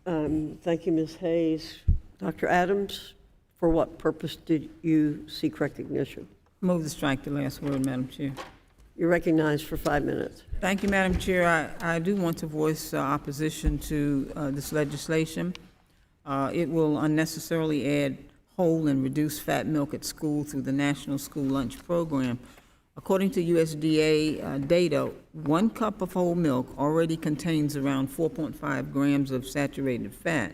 Thank you, Ms. Hayes. Dr. Adams, for what purpose did you seek recognition?
Move to strike the last word, Madam Chair.
You're recognized for 5 minutes.
Thank you, Madam Chair. I do want to voice opposition to this legislation. It will unnecessarily add whole and reduced fat milk at school through the National School Lunch Program. According to USDA data, 1 cup of whole milk already contains around 4.5 grams of saturated fat.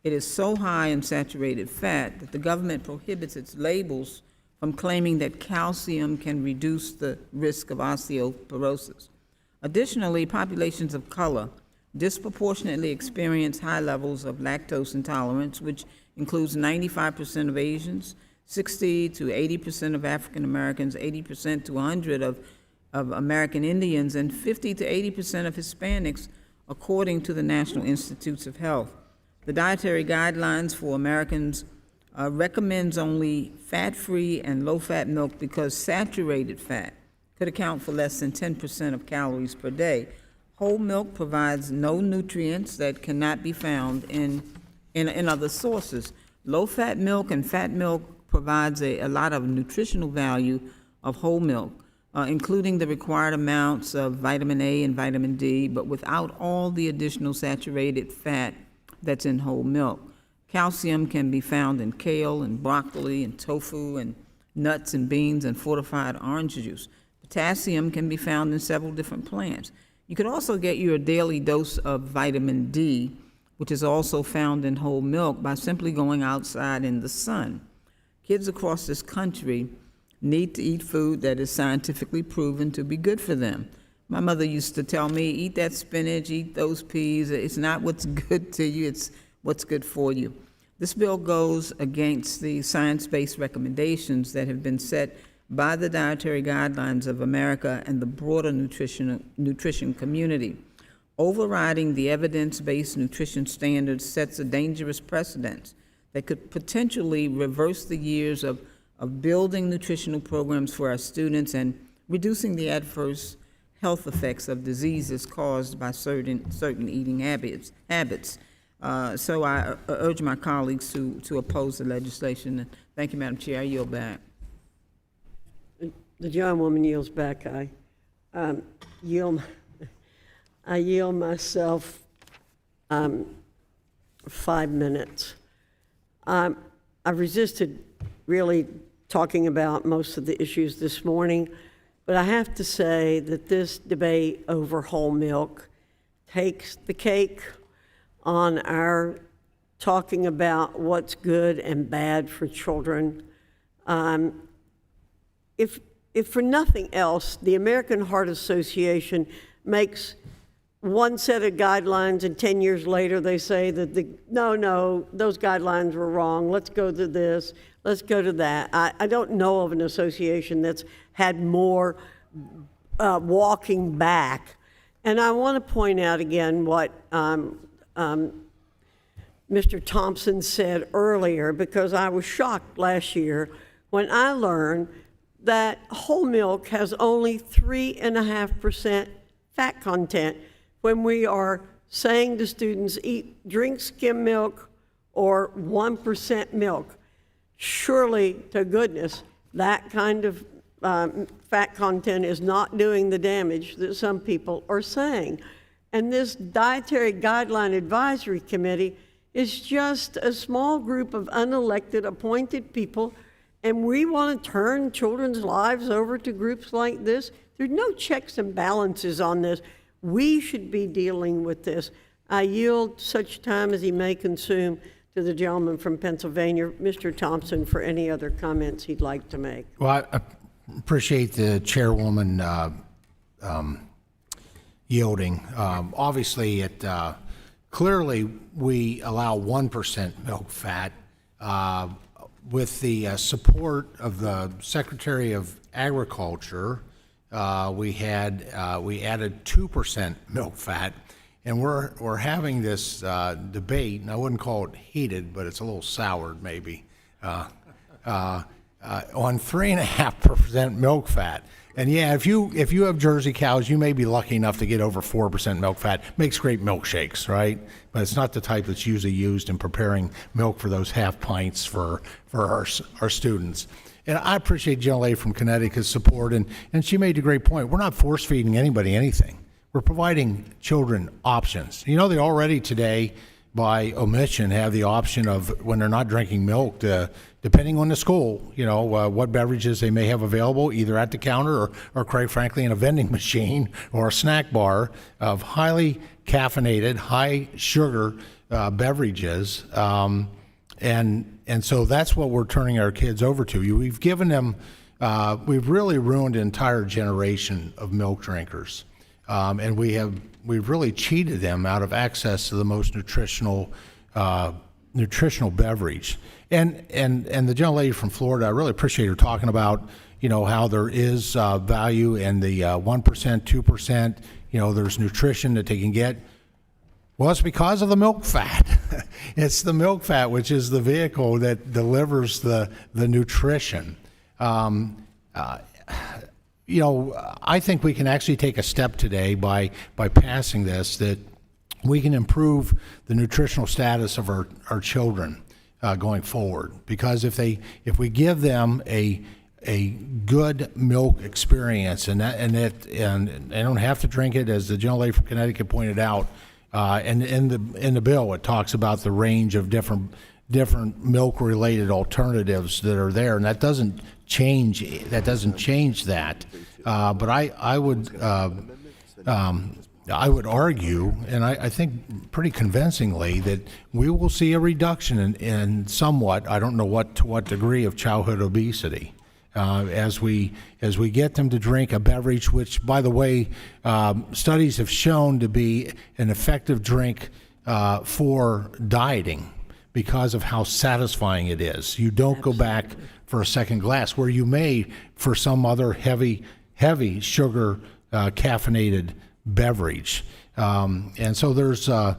It is so high in saturated fat that the government prohibits its labels from claiming that calcium can reduce the risk of osteoporosis. Additionally, populations of color disproportionately experience high levels of lactose intolerance, which includes 95% of Asians, 60 to 80% of African Americans, 80% to 100 of American Indians, and 50 to 80% of Hispanics, according to the National Institutes of Health. The dietary guidelines for Americans recommends only fat-free and low-fat milk because saturated fat could account for less than 10% of calories per day. Whole milk provides no nutrients that cannot be found in other sources. Low-fat milk and fat milk provides a lot of nutritional value of whole milk, including the required amounts of vitamin A and vitamin D, but without all the additional saturated fat that's in whole milk. Calcium can be found in kale and broccoli and tofu and nuts and beans and fortified orange juice. Potassium can be found in several different plants. You could also get your daily dose of vitamin D, which is also found in whole milk, by simply going outside in the sun. Kids across this country need to eat food that is scientifically proven to be good for them. My mother used to tell me, eat that spinach, eat those peas. It's not what's good to you, it's what's good for you. This bill goes against the science-based recommendations that have been set by the Dietary Guidelines of America and the broader nutrition community. Overriding the evidence-based nutrition standards sets a dangerous precedent that could potentially reverse the years of building nutritional programs for our students and reducing the adverse health effects of diseases caused by certain eating habits. So I urge my colleagues to oppose the legislation. Thank you, Madam Chair. I yield back.
The gentlewoman yields back. I yield myself 5 minutes. I resisted really talking about most of the issues this morning, but I have to say that this debate over whole milk takes the cake on our talking about what's good and bad for children. If for nothing else, the American Heart Association makes one set of guidelines, and 10 years later they say that no, those guidelines were wrong. Let's go to this. Let's go to that. I don't know of an association that's had more walking back. And I want to point out again what Mr. Thompson said earlier, because I was shocked last year when I learned that whole milk has only 3.5% fat content when we are saying to students, drink skim milk or 1% milk. Surely, to goodness, that kind of fat content is not doing the damage that some people are saying. And this Dietary Guideline Advisory Committee is just a small group of unelected, appointed people, and we want to turn children's lives over to groups like this. There's no checks and balances on this. We should be dealing with this. I yield such time as he may consume to the gentleman from Pennsylvania, Mr. Thompson, for any other comments he'd like to make.
Well, I appreciate the chairwoman yielding. Obviously, clearly we allow 1% milk fat. With the support of the Secretary of Agriculture, we added 2% milk fat, and we're having this debate, and I wouldn't call it heated, but it's a little soured maybe, on 3.5% milk fat. And yeah, if you have Jersey cows, you may be lucky enough to get over 4% milk fat. Makes great milkshakes, right? But it's not the type that's usually used in preparing milk for those half pints for our students. And I appreciate Jill A. from Connecticut's support, and she made a great point. We're not force feeding anybody anything. We're providing children options. You know, they already today, by omission, have the option of, when they're not drinking milk, depending on the school, what beverages they may have available, either at the counter or quite frankly, in a vending machine or a snack bar of highly caffeinated, high sugar beverages. And so that's what we're turning our kids over to. We've given them, we've really ruined an entire generation of milk drinkers. And we've really cheated them out of access to the most nutritional beverage. And the gentlelady from Florida, I really appreciate her talking about, how there is value in the 1%, 2%, there's nutrition that they can get. Well, it's because of the milk fat. It's the milk fat, which is the vehicle that delivers the nutrition. I think we can actually take a step today by passing this, that we can improve the nutritional status of our children going forward. Because if we give them a good milk experience, and they don't have to drink it, as the gentlelady from Connecticut pointed out, and in the bill it talks about the range of different milk-related alternatives that are there, and that doesn't change that. But I would argue, and I think pretty convincingly, that we will see a reduction in somewhat, I don't know to what degree, of childhood obesity. As we get them to drink a beverage, which, by the way, studies have shown to be an effective drink for dieting because of how satisfying it is. You don't go back for a second glass, where you may for some other heavy sugar caffeinated beverage. And so there's the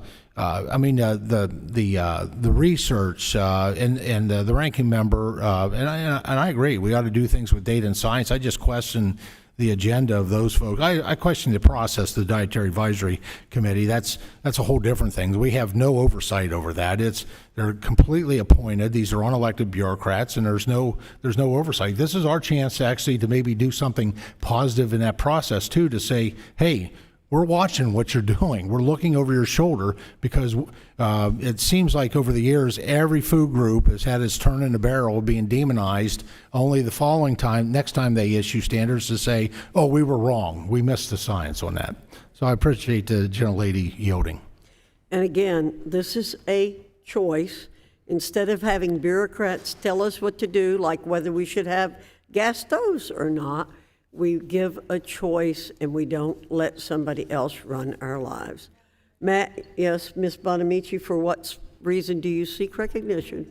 research and the ranking member, and I agree, we ought to do things with data and science. I just question the agenda of those folks. I question the process of the Dietary Advisory Committee. That's a whole different thing. We have no oversight over that. They're completely appointed. These are unelected bureaucrats, and there's no oversight. This is our chance to maybe do something positive in that process too, to say, hey, we're watching what you're doing. We're looking over your shoulder, because it seems like over the years, every food group has had its turn in the barrel of being demonized, only the next time they issue standards, to say, oh, we were wrong. We missed the science on that. So I appreciate the gentlelady yielding.
And again, this is a choice. Instead of having bureaucrats tell us what to do, like whether we should have gas stoves or not, we give a choice, and we don't let somebody else run our lives. Matt, yes, Ms. Bonamici, for what reason do you seek recognition?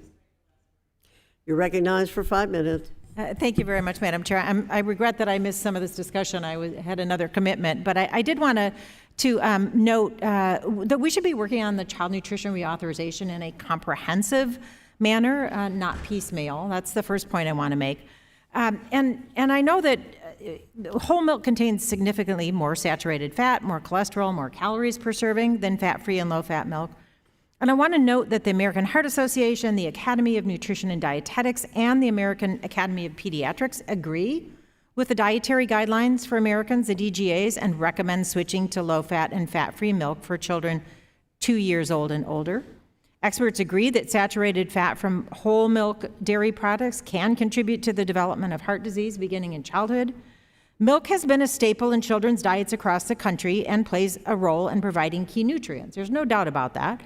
You're recognized for 5 minutes.
Thank you very much, Madam Chair. I regret that I missed some of this discussion. I had another commitment, but I did want to note that we should be working on the child nutrition reauthorization in a comprehensive manner, not piecemeal. That's the first point I want to make. And I know that whole milk contains significantly more saturated fat, more cholesterol, more calories per serving than fat-free and low-fat milk. And I want to note that the American Heart Association, the Academy of Nutrition and Dietetics, and the American Academy of Pediatrics agree with the dietary guidelines for Americans, the DGAs, and recommend switching to low-fat and fat-free milk for children 2 years old and older. Experts agree that saturated fat from whole milk dairy products can contribute to the development of heart disease beginning in childhood. Milk has been a staple in children's diets across the country and plays a role in providing key nutrients. There's no doubt about that.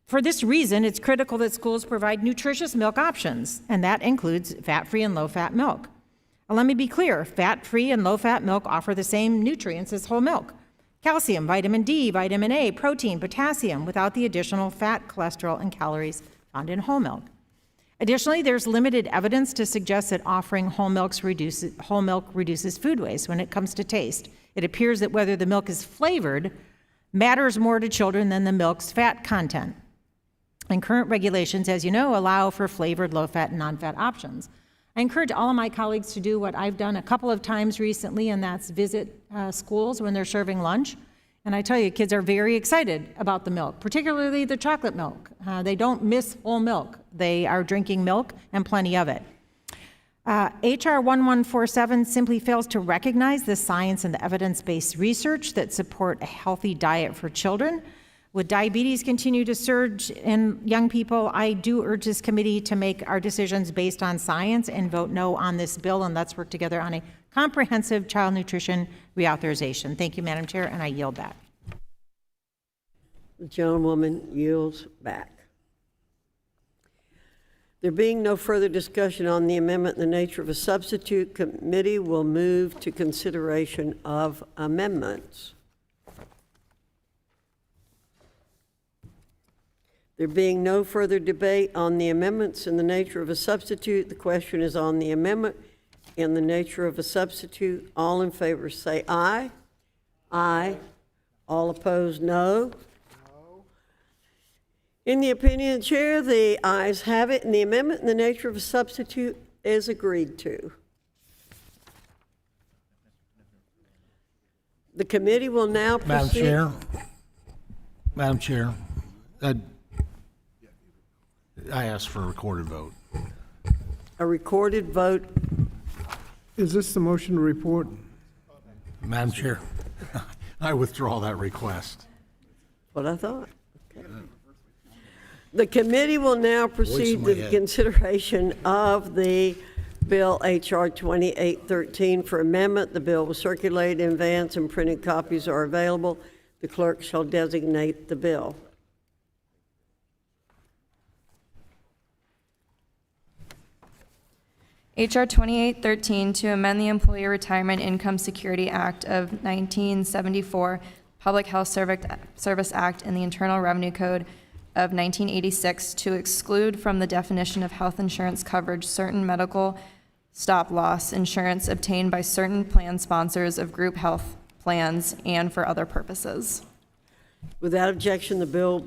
For this reason, it's critical that schools provide nutritious milk options, and that includes fat-free and low-fat milk. Now, let me be clear, fat-free and low-fat milk offer the same nutrients as whole milk: calcium, vitamin D, vitamin A, protein, potassium, without the additional fat, cholesterol, and calories found in whole milk. Additionally, there's limited evidence to suggest that offering whole milk reduces food waste when it comes to taste. It appears that whether the milk is flavored matters more to children than the milk's fat content. And current regulations, as you know, allow for flavored low-fat and non-fat options. I encourage all of my colleagues to do what I've done a couple of times recently, and that's visit schools when they're serving lunch. And I tell you, kids are very excited about the milk, particularly the chocolate milk. They don't miss whole milk. They are drinking milk, and plenty of it. HR 1147 simply fails to recognize the science and the evidence-based research that support a healthy diet for children. With diabetes continue to surge in young people, I do urge this committee to make our decisions based on science and vote no on this bill, and let's work together on a comprehensive child nutrition reauthorization. Thank you, Madam Chair, and I yield back.
The gentlewoman yields back. There being no further discussion on the amendment in the nature of a substitute, committee will move to consideration of amendments. There being no further debate on the amendments in the nature of a substitute, the question is on the amendment in the nature of a substitute. All in favor say aye. Aye. All opposed, no. In the opinion of the chair, the ayes have it, and the amendment in the nature of a substitute is agreed to. The committee will now proceed.
Madam Chair, I ask for a recorded vote.
A recorded vote.
Is this the motion to report?
Madam Chair, I withdraw that request.
What I thought. Okay. The committee will now proceed with the consideration of the Bill H.R. 2813 for amendment. The bill was circulated in advance and printed copies are available. The clerk shall designate the bill.
H.R. 2813 to amend the Employee Retirement Income Security Act of 1974, Public Health Service Act, and the Internal Revenue Code of 1986 to exclude from the definition of health insurance coverage certain medical stop-loss insurance obtained by certain plan sponsors of group health plans and for other purposes.
Without objection, the bill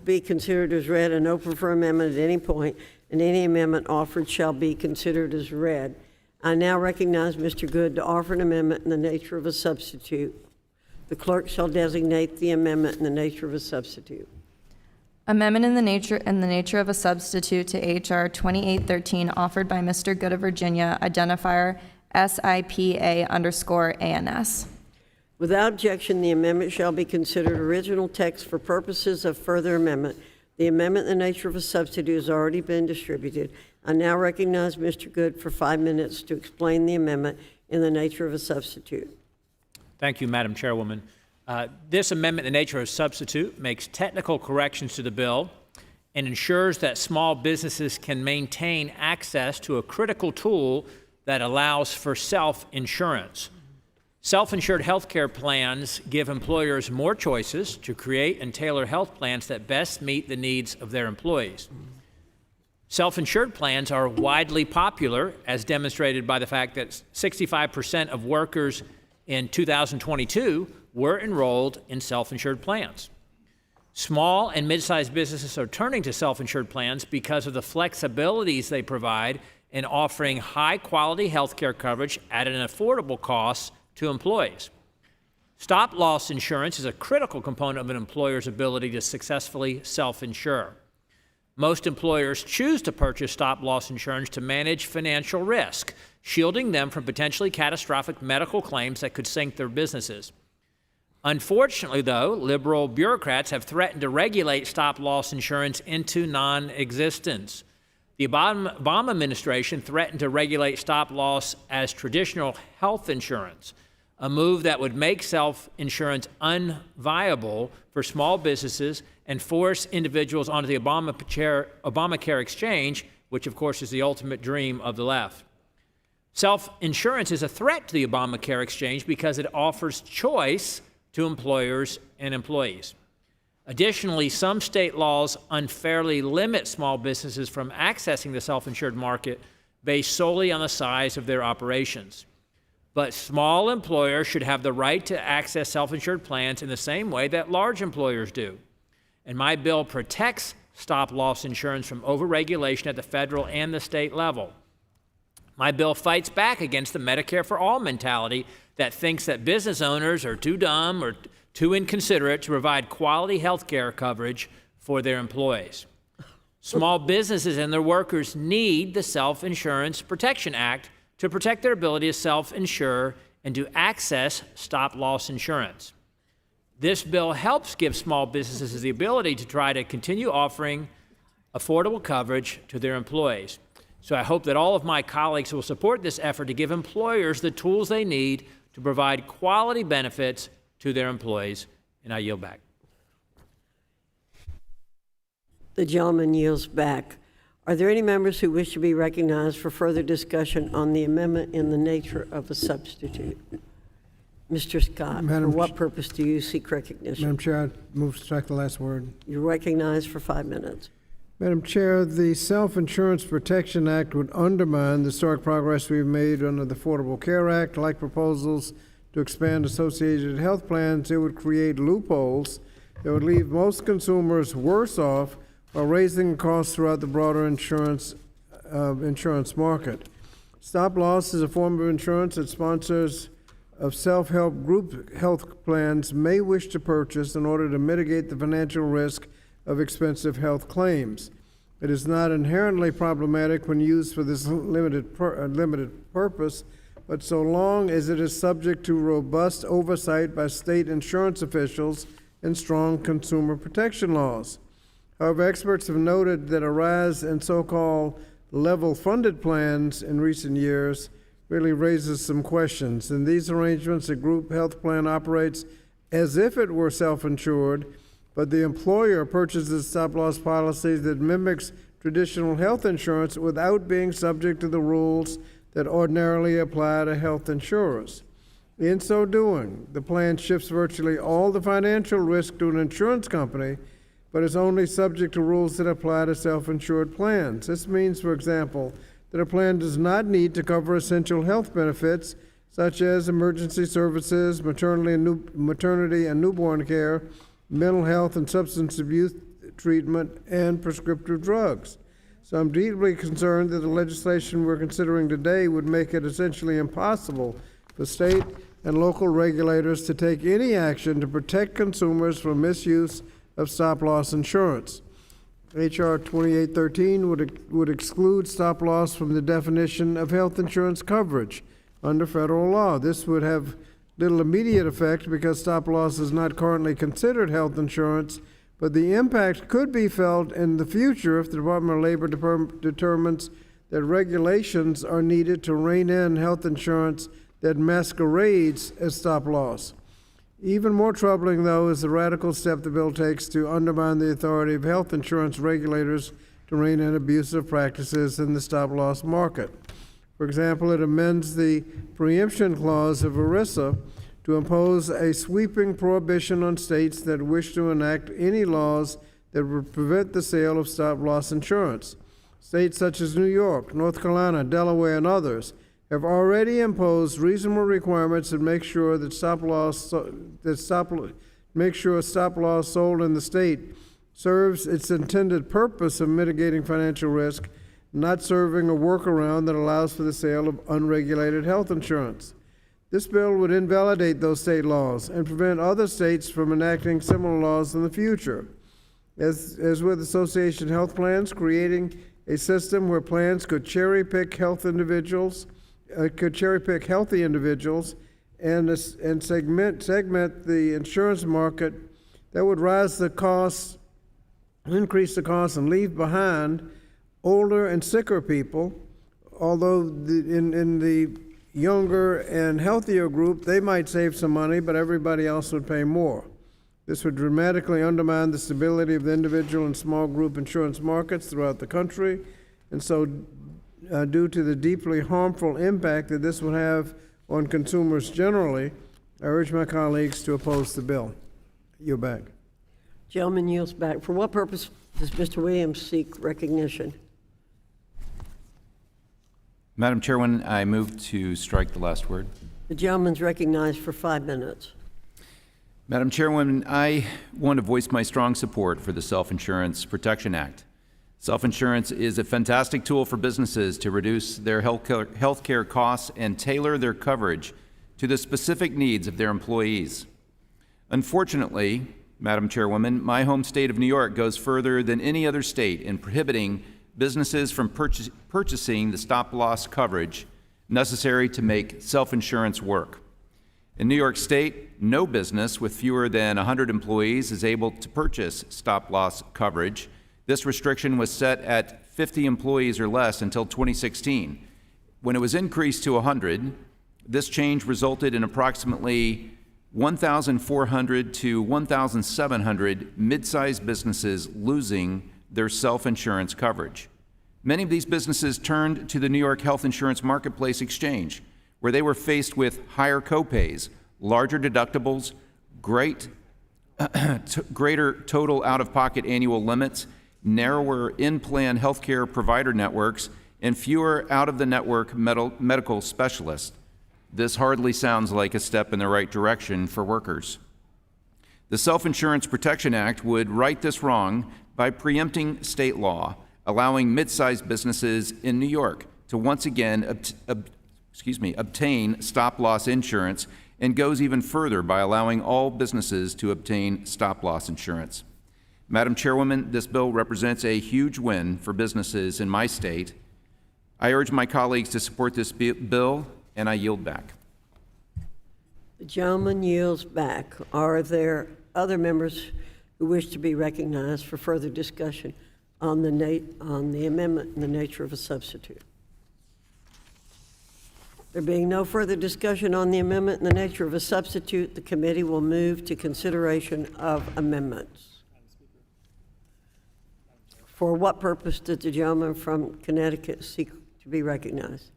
be considered as read and open for amendment at any point, and any amendment offered shall be considered as read. I now recognize Mr. Good to offer an amendment in the nature of a substitute. The clerk shall designate the amendment in the nature of a substitute.
Amendment in the nature of a substitute to H.R. 2813 offered by Mr. Good of Virginia, identifier SIPA_ANS.
Without objection, the amendment shall be considered original text for purposes of further amendment. The amendment in the nature of a substitute has already been distributed. I now recognize Mr. Good for 5 minutes to explain the amendment in the nature of a substitute.
Thank you, Madam Chairwoman. This amendment in the nature of a substitute makes technical corrections to the bill and ensures that small businesses can maintain access to a critical tool that allows for self-insurance. Self-insured health care plans give employers more choices to create and tailor health plans that best meet the needs of their employees. Self-insured plans are widely popular, as demonstrated by the fact that 65% of workers in 2022 were enrolled in self-insured plans. Small and mid-sized businesses are turning to self-insured plans because of the flexibilities they provide in offering high-quality health care coverage at an affordable cost to employees. Stop-loss insurance is a critical component of an employer's ability to successfully self-insure. Most employers choose to purchase stop-loss insurance to manage financial risk, shielding them from potentially catastrophic medical claims that could sink their businesses. Unfortunately, though, liberal bureaucrats have threatened to regulate stop-loss insurance into non-existence. The Obama administration threatened to regulate stop-loss as traditional health insurance, a move that would make self-insurance unviable for small businesses and force individuals onto the Obamacare exchange, which of course is the ultimate dream of the left. Self-insurance is a threat to the Obamacare exchange because it offers choice to employers and employees. Additionally, some state laws unfairly limit small businesses from accessing the self-insured market based solely on the size of their operations. But small employers should have the right to access self-insured plans in the same way that large employers do. And my bill protects stop-loss insurance from overregulation at the federal and the state level. My bill fights back against the Medicare for All mentality that thinks that business owners are too dumb or too inconsiderate to provide quality health care coverage for their employees. Small businesses and their workers need the Self-Insurance Protection Act to protect their ability to self-insure and to access stop-loss insurance. This bill helps give small businesses the ability to try to continue offering affordable coverage to their employees. So I hope that all of my colleagues will support this effort to give employers the tools they need to provide quality benefits to their employees, and I yield back.
The gentleman yields back. Are there any members who wish to be recognized for further discussion on the amendment in the nature of a substitute? Mr. Scott,
Madam
for what purpose do you seek recognition?
Madam Chair, I move to strike the last word.
You're recognized for 5 minutes.
Madam Chair, the Self-Insurance Protection Act would undermine the historic progress we've made under the Affordable Care Act. Like proposals to expand associated health plans, it would create loopholes that would leave most consumers worse off while raising costs throughout the broader insurance market. Stop loss is a form of insurance that sponsors of self-help group health plans may wish to purchase in order to mitigate the financial risk of expensive health claims. It is not inherently problematic when used for this limited purpose, but so long as it is subject to robust oversight by state insurance officials and strong consumer protection laws. However, experts have noted that a rise in so-called level-funded plans in recent years really raises some questions. In these arrangements, a group health plan operates as if it were self-insured, but the employer purchases stop-loss policies that mimics traditional health insurance without being subject to the rules that ordinarily apply to health insurers. In so doing, the plan shifts virtually all the financial risk to an insurance company, but is only subject to rules that apply to self-insured plans. This means, for example, that a plan does not need to cover essential health benefits such as emergency services, maternity and newborn care, mental health and substance abuse treatment, and prescriptive drugs. So I'm deeply concerned that the legislation we're considering today would make it essentially impossible for state and local regulators to take any action to protect consumers from misuse of stop-loss insurance. H.R. 2813 would exclude stop-loss from the definition of health insurance coverage under federal law. This would have little immediate effect because stop-loss is not currently considered health insurance, but the impact could be felt in the future if the Department of Labor determines that regulations are needed to rein in health insurance that masquerades as stop-loss. Even more troubling, though, is the radical step the bill takes to undermine the authority of health insurance regulators to rein in abusive practices in the stop-loss market. For example, it amends the preemption clause of ERISA to impose a sweeping prohibition on states that wish to enact any laws that would prevent the sale of stop-loss insurance. States such as New York, North Carolina, Delaware, and others have already imposed reasonable requirements that make sure that stop-loss sold in the state serves its intended purpose of mitigating financial risk, not serving a workaround that allows for the sale of unregulated health insurance. This bill would invalidate those state laws and prevent other states from enacting similar laws in the future. As with association health plans, creating a system where plans could cherry-pick healthy individuals and segment the insurance market, that would increase the costs, and leave behind older and sicker people. Although in the younger and healthier group, they might save some money, but everybody else would pay more. This would dramatically undermine the stability of the individual and small group insurance markets throughout the country, and so due to the deeply harmful impact that this would have on consumers generally, I urge my colleagues to oppose the bill. You're back.
Gentleman yields back. For what purpose does Mr. Williams seek recognition?
Madam Chairwoman, I move to strike the last word.
The gentleman's recognized for 5 minutes.
Madam Chairwoman, I want to voice my strong support for the Self-Insurance Protection Act. Self-insurance is a fantastic tool for businesses to reduce their health care costs and tailor their coverage to the specific needs of their employees. Unfortunately, Madam Chairwoman, my home state of New York goes further than any other state in prohibiting businesses from purchasing the stop-loss coverage necessary to make self-insurance work. In New York State, no business with fewer than 100 employees is able to purchase stop-loss coverage. This restriction was set at 50 employees or less until 2016. When it was increased to 100, this change resulted in approximately 1,400 to 1,700 mid-sized businesses losing their self-insurance coverage. Many of these businesses turned to the New York Health Insurance Marketplace Exchange, where they were faced with higher copays, larger deductibles, greater total out-of-pocket annual limits, narrower in-plan healthcare provider networks, and fewer out-of-the-network medical specialists. This hardly sounds like a step in the right direction for workers. The Self-Insurance Protection Act would right this wrong by preempting state law, allowing mid-sized businesses in New York to once again obtain stop-loss insurance, and goes even further by allowing all businesses to obtain stop-loss insurance. Madam Chairwoman, this bill represents a huge win for businesses in my state. I urge my colleagues to support this bill, and I yield back.
The gentleman yields back. Are there other members who wish to be recognized for further discussion on the amendment and the nature of a substitute? There being no further discussion on the amendment and the nature of a substitute, the committee will move to consideration of amendments. For what purpose did the gentleman from Connecticut seek to be recognized?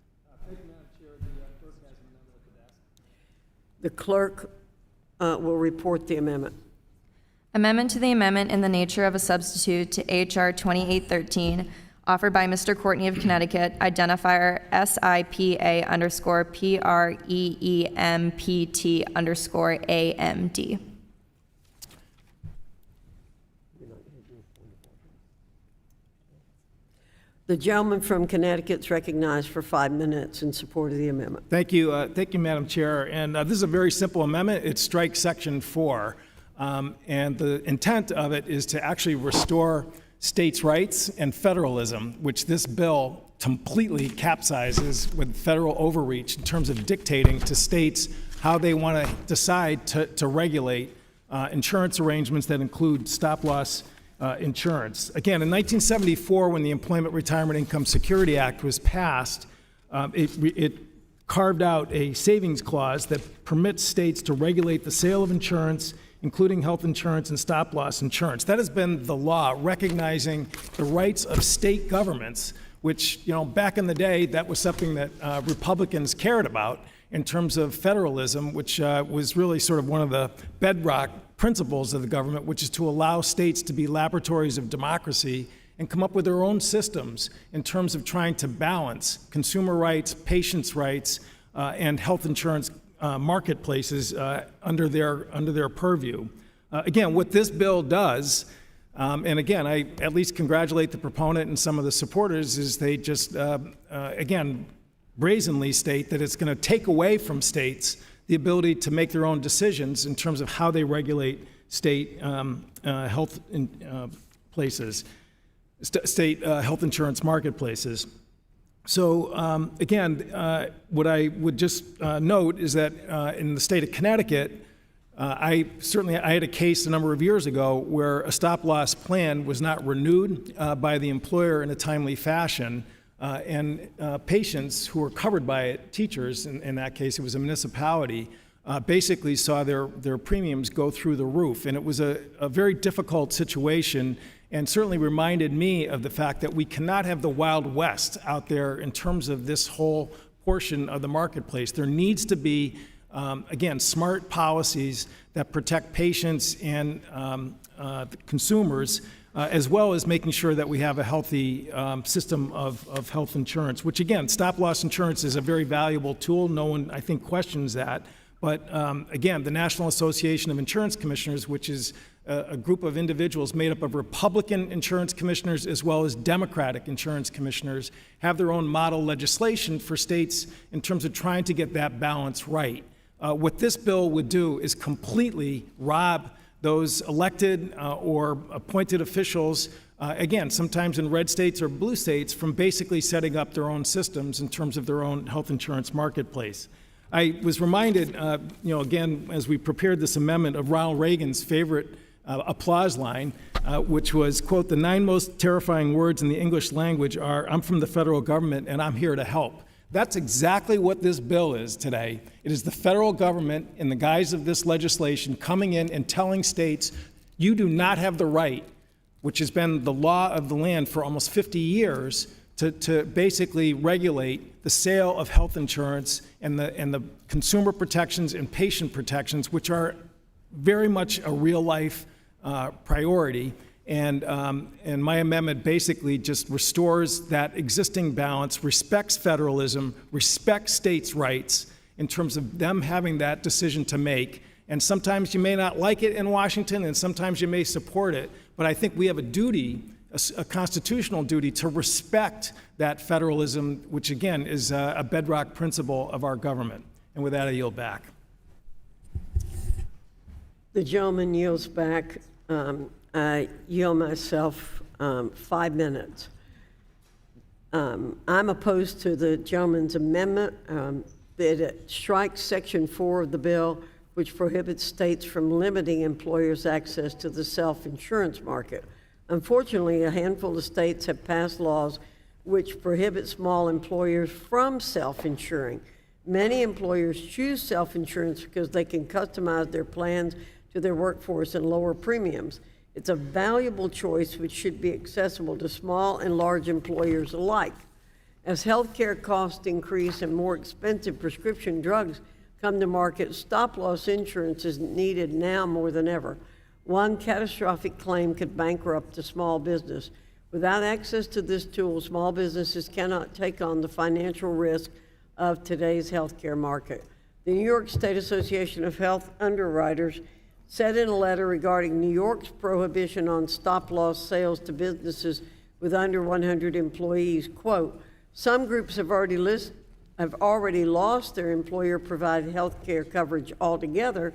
The clerk will report the amendment.
Amendment to the amendment in the nature of a substitute to H.R. 2813, offered by Mr. Courtney of Connecticut, identifier SIPA_PREEMPT_AMD.
The gentleman from Connecticut is recognized for 5 minutes in support of the amendment.
Thank you, Madam Chair. And this is a very simple amendment. It strikes Section 4. And the intent of it is to actually restore states' rights and federalism, which this bill completely capsizes with federal overreach in terms of dictating to states how they want to decide to regulate insurance arrangements that include stop-loss insurance. Again, in 1974, when the Employment Retirement Income Security Act was passed, it carved out a savings clause that permits states to regulate the sale of insurance, including health insurance and stop-loss insurance. That has been the law, recognizing the rights of state governments, which, back in the day, that was something that Republicans cared about in terms of federalism, which was really sort of one of the bedrock principles of the government, which is to allow states to be laboratories of democracy and come up with their own systems in terms of trying to balance consumer rights, patients' rights, and health insurance marketplaces under their purview. Again, what this bill does, and again, I at least congratulate the proponent and some of the supporters, is they just, again, brazenly state that it's going to take away from states the ability to make their own decisions in terms of how they regulate state health places, state health insurance marketplaces. So again, what I would just note is that in the state of Connecticut, I had a case a number of years ago where a stop-loss plan was not renewed by the employer in a timely fashion, and patients who were covered by it, teachers, in that case it was a municipality, basically saw their premiums go through the roof. And it was a very difficult situation, and certainly reminded me of the fact that we cannot have the Wild West out there in terms of this whole portion of the marketplace. There needs to be, again, smart policies that protect patients and consumers, as well as making sure that we have a healthy system of health insurance, which, again, stop-loss insurance is a very valuable tool. No one, I think, questions that. But again, the National Association of Insurance Commissioners, which is a group of individuals made up of Republican insurance commissioners as well as Democratic insurance commissioners, have their own model legislation for states in terms of trying to get that balance right. What this bill would do is completely rob those elected or appointed officials, again, sometimes in red states or blue states, from basically setting up their own systems in terms of their own health insurance marketplace. I was reminded, again, as we prepared this amendment, of Ronald Reagan's favorite applause line, which was, quote, "The 9 most terrifying words in the English language are, 'I'm from the federal government and I'm here to help.'" That's exactly what this bill is today. It is the federal government, in the guise of this legislation, coming in and telling states, you do not have the right, which has been the law of the land for almost 50 years, to basically regulate the sale of health insurance and the consumer protections and patient protections, which are very much a real-life priority. And my amendment basically just restores that existing balance, respects federalism, respects states' rights in terms of them having that decision to make. And sometimes you may not like it in Washington, and sometimes you may support it, but I think we have a duty, a constitutional duty, to respect that federalism, which again is a bedrock principle of our government. And with that, I yield back.
The gentleman yields back. I yield myself 5 minutes. I'm opposed to the gentleman's amendment that it strikes Section 4 of the bill, which prohibits states from limiting employers' access to the self-insurance market. Unfortunately, a handful of states have passed laws which prohibit small employers from self-insuring. Many employers choose self-insurance because they can customize their plans to their workforce and lower premiums. It's a valuable choice which should be accessible to small and large employers alike. As healthcare costs increase and more expensive prescription drugs come to market, stop-loss insurance is needed now more than ever. One catastrophic claim could bankrupt a small business. Without access to this tool, small businesses cannot take on the financial risk of today's healthcare market. The New York State Association of Health Underwriters said in a letter regarding New York's prohibition on stop-loss sales to businesses with under 100 employees, quote, some groups have already lost their employer-provided health care coverage altogether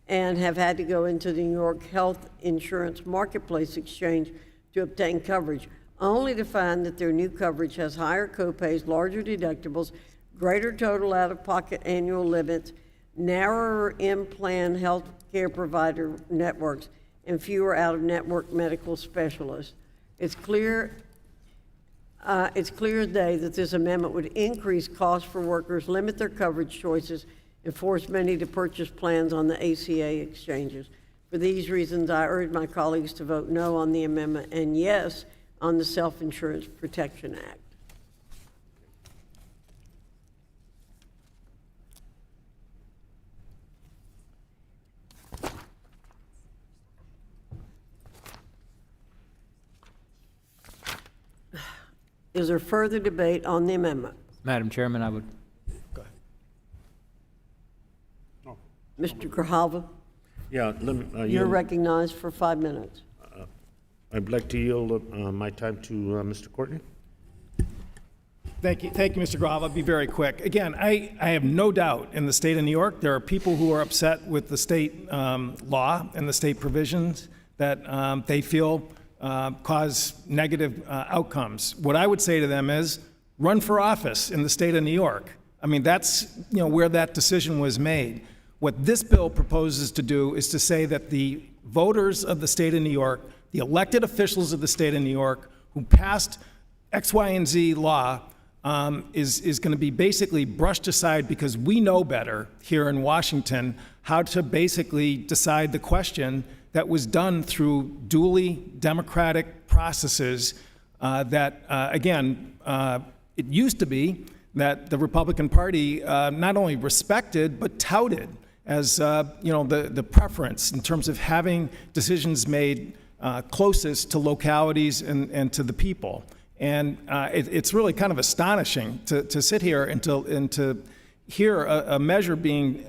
and have had to go into the New York Health Insurance Marketplace Exchange to obtain coverage, only to find that their new coverage has higher copays, larger deductibles, greater total out-of-pocket annual limits, narrower in-plan health care provider networks, and fewer out-of-network medical specialists. It's clear as day that this amendment would increase costs for workers, limit their coverage choices, and force many to purchase plans on the ACA exchanges. For these reasons, I urge my colleagues to vote no on the amendment and yes on the Self-Insurance Protection Act. Is there further debate on the amendment?
Madam Chairman, I would.
Mr. Grijalva,
Yeah, let me,
you're
yield.
recognized for 5 minutes.
I'd like to yield my time to Mr. Courtney.
Thank you, Mr. Grijalva. I'll be very quick. Again, I have no doubt in the state of New York, there are people who are upset with the state law and the state provisions that they feel cause negative outcomes. What I would say to them is, run for office in the state of New York. I mean, that's where that decision was made. What this bill proposes to do is to say that the voters of the state of New York, the elected officials of the state of New York who passed X, Y, and Z law is going to be basically brushed aside because we know better here in Washington how to basically decide the question that was done through duly democratic processes that, again, it used to be that the Republican Party not only respected but touted as the preference in terms of having decisions made closest to localities and to the people. And it's really kind of astonishing to sit here and to hear a measure being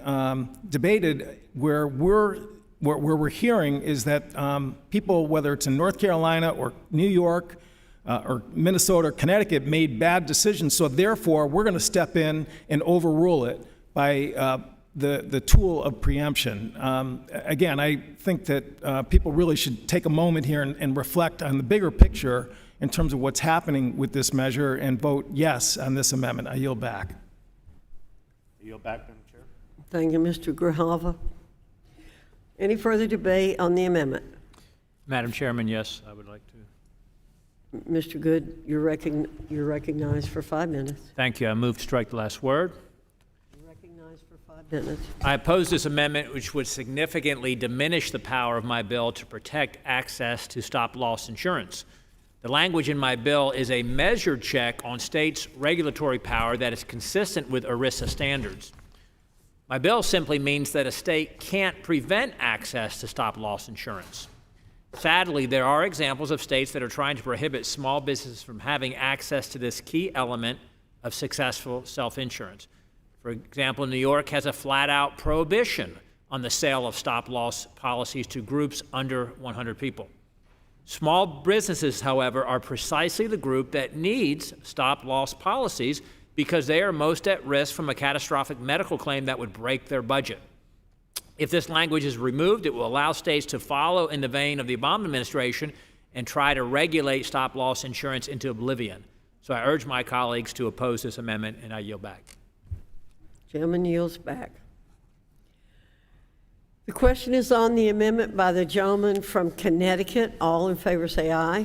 debated where we're hearing is that people, whether it's in North Carolina or New York or Minnesota or Connecticut, made bad decisions. So therefore, we're going to step in and overrule it by the tool of preemption. Again, I think that people really should take a moment here and reflect on the bigger picture in terms of what's happening with this measure and vote yes on this amendment. I yield back.
I yield back, Madam Chair.
Thank you, Mr. Grijalva. Any further debate on the amendment?
Madam Chairman, yes, I would like to.
Mr. Good, you're recognized for 5 minutes.
Thank you. I move to strike the last word.
You're recognized for 5 minutes.
I oppose this amendment, which would significantly diminish the power of my bill to protect access to stop-loss insurance. The language in my bill is a measured check on states' regulatory power that is consistent with ERISA standards. My bill simply means that a state can't prevent access to stop-loss insurance. Sadly, there are examples of states that are trying to prohibit small businesses from having access to this key element of successful self-insurance. For example, New York has a flat-out prohibition on the sale of stop-loss policies to groups under 100 people. Small businesses, however, are precisely the group that needs stop-loss policies because they are most at risk from a catastrophic medical claim that would break their budget. If this language is removed, it will allow states to follow in the vein of the Obama administration and try to regulate stop-loss insurance into oblivion. So I urge my colleagues to oppose this amendment, and I yield back.
Gentleman yields back. The question is on the amendment by the gentleman from Connecticut. All in favor say aye.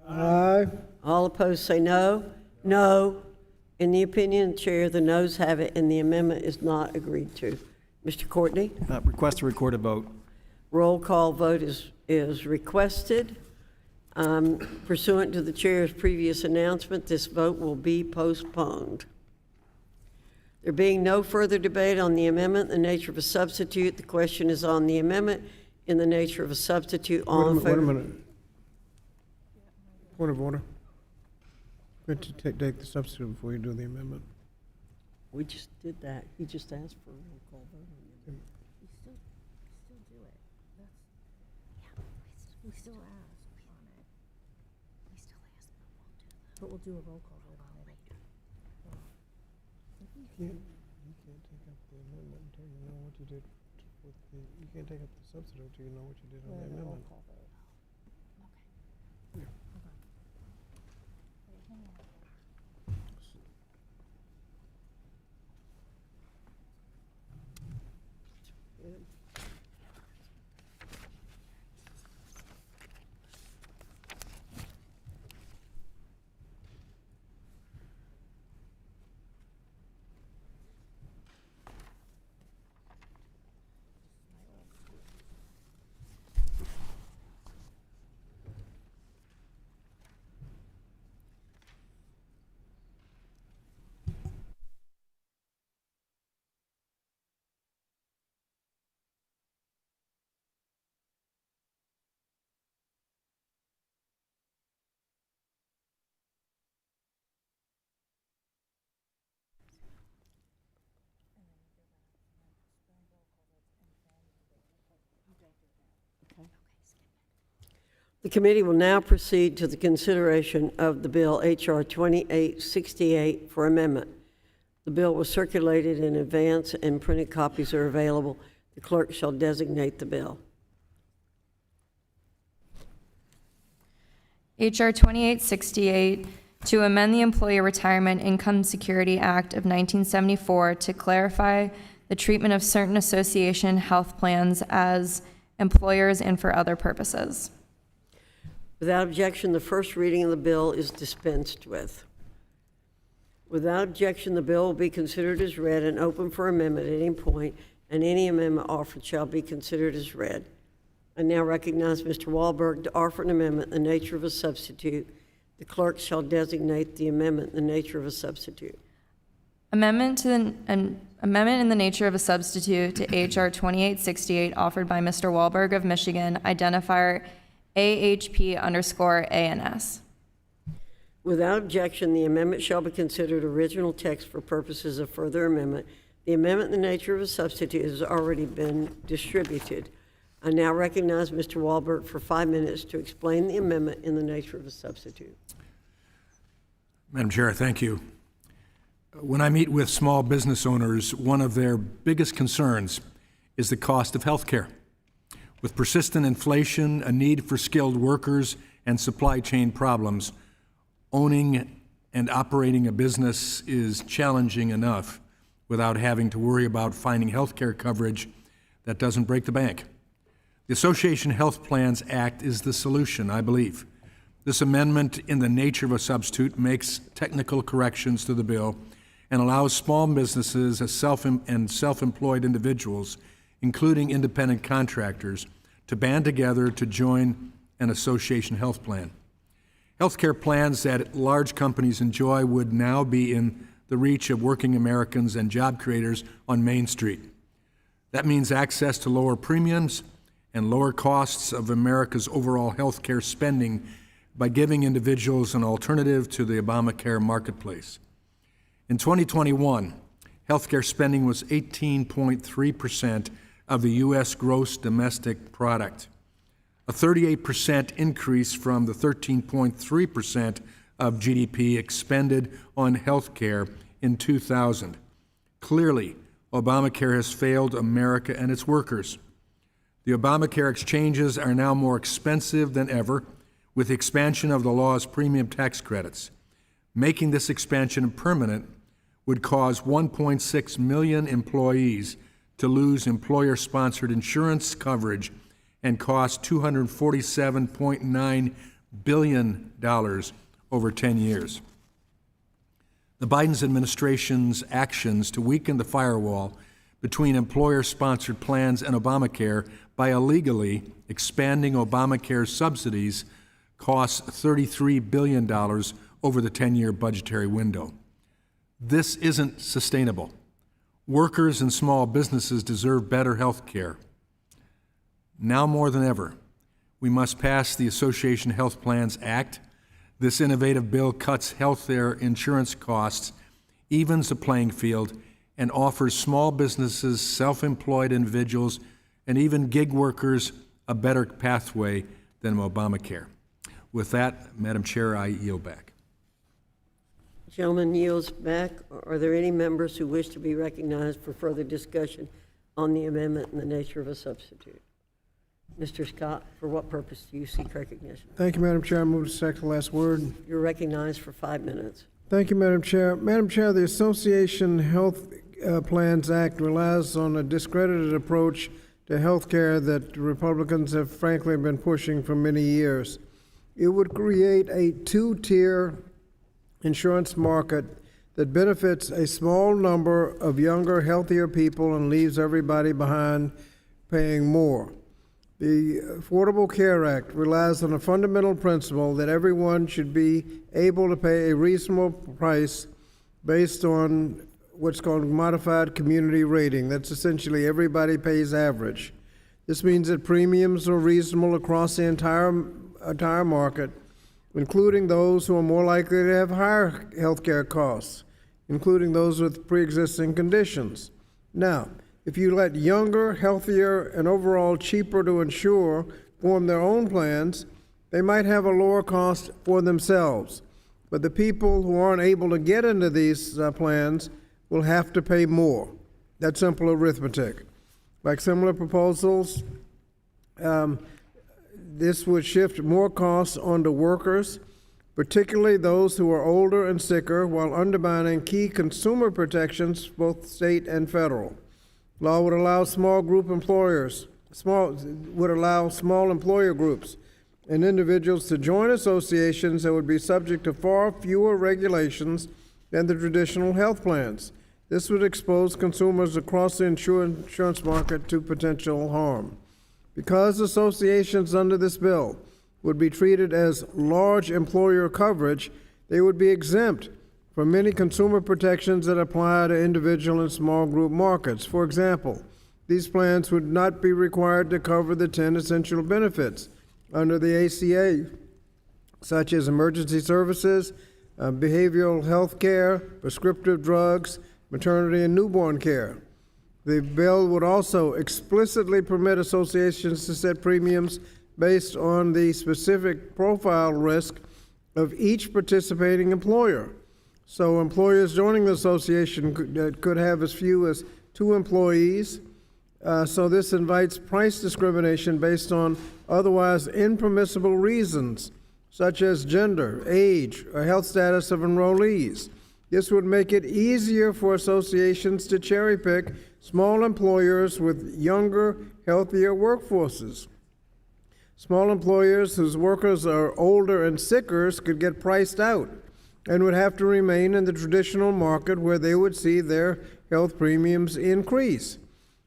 Aye.
All opposed say no. No. In the opinion of the chair, the noes have it, and the amendment is not agreed to. Mr. Courtney?
Request to record a vote.
Roll call vote is requested. Pursuant to the chair's previous announcement, this vote will be postponed. There being no further debate on the amendment, the nature of a substitute, the question is on the amendment in the nature of a substitute. All in favor?
Wait a minute. Point of order. We have to take the substitute before you do the amendment.
We just did that. He just asked for a roll call vote on the amendment.
We still ask on it. We still ask, but we'll do a roll call vote on it later.
You can't take up the amendment until you know what you did with the, you can't take up the substitute until you know what you did on the amendment.
The committee will now proceed to the consideration of the bill H.R. 2868 for amendment. The bill was circulated in advance and printed copies are available. The clerk shall designate the bill.
H.R. 2868 to amend the Employee Retirement Income Security Act of 1974 to clarify the treatment of certain association health plans as employers and for other purposes.
Without objection, the first reading of the bill is dispensed with. Without objection, the bill will be considered as read and open for amendment at any point, and any amendment offered shall be considered as read. I now recognize Mr. Wahlberg to offer an amendment in the nature of a substitute. The clerk shall designate the amendment in the nature of a substitute.
Amendment in the nature of a substitute to H.R. 2868 offered by Mr. Wahlberg of Michigan, identifier AHP_ANS.
Without objection, the amendment shall be considered original text for purposes of further amendment. The amendment in the nature of a substitute has already been distributed. I now recognize Mr. Wahlberg for 5 minutes to explain the amendment in the nature of a substitute.
Madam Chair, thank you. When I meet with small business owners, one of their biggest concerns is the cost of health care. With persistent inflation, a need for skilled workers, and supply chain problems, owning and operating a business is challenging enough without having to worry about finding health care coverage that doesn't break the bank. The Association Health Plans Act is the solution, I believe. This amendment in the nature of a substitute makes technical corrections to the bill and allows small businesses and self-employed individuals, including independent contractors, to band together to join an association health plan. Healthcare plans that large companies enjoy would now be in the reach of working Americans and job creators on Main Street. That means access to lower premiums and lower costs of America's overall healthcare spending by giving individuals an alternative to the Obamacare marketplace. In 2021, healthcare spending was 18.3% of the U.S. gross domestic product, a 38% increase from the 13.3% of GDP expended on health care in 2000. Clearly, Obamacare has failed America and its workers. The Obamacare exchanges are now more expensive than ever, with the expansion of the law's premium tax credits. Making this expansion permanent would cause 1.6 million employees to lose employer-sponsored insurance coverage and cost $247.9 billion over 10 years. The Biden administration's actions to weaken the firewall between employer-sponsored plans and Obamacare by illegally expanding Obamacare's subsidies costs $33 billion over the 10-year budgetary window. This isn't sustainable. Workers and small businesses deserve better health care. Now more than ever, we must pass the Association Health Plans Act. This innovative bill cuts health care insurance costs, evens the playing field, and offers small businesses, self-employed individuals, and even gig workers a better pathway than Obamacare. With that, Madam Chair, I yield back.
Gentleman yields back. Are there any members who wish to be recognized for further discussion on the amendment and the nature of a substitute? Mr. Scott, for what purpose do you seek recognition?
Thank you, Madam Chair. I move to second the last word.
You're recognized for 5 minutes.
Thank you, Madam Chair. Madam Chair, the Association Health Plans Act relies on a discredited approach to health care that Republicans have frankly been pushing for many years. It would create a two-tier insurance market that benefits a small number of younger, healthier people and leaves everybody behind paying more. The Affordable Care Act relies on a fundamental principle that everyone should be able to pay a reasonable price based on what's called modified community rating. That's essentially everybody pays average. This means that premiums are reasonable across the entire market, including those who are more likely to have higher health care costs, including those with pre-existing conditions. Now, if you let younger, healthier, and overall cheaper to insure form their own plans, they might have a lower cost for themselves. But the people who aren't able to get into these plans will have to pay more. That's simple arithmetic. Like similar proposals, this would shift more costs onto workers, particularly those who are older and sicker, while undermining key consumer protections, both state and federal. Law would allow small employer groups and individuals to join associations that would be subject to far fewer regulations than the traditional health plans. This would expose consumers across the insurance market to potential harm. Because associations under this bill would be treated as large employer coverage, they would be exempt from many consumer protections that apply to individual and small group markets. For example, these plans would not be required to cover the 10 essential benefits under the ACA, such as emergency services, behavioral health care, prescriptive drugs, maternity and newborn care. The bill would also explicitly permit associations to set premiums based on the specific profile risk of each participating employer. So employers joining the association could have as few as 2 employees. So this invites price discrimination based on otherwise impermissible reasons, such as gender, age, or health status of enrollees. This would make it easier for associations to cherry pick small employers with younger, healthier workforces. Small employers whose workers are older and sicker could get priced out and would have to remain in the traditional market where they would see their health premiums increase.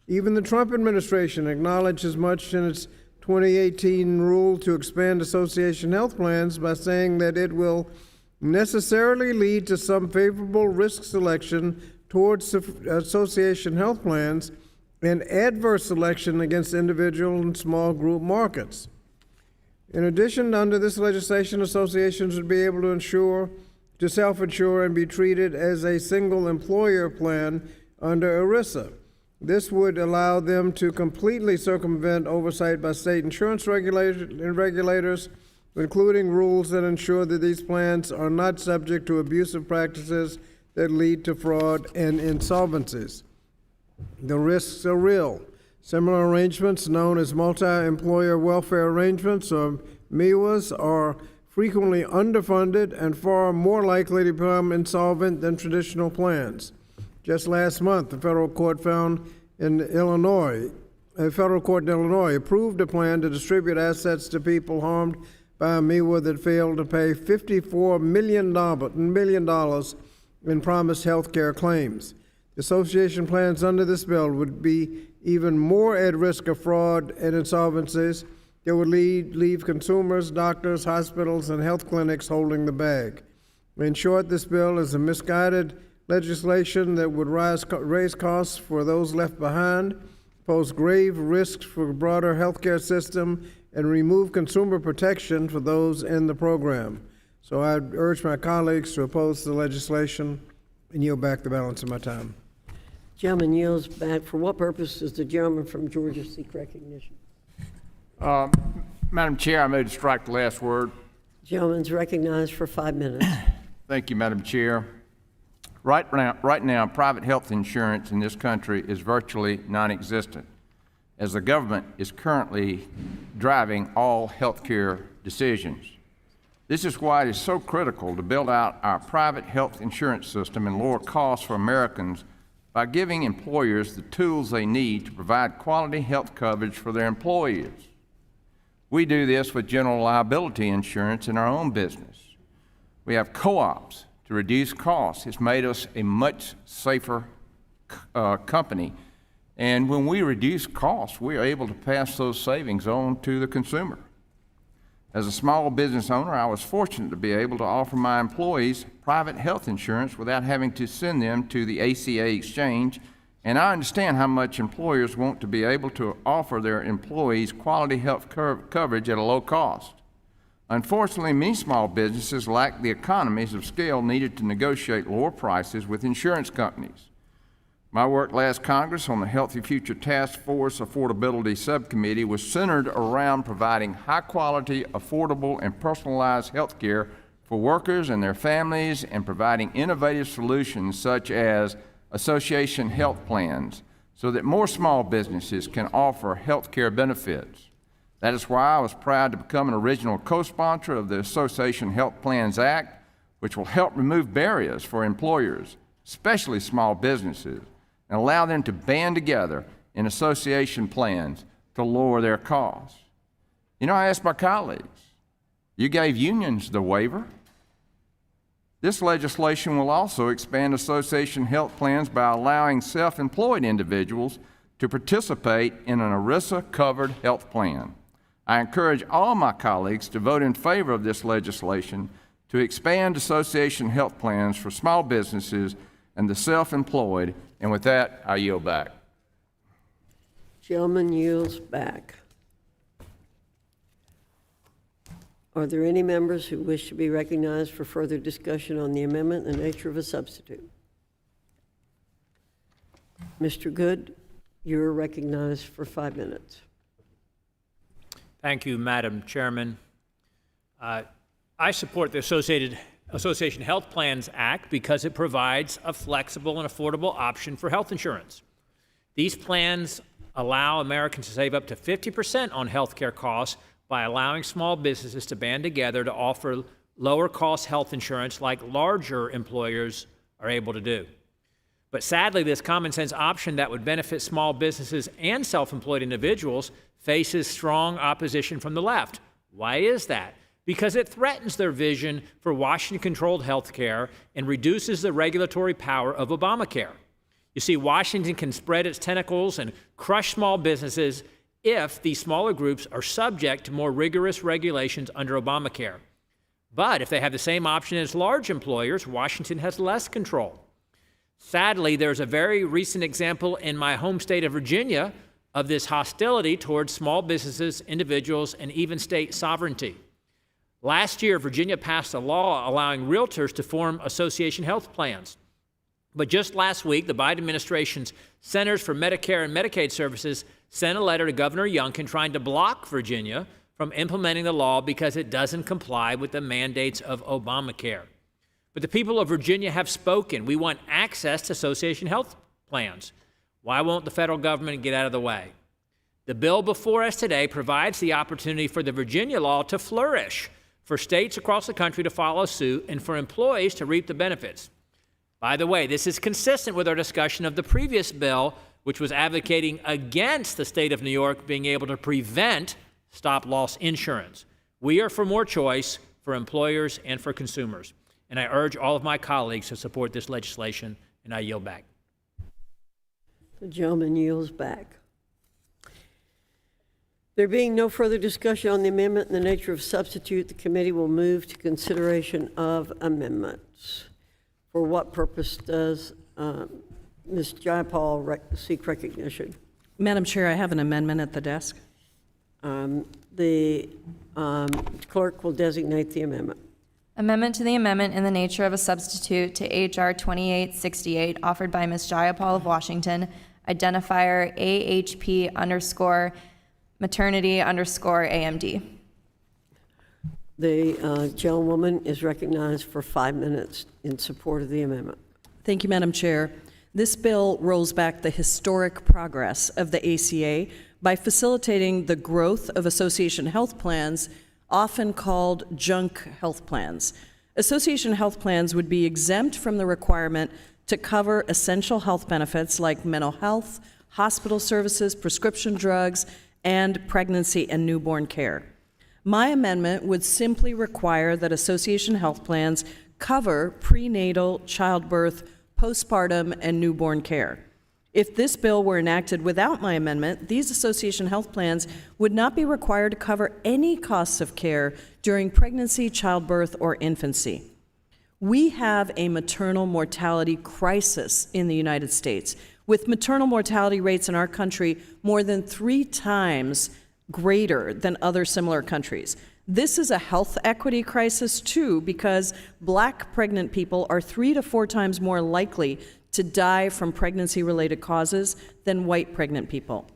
Even the Trump administration acknowledged as much in its 2018 rule to expand association health plans by saying that it will necessarily lead to some favorable risk selection towards association health plans and adverse selection against individual and small group markets. In addition, under this legislation, associations would be able to self-insure and be treated as a single employer plan under ERISA. This would allow them to completely circumvent oversight by state insurance regulators, including rules that ensure that these plans are not subject to abusive practices that lead to fraud and insolvencies. The risks are real. Similar arrangements, known as multi-employer welfare arrangements or MIWAs, are frequently underfunded and far more likely to become insolvent than traditional plans. Just last month, a federal court in Illinois approved a plan to distribute assets to people harmed by a MIWA that failed to pay $54 million in promised health care claims. Association plans under this bill would be even more at risk of fraud and insolvencies that would leave consumers, doctors, hospitals, and health clinics holding the bag. In short, this bill is a misguided legislation that would raise costs for those left behind, pose grave risks for the broader healthcare system, and remove consumer protection for those in the program. So I urge my colleagues to oppose the legislation and yield back the balance of my time.
Gentleman yields back. For what purpose does the gentleman from Georgia seek recognition?
Madam Chair, I move to strike the last word.
Gentleman's recognized for 5 minutes.
Thank you, Madam Chair. Right now, private health insurance in this country is virtually non-existent, as the government is currently driving all health care decisions. This is why it is so critical to build out our private health insurance system and lower costs for Americans by giving employers the tools they need to provide quality health coverage for their employees. We do this with general liability insurance in our own business. We have co-ops to reduce costs. It's made us a much safer company. And when we reduce costs, we are able to pass those savings on to the consumer. As a small business owner, I was fortunate to be able to offer my employees private health insurance without having to send them to the ACA exchange, and I understand how much employers want to be able to offer their employees quality health coverage at a low cost. Unfortunately, many small businesses lack the economies of scale needed to negotiate lower prices with insurance companies. My work last Congress on the Healthy Future Task Force Affordability Subcommittee was centered around providing high-quality, affordable, and personalized health care for workers and their families, and providing innovative solutions such as association health plans so that more small businesses can offer health care benefits. That is why I was proud to become an original co-sponsor of the Association Health Plans Act, which will help remove barriers for employers, especially small businesses, and allow them to band together in association plans to lower their costs. You know, I asked my colleagues, you gave unions the waiver. This legislation will also expand association health plans by allowing self-employed individuals to participate in an ERISA-covered health plan. I encourage all my colleagues to vote in favor of this legislation to expand association health plans for small businesses and the self-employed, and with that, I yield back.
Gentleman yields back. Are there any members who wish to be recognized for further discussion on the amendment and the nature of a substitute? Mr. Good, you're recognized for 5 minutes.
Thank you, Madam Chairman. I support the Association Health Plans Act because it provides a flexible and affordable option for health insurance. These plans allow Americans to save up to 50% on health care costs by allowing small businesses to band together to offer lower-cost health insurance like larger employers are able to do. But sadly, this common-sense option that would benefit small businesses and self-employed individuals faces strong opposition from the left. Why is that? Because it threatens their vision for Washington-controlled health care and reduces the regulatory power of Obamacare. You see, Washington can spread its tentacles and crush small businesses if these smaller groups are subject to more rigorous regulations under Obamacare. But if they have the same option as large employers, Washington has less control. Sadly, there's a very recent example in my home state of Virginia of this hostility towards small businesses, individuals, and even state sovereignty. Last year, Virginia passed a law allowing realtors to form association health plans. But just last week, the Biden administration's Centers for Medicare and Medicaid Services sent a letter to Governor Youngkin trying to block Virginia from implementing the law because it doesn't comply with the mandates of Obamacare. But the people of Virginia have spoken. We want access to association health plans. Why won't the federal government get out of the way? The bill before us today provides the opportunity for the Virginia law to flourish, for states across the country to follow suit, and for employees to reap the benefits. By the way, this is consistent with our discussion of the previous bill, which was advocating against the state of New York being able to prevent stop-loss insurance. We are for more choice for employers and for consumers. And I urge all of my colleagues to support this legislation, and I yield back.
The gentleman yields back. There being no further discussion on the amendment in the nature of substitute, the committee will move to consideration of amendments. For what purpose does Ms. Jayapal seek recognition?
Madam Chair, I have an amendment at the desk.
The clerk will designate the amendment.
Amendment to the amendment in the nature of a substitute to H.R. 2868, offered by Ms. Jayapal of Washington, identifier AHP_maternity_AMD.
The gentlewoman is recognized for 5 minutes in support of the amendment.
Thank you, Madam Chair. This bill rolls back the historic progress of the ACA by facilitating the growth of association health plans, often called junk health plans. Association health plans would be exempt from the requirement to cover essential health benefits like mental health, hospital services, prescription drugs, and pregnancy and newborn care. My amendment would simply require that association health plans cover prenatal, childbirth, postpartum, and newborn care. If this bill were enacted without my amendment, these association health plans would not be required to cover any costs of care during pregnancy, childbirth, or infancy. We have a maternal mortality crisis in the United States, with maternal mortality rates in our country more than 3 times greater than other similar countries. This is a health equity crisis, too, because Black pregnant people are 3 to 4 times more likely to die from pregnancy-related causes than white pregnant people.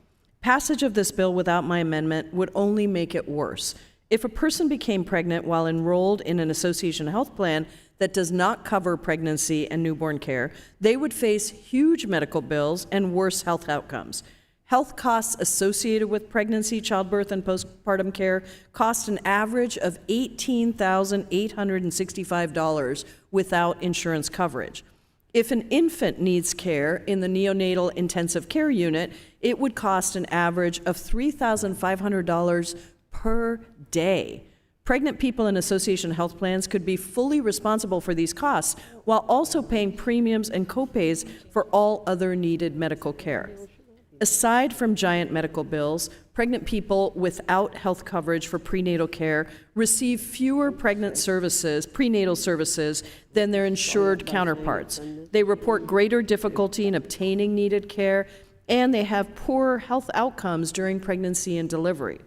Passage of this bill without my amendment would only make it worse. If a person became pregnant while enrolled in an association health plan that does not cover pregnancy and newborn care, they would face huge medical bills and worse health outcomes. Health costs associated with pregnancy, childbirth, and postpartum care cost an average of $18,865 without insurance coverage. If an infant needs care in the neonatal intensive care unit, it would cost an average of $3,500 per day. Pregnant people in association health plans could be fully responsible for these costs while also paying premiums and copays for all other needed medical care. Aside from giant medical bills, pregnant people without health coverage for prenatal care receive fewer prenatal services than their insured counterparts. They report greater difficulty in obtaining needed care, and they have poorer health outcomes during pregnancy and delivery.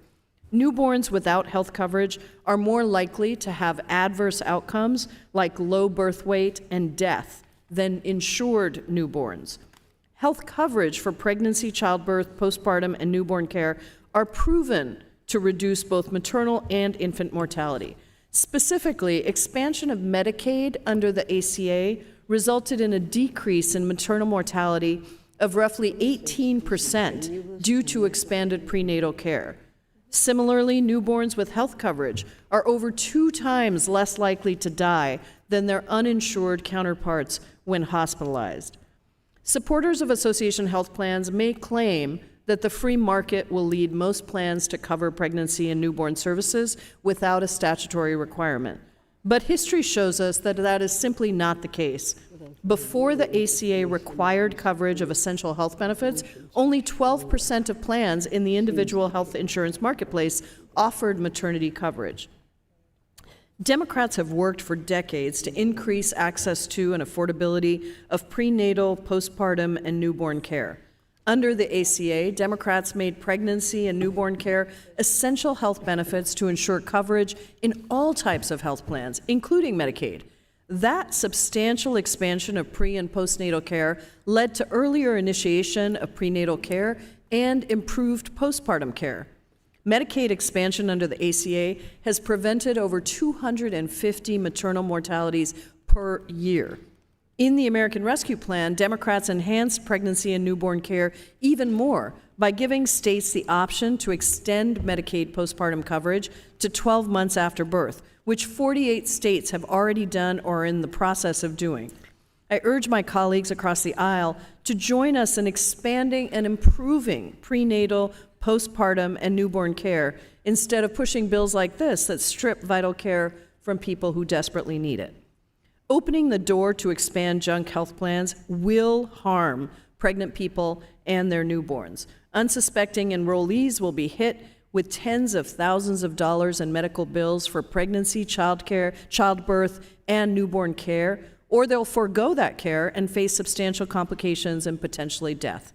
Newborns without health coverage are more likely to have adverse outcomes like low birth weight and death than insured newborns. Health coverage for pregnancy, childbirth, postpartum, and newborn care are proven to reduce both maternal and infant mortality. Specifically, expansion of Medicaid under the ACA resulted in a decrease in maternal mortality of roughly 18% due to expanded prenatal care. Similarly, newborns with health coverage are over 2 times less likely to die than their uninsured counterparts when hospitalized. Supporters of association health plans may claim that the free market will lead most plans to cover pregnancy and newborn services without a statutory requirement. But history shows us that that is simply not the case. Before the ACA required coverage of essential health benefits, only 12% of plans in the individual health insurance marketplace offered maternity coverage. Democrats have worked for decades to increase access to and affordability of prenatal, postpartum, and newborn care. Under the ACA, Democrats made pregnancy and newborn care essential health benefits to ensure coverage in all types of health plans, including Medicaid. That substantial expansion of pre- and postnatal care led to earlier initiation of prenatal care and improved postpartum care. Medicaid expansion under the ACA has prevented over 250 maternal mortalities per year. In the American Rescue Plan, Democrats enhanced pregnancy and newborn care even more by giving states the option to extend Medicaid postpartum coverage to 12 months after birth, which 48 states have already done or are in the process of doing. I urge my colleagues across the aisle to join us in expanding and improving prenatal, postpartum, and newborn care instead of pushing bills like this that strip vital care from people who desperately need it. Opening the door to expand junk health plans will harm pregnant people and their newborns. Unsuspecting enrollees will be hit with tens of thousands of dollars in medical bills for pregnancy, childcare, childbirth, and newborn care, or they'll forego that care and face substantial complications and potentially death.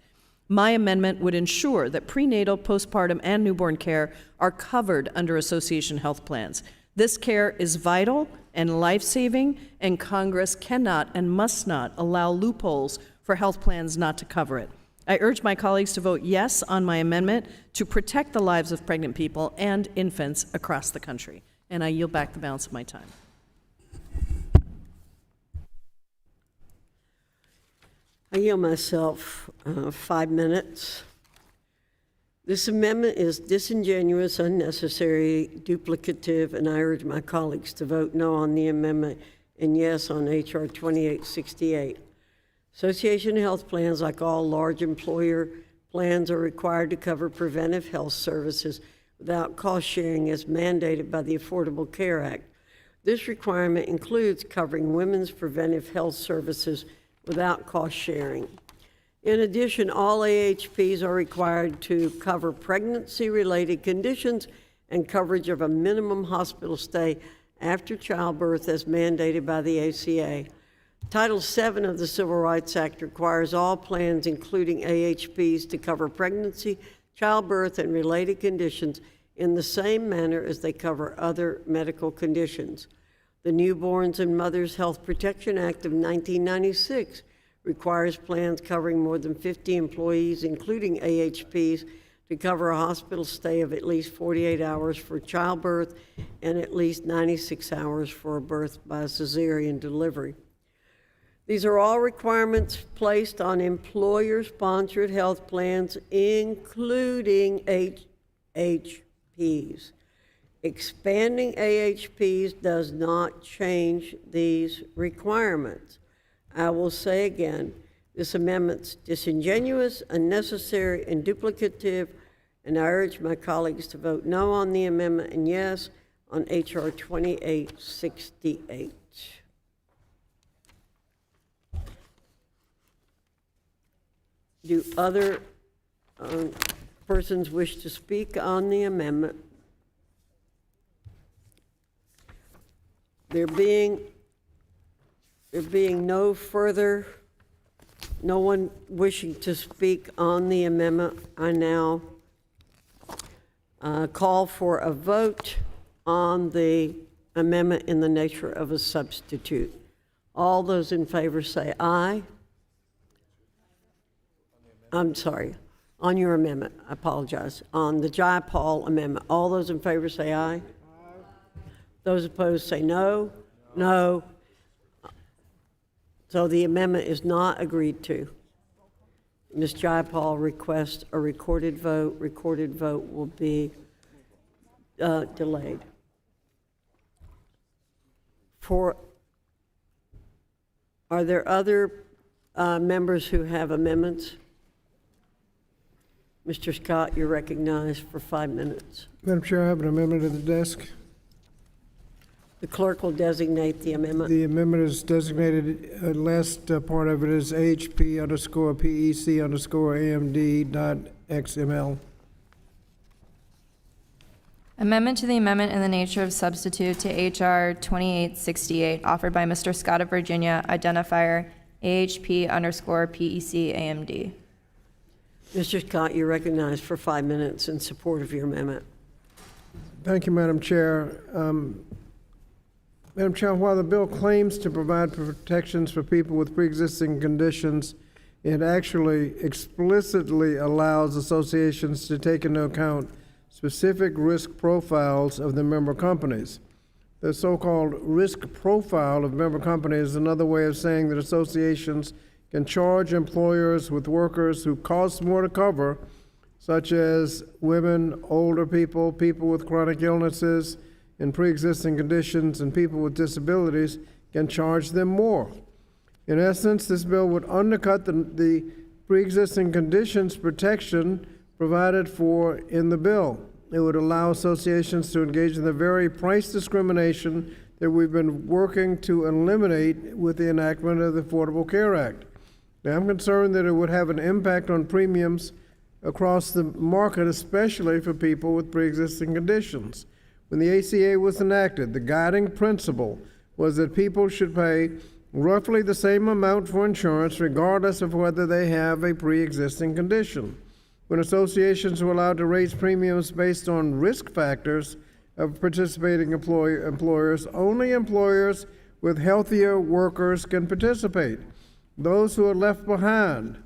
My amendment would ensure that prenatal, postpartum, and newborn care are covered under association health plans. This care is vital and life-saving, and Congress cannot and must not allow loopholes for health plans not to cover it. I urge my colleagues to vote yes on my amendment to protect the lives of pregnant people and infants across the country. And I yield back the balance of my time.
I yield myself 5 minutes. This amendment is disingenuous, unnecessary, duplicative, and I urge my colleagues to vote no on the amendment and yes on H.R. 2868. Association health plans, like all large employer plans, are required to cover preventive health services without cost sharing as mandated by the Affordable Care Act. This requirement includes covering women's preventive health services without cost sharing. In addition, all AHPs are required to cover pregnancy-related conditions and coverage of a minimum hospital stay after childbirth as mandated by the ACA. Title VII of the Civil Rights Act requires all plans, including AHPs, to cover pregnancy, childbirth, and related conditions in the same manner as they cover other medical conditions. The Newborns and Mothers Health Protection Act of 1996 requires plans covering more than 50 employees, including AHPs, to cover a hospital stay of at least 48 hours for childbirth and at least 96 hours for a birth by cesarean delivery. These are all requirements placed on employer-sponsored health plans, including AHPs. Expanding AHPs does not change these requirements. I will say again, this amendment's disingenuous, unnecessary, and duplicative, and I urge my colleagues to vote no on the amendment and yes on H.R. 2868. Do other persons wish to speak on the amendment? There being no one wishing to speak on the amendment, I now call for a vote on the amendment in the nature of a substitute. All those in favor say aye. I'm sorry, on your amendment, I apologize. On the Jayapal amendment, all those in favor say aye. Those opposed say no. No. So the amendment is not agreed to. Ms. Jayapal requests a recorded vote. Recorded vote will be delayed. Are there other members who have amendments? Mr. Scott, you're recognized for 5 minutes.
Madam Chair, I have an amendment at the desk.
The clerk will designate the amendment.
The amendment is designated, last part of it is HP_PEC_AMD.XML.
Amendment to the amendment in the nature of substitute to H.R. 2868, offered by Mr. Scott of Virginia, identifier AHP_PEC_AMD.
Mr. Scott, you're recognized for 5 minutes in support of your amendment.
Thank you, Madam Chair. Madam Chair, while the bill claims to provide protections for people with pre-existing conditions, it actually explicitly allows associations to take into account specific risk profiles of the member companies. The so-called risk profile of member companies is another way of saying that associations can charge employers with workers who cost more to cover, such as women, older people, people with chronic illnesses and pre-existing conditions, and people with disabilities, can charge them more. In essence, this bill would undercut the pre-existing conditions protection provided for in the bill. It would allow associations to engage in the very price discrimination that we've been working to eliminate with the enactment of the Affordable Care Act. Now, I'm concerned that it would have an impact on premiums across the market, especially for people with pre-existing conditions. When the ACA was enacted, the guiding principle was that people should pay roughly the same amount for insurance regardless of whether they have a pre-existing condition. When associations were allowed to raise premiums based on risk factors of participating employers, only employers with healthier workers can participate. Those who are left behind,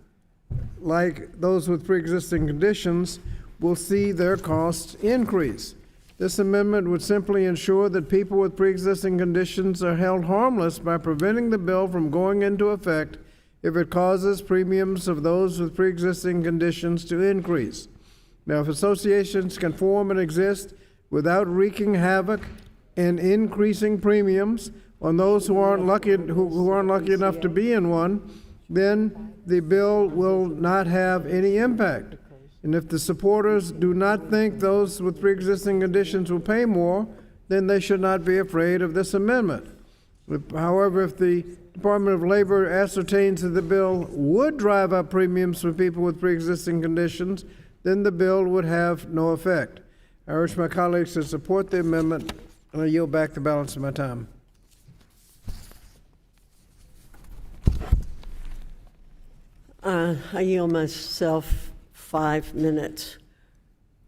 like those with pre-existing conditions, will see their costs increase. This amendment would simply ensure that people with pre-existing conditions are held harmless by preventing the bill from going into effect if it causes premiums of those with pre-existing conditions to increase. Now, if associations can form and exist without wreaking havoc and increasing premiums on those who aren't lucky enough to be in one, then the bill will not have any impact. And if the supporters do not think those with pre-existing conditions will pay more, then they should not be afraid of this amendment. However, if the Department of Labor ascertains that the bill would drive up premiums for people with pre-existing conditions, then the bill would have no effect. I urge my colleagues to support the amendment, and I yield back the balance of my time.
I yield myself 5 minutes.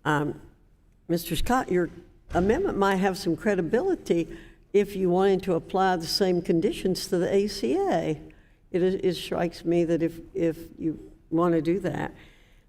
Mr. Scott, your amendment might have some credibility if you wanted to apply the same conditions to the ACA. It strikes me that if you want to do that.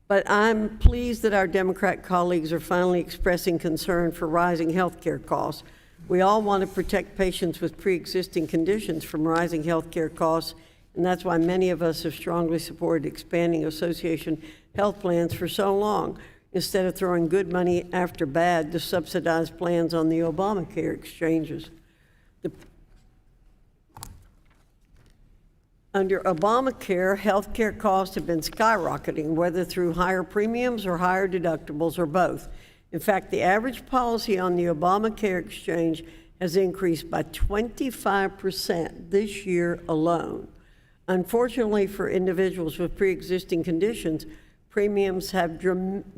But I'm pleased that our Democrat colleagues are finally expressing concern for rising health care costs. We all want to protect patients with pre-existing conditions from rising health care costs, and that's why many of us have strongly supported expanding association health plans for so long, instead of throwing good money after bad to subsidize plans on the Obamacare exchanges. Under Obamacare, health care costs have been skyrocketing, whether through higher premiums or higher deductibles or both. In fact, the average policy on the Obamacare exchange has increased by 25% this year alone. Unfortunately for individuals with pre-existing conditions, premiums have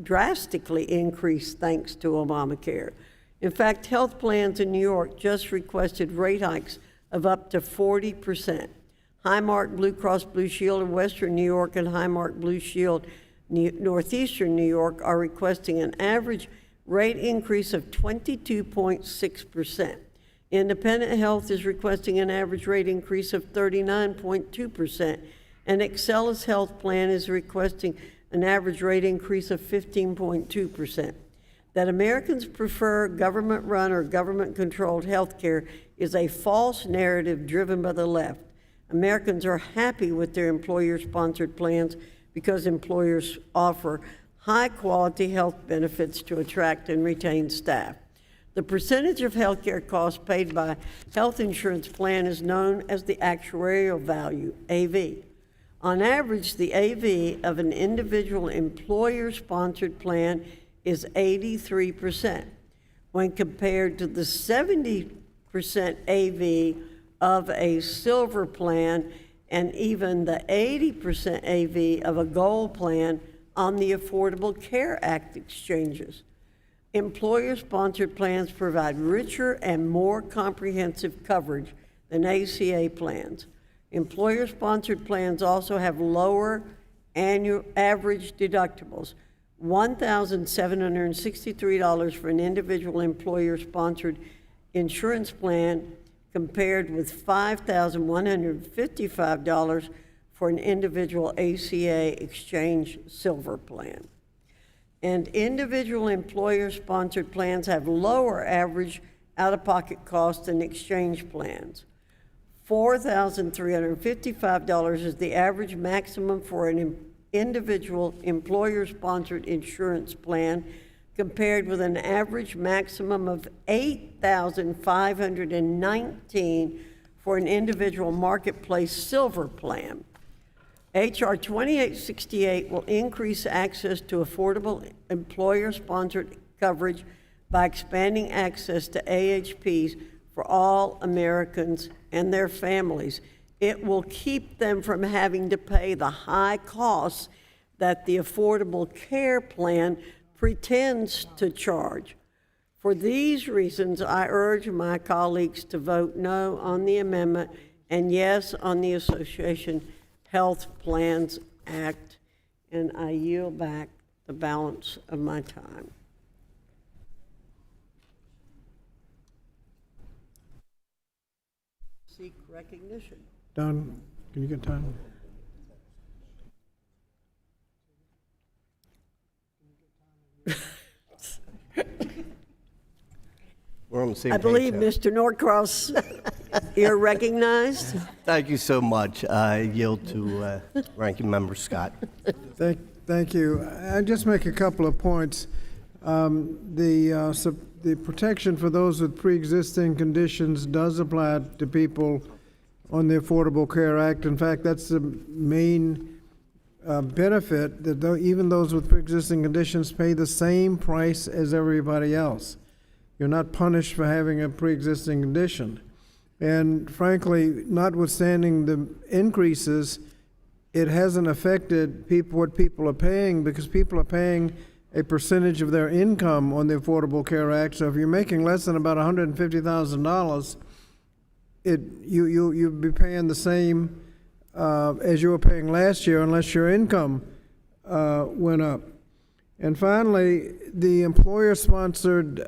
drastically increased thanks to Obamacare. In fact, health plans in New York just requested rate hikes of up to 40%. Highmark Blue Cross Blue Shield in Western New York and Highmark Blue Shield Northeastern New York are requesting an average rate increase of 22.6%. Independent Health is requesting an average rate increase of 39.2%, and Excellus Health Plan is requesting an average rate increase of 15.2%. That Americans prefer government-run or government-controlled health care is a false narrative driven by the left. Americans are happy with their employer-sponsored plans because employers offer high-quality health benefits to attract and retain staff. The percentage of health care costs paid by health insurance plan is known as the actuarial value, AV. On average, the AV of an individual employer-sponsored plan is 83%, when compared to the 70% AV of a silver plan and even the 80% AV of a gold plan on the Affordable Care Act exchanges. Employer-sponsored plans provide richer and more comprehensive coverage than ACA plans. Employer-sponsored plans also have lower annual average deductibles, $1,763 for an individual employer-sponsored insurance plan compared with $5,155 for an individual ACA exchange silver plan. And individual employer-sponsored plans have lower average out-of-pocket costs than exchange plans. $4,355 is the average maximum for an individual employer-sponsored insurance plan, compared with an average maximum of $8,519 for an individual marketplace silver plan. H.R. 2868 will increase access to affordable employer-sponsored coverage by expanding access to AHPs for all Americans and their families. It will keep them from having to pay the high costs that the Affordable Care Plan pretends to charge. For these reasons, I urge my colleagues to vote no on the amendment and yes on the Association Health Plans Act, and I yield back the balance of my time. Seek recognition.
Don, can you get time?
We're on the same
I
page
believe,
now.
Mr. Norcross, you're recognized.
Thank you so much. I yield to Ranking Member Scott.
Thank you. I just make a couple of points. The protection for those with pre-existing conditions does apply to people on the Affordable Care Act. In fact, that's the main benefit, that even those with pre-existing conditions pay the same price as everybody else. You're not punished for having a pre-existing condition. And frankly, notwithstanding the increases, it hasn't affected what people are paying, because people are paying a percentage of their income on the Affordable Care Act. So if you're making less than about $150,000, you'll be paying the same as you were paying last year, unless your income went up. And finally, the employer-sponsored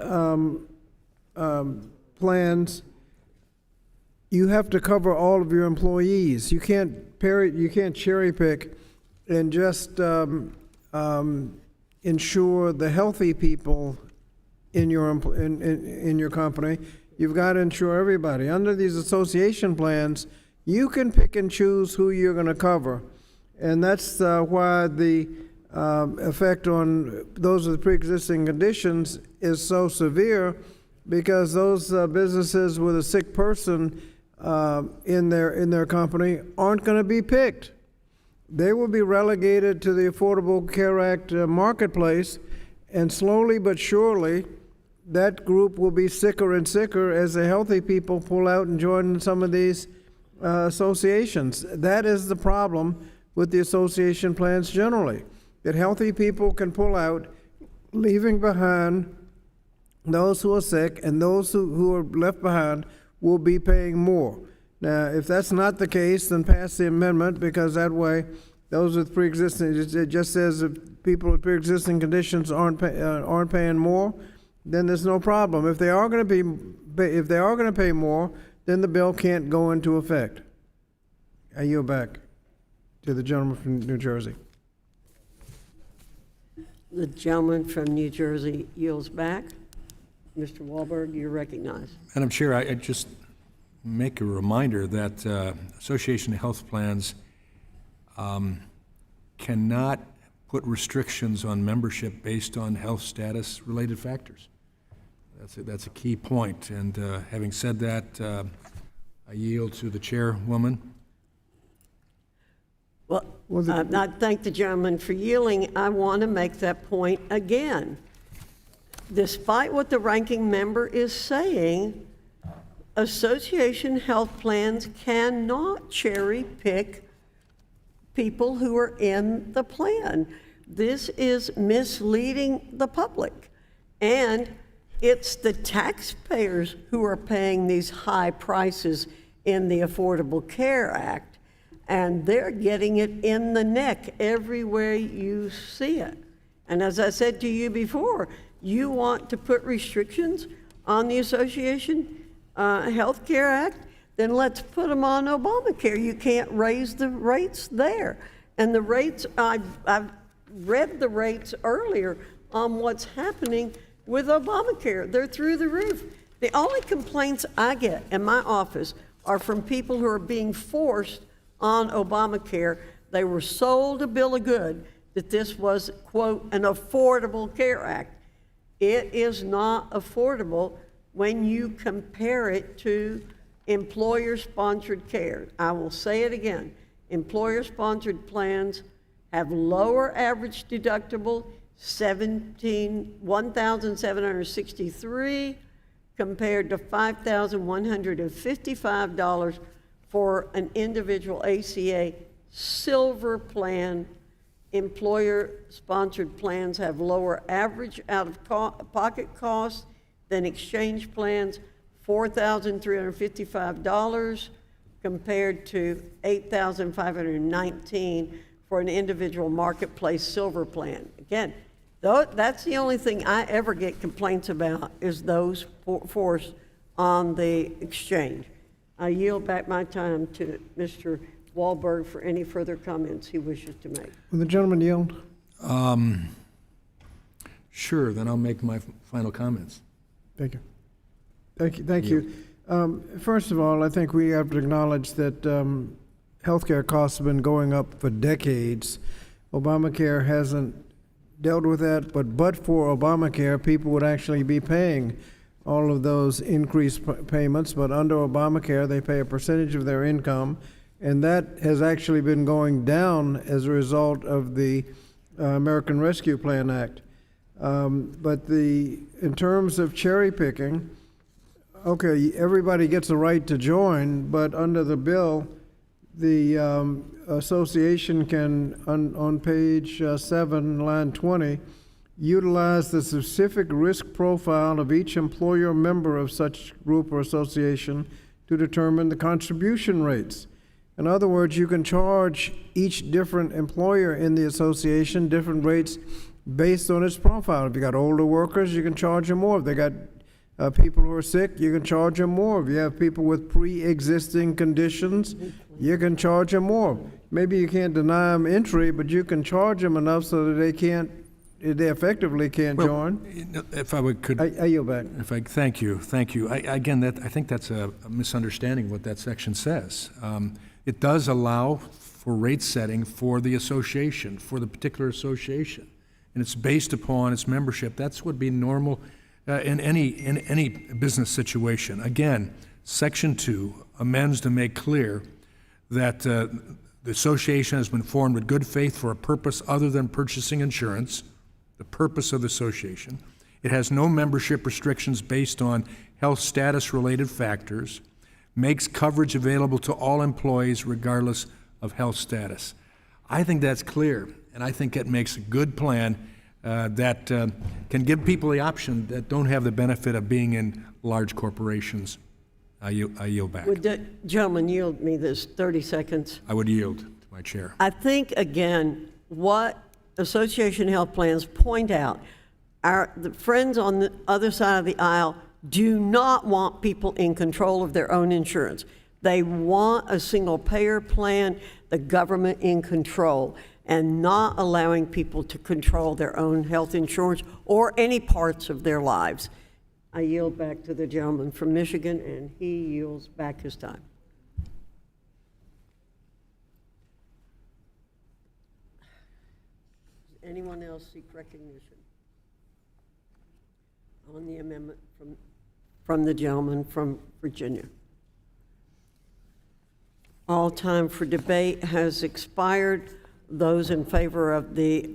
plans, you have to cover all of your employees. You can't cherry pick and just insure the healthy people in your company. You've got to insure everybody. Under these association plans, you can pick and choose who you're going to cover, and that's why the effect on those with pre-existing conditions is so severe, because those businesses with a sick person in their company aren't going to be picked. They will be relegated to the Affordable Care Act marketplace, and slowly but surely, that group will be sicker and sicker as the healthy people pull out and join some of these associations. That is the problem with the association plans generally, that healthy people can pull out, leaving behind those who are sick, and those who are left behind will be paying more. Now, if that's not the case, then pass the amendment, because that way, those with pre-existing, it just says if people with pre-existing conditions aren't paying more, then there's no problem. If they are going to pay more, then the bill can't go into effect. I yield back to the gentleman from New Jersey.
The gentleman from New Jersey yields back. Mr. Wahlberg, you're recognized.
Madam Chair, I just make a reminder that Association of Health Plans cannot put restrictions on membership based on health status related factors. That's a key point. And having said that, I yield to the chairwoman.
Well, I thank the gentleman for yielding. I want to make that point again. Despite what the ranking member is saying, association health plans cannot cherry pick people who are in the plan. This is misleading the public. And it's the taxpayers who are paying these high prices in the Affordable Care Act, and they're getting it in the neck everywhere you see it. And as I said to you before, you want to put restrictions on the Association Health Care Act, then let's put them on Obamacare. You can't raise the rates there. And the rates, I've read the rates earlier on what's happening with Obamacare. They're through the roof. The only complaints I get in my office are from people who are being forced on Obamacare. They were sold a bill of good that this was, quote, an Affordable Care Act. It is not affordable when you compare it to employer-sponsored care. I will say it again. Employer-sponsored plans have lower average deductible, $1,763 compared to $5,155 for an individual ACA silver plan. Employer-sponsored plans have lower average out-of-pocket costs than exchange plans, $4,355 compared to $8,519 for an individual marketplace silver plan. Again, that's the only thing I ever get complaints about, is those forced on the exchange. I yield back my time to Mr. Wahlberg for any further comments he wishes to make.
Will the gentleman yield?
Sure, then I'll make my final comments.
Thank you. Thank you. First of all, I think we have to acknowledge that healthcare costs have been going up for decades. Obamacare hasn't dealt with that, but for Obamacare, people would actually be paying all of those increased payments, but under Obamacare, they pay a percentage of their income, and that has actually been going down as a result of the American Rescue Plan Act. But in terms of cherry picking, okay, everybody gets a right to join, but under the bill, the association can, on page 7, line 20, utilize the specific risk profile of each employer member of such group or association to determine the contribution rates. In other words, you can charge each different employer in the association different rates based on its profile. If you got older workers, you can charge them more. If they got people who are sick, you can charge them more. If you have people with pre-existing conditions, you can charge them more. Maybe you can't deny them entry, but you can charge them enough so that they effectively can't join.
If I could,
I yield back.
Thank you. I think that's a misunderstanding what that section says. It does allow for rate setting for the association, for the particular association, and it's based upon its membership. That's would be normal in any business situation. Again, Section 2 amends to make clear that the association has been formed with good faith for a purpose other than purchasing insurance, the purpose of the association. It has no membership restrictions based on health status-related factors, makes coverage available to all employees regardless of health status. I think that's clear, and I think it makes a good plan that can give people the option that don't have the benefit of being in large corporations. I yield back.
Would the gentleman yield me this 30 seconds?
I would yield to my chair.
I think, again, what association health plans point out, the friends on the other side of the aisle do not want people in control of their own insurance. They want a single payer plan, the government in control, and not allowing people to control their own health insurance or any parts of their lives. I yield back to the gentleman from Michigan, and he yields back his time. Does anyone else seek recognition on the amendment from the gentleman from Virginia? All time for debate has expired. Those in favor of the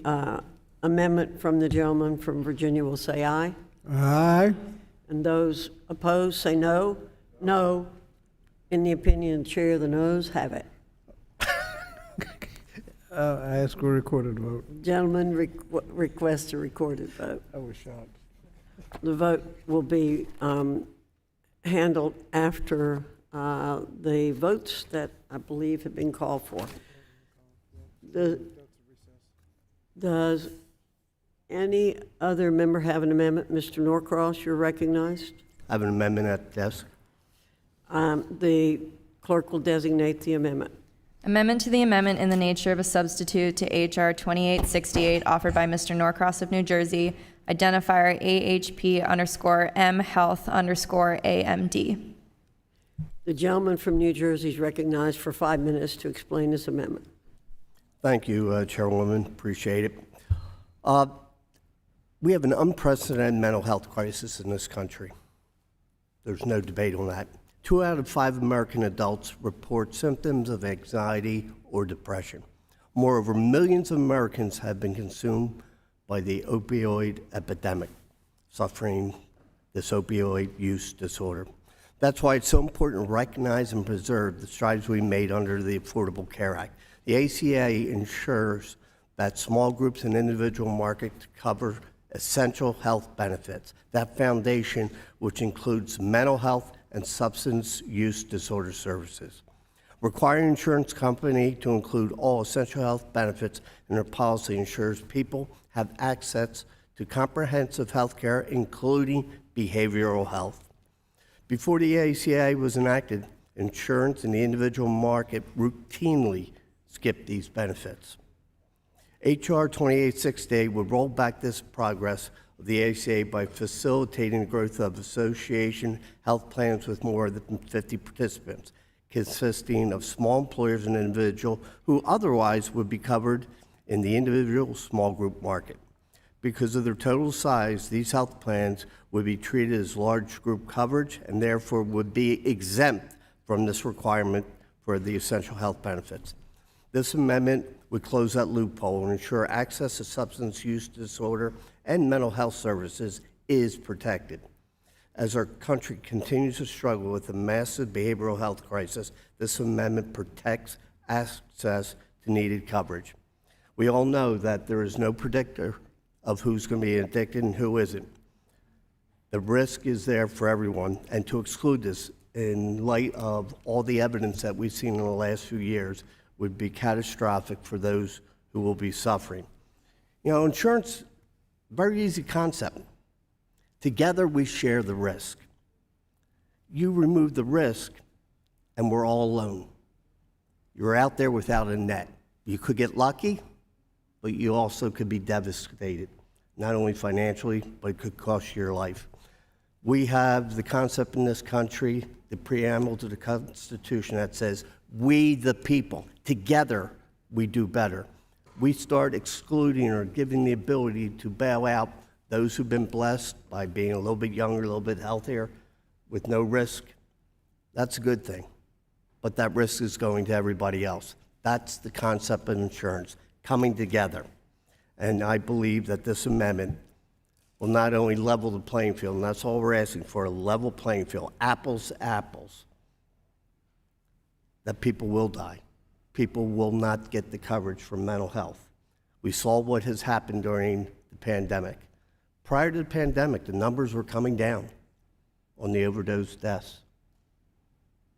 amendment from the gentleman from Virginia will say aye.
Aye.
And those opposed say no. No. In the opinion of the chair, the noes have it.
I ask for a recorded vote.
Gentlemen, request a recorded vote.
I was shocked.
The vote will be handled after the votes that I believe have been called for. Does any other member have an amendment? Mr. Norcross, you're recognized.
I have an amendment at the desk.
The clerk will designate the amendment.
Amendment to the amendment in the nature of a substitute to H.R. 2868 offered by Mr. Norcross of New Jersey, identifier AHP_M Health _AMD.
The gentleman from New Jersey is recognized for 5 minutes to explain this amendment.
Thank you, Chairwoman. Appreciate it. We have an unprecedented mental health crisis in this country. There's no debate on that. 2 out of 5 American adults report symptoms of anxiety or depression. Moreover, millions of Americans have been consumed by the opioid epidemic, suffering this opioid use disorder. That's why it's so important to recognize and preserve the strides we made under the Affordable Care Act. The ACA ensures that small groups and individual markets cover essential health benefits. That foundation, which includes mental health and substance use disorder services. Requiring insurance company to include all essential health benefits in their policy ensures people have access to comprehensive health care, including behavioral health. Before the ACA was enacted, insurance in the individual market routinely skipped these benefits. H.R. 2868 would roll back this progress of the ACA by facilitating the growth of association health plans with more than 50 participants, consisting of small employers and individuals who otherwise would be covered in the individual small group market. Because of their total size, these health plans would be treated as large group coverage and therefore would be exempt from this requirement for the essential health benefits. This amendment would close that loophole and ensure access to substance use disorder and mental health services is protected. As our country continues to struggle with a massive behavioral health crisis, this amendment protects access to needed coverage. We all know that there is no predictor of who's going to be addicted and who isn't. The risk is there for everyone, and to exclude this in light of all the evidence that we've seen in the last few years would be catastrophic for those who will be suffering. You know, insurance, very easy concept. Together we share the risk. You remove the risk and we're all alone. You're out there without a net. You could get lucky, but you also could be devastated, not only financially, but it could cost you your life. We have the concept in this country, the preamble to the Constitution that says, we the people, together we do better. We start excluding or giving the ability to bail out those who've been blessed by being a little bit younger, a little bit healthier, with no risk. That's a good thing. But that risk is going to everybody else. That's the concept of insurance, coming together. And I believe that this amendment will not only level the playing field, and that's all we're asking for, a level playing field, apples to apples, that people will die. People will not get the coverage for mental health. We saw what has happened during the pandemic. Prior to the pandemic, the numbers were coming down on the overdose deaths.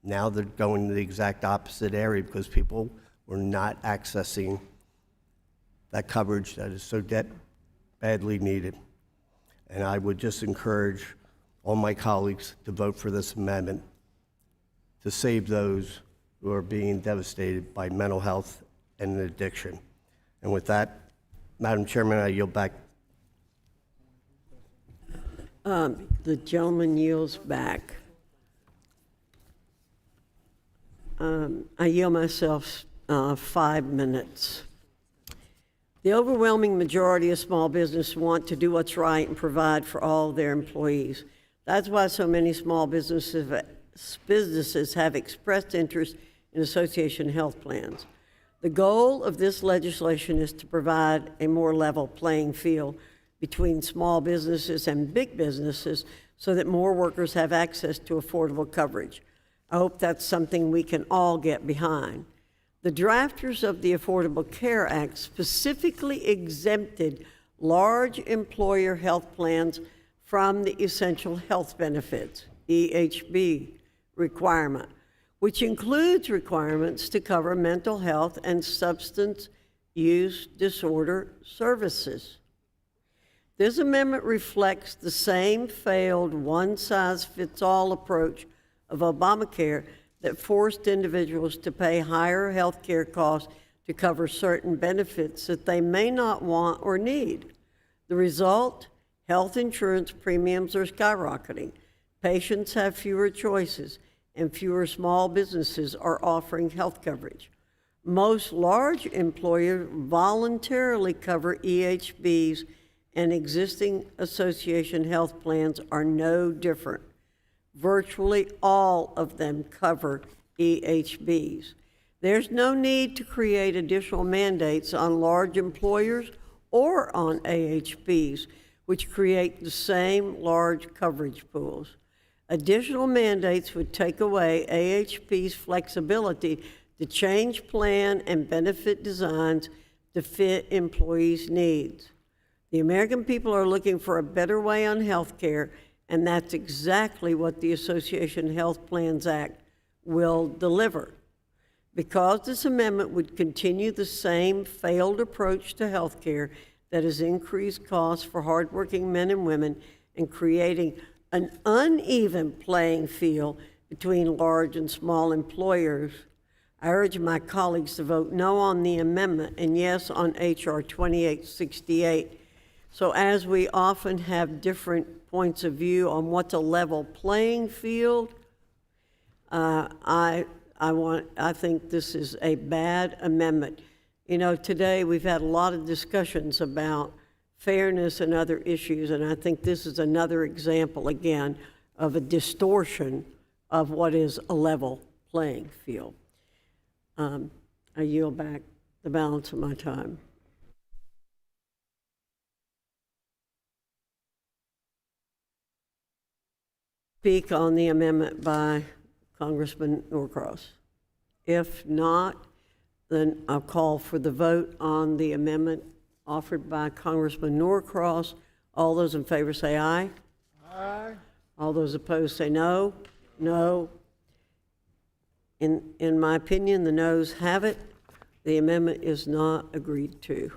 Now they're going to the exact opposite area because people were not accessing that coverage that is so badly needed. And I would just encourage all my colleagues to vote for this amendment to save those who are being devastated by mental health and addiction. And with that, Madam Chairman, I yield back.
The gentleman yields back. I yield myself 5 minutes. The overwhelming majority of small businesses want to do what's right and provide for all their employees. That's why so many small businesses have expressed interest in association health plans. The goal of this legislation is to provide a more level playing field between small businesses and big businesses so that more workers have access to affordable coverage. I hope that's something we can all get behind. The drafters of the Affordable Care Act specifically exempted large employer health plans from the Essential Health Benefits, EHB, requirement, which includes requirements to cover mental health and substance use disorder services. This amendment reflects the same failed one-size-fits-all approach of Obamacare that forced individuals to pay higher health care costs to cover certain benefits that they may not want or need. The result? Health insurance premiums are skyrocketing. Patients have fewer choices, and fewer small businesses are offering health coverage. Most large employers voluntarily cover EHBs, and existing association health plans are no different. Virtually all of them cover EHBs. There's no need to create additional mandates on large employers or on AHBs, which create the same large coverage pools. Additional mandates would take away AHP's flexibility to change plan and benefit designs to fit employees' needs. The American people are looking for a better way on health care, and that's exactly what the Association Health Plans Act will deliver. Because this amendment would continue the same failed approach to health care that has increased costs for hardworking men and women and creating an uneven playing field between large and small employers, I urge my colleagues to vote no on the amendment and yes on H.R. 2868. So as we often have different points of view on what's a level playing field, I think this is a bad amendment. You know, today we've had a lot of discussions about fairness and other issues, and I think this is another example, again, of a distortion of what is a level playing field. I yield back the balance of my time. Speak on the amendment by Congressman Norcross. If not, then I'll call for the vote on the amendment offered by Congressman Norcross. All those in favor say aye. Aye. All those opposed say no. No. In my opinion, the noes have it. The amendment is not agreed to.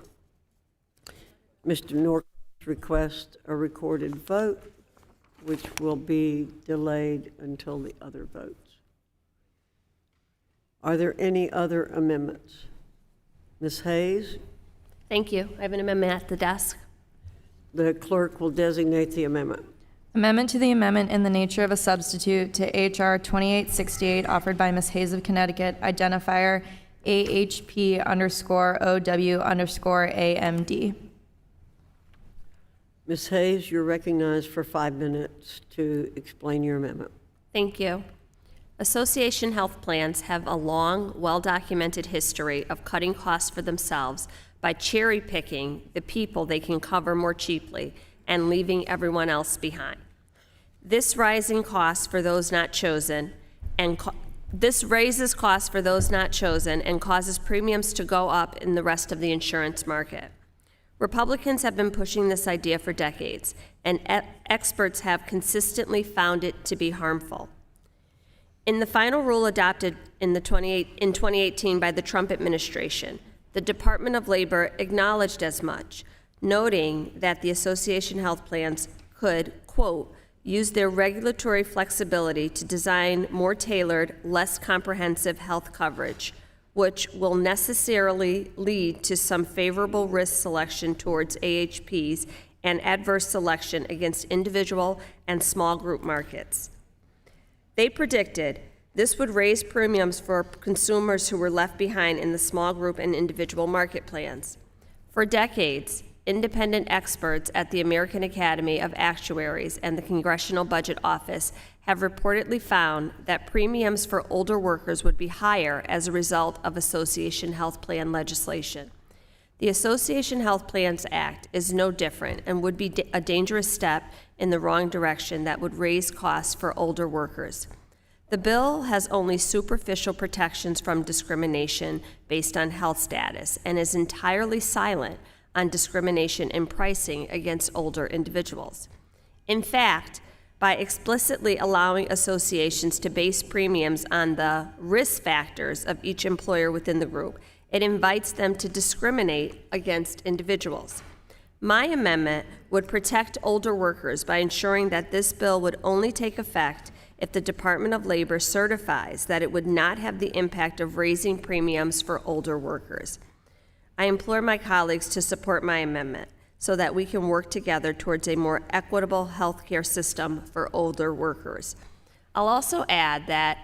Mr. Norcross requests a recorded vote, which will be delayed until the other votes. Are there any other amendments? Ms. Hayes?
Thank you. I have an amendment at the desk.
The clerk will designate the amendment.
Amendment to the amendment in the nature of a substitute to H.R. 2868 offered by Ms. Hayes of Connecticut, identifier AHP_OW_AMD.
Ms. Hayes, you're recognized for 5 minutes to explain your amendment.
Thank you. Association health plans have a long, well-documented history of cutting costs for themselves by cherry-picking the people they can cover more cheaply and leaving everyone else behind. This rising costs for those not chosen, and this raises costs for those not chosen and causes premiums to go up in the rest of the insurance market. Republicans have been pushing this idea for decades, and experts have consistently found it to be harmful. In the final rule adopted in 2018 by the Trump administration, the Department of Labor acknowledged as much, noting that the association health plans could, quote, use their regulatory flexibility to design more tailored, less comprehensive health coverage, which will necessarily lead to some favorable risk selection towards AHPs and adverse selection against individual and small group markets. They predicted this would raise premiums for consumers who were left behind in the small group and individual market plans. For decades, independent experts at the American Academy of Actuaries and the Congressional Budget Office have reportedly found that premiums for older workers would be higher as a result of association health plan legislation. The Association Health Plans Act is no different and would be a dangerous step in the wrong direction that would raise costs for older workers. The bill has only superficial protections from discrimination based on health status and is entirely silent on discrimination in pricing against older individuals. In fact, by explicitly allowing associations to base premiums on the risk factors of each employer within the group, it invites them to discriminate against individuals. My amendment would protect older workers by ensuring that this bill would only take effect if the Department of Labor certifies that it would not have the impact of raising premiums for older workers. I implore my colleagues to support my amendment so that we can work together towards a more equitable healthcare system for older workers. I'll also add that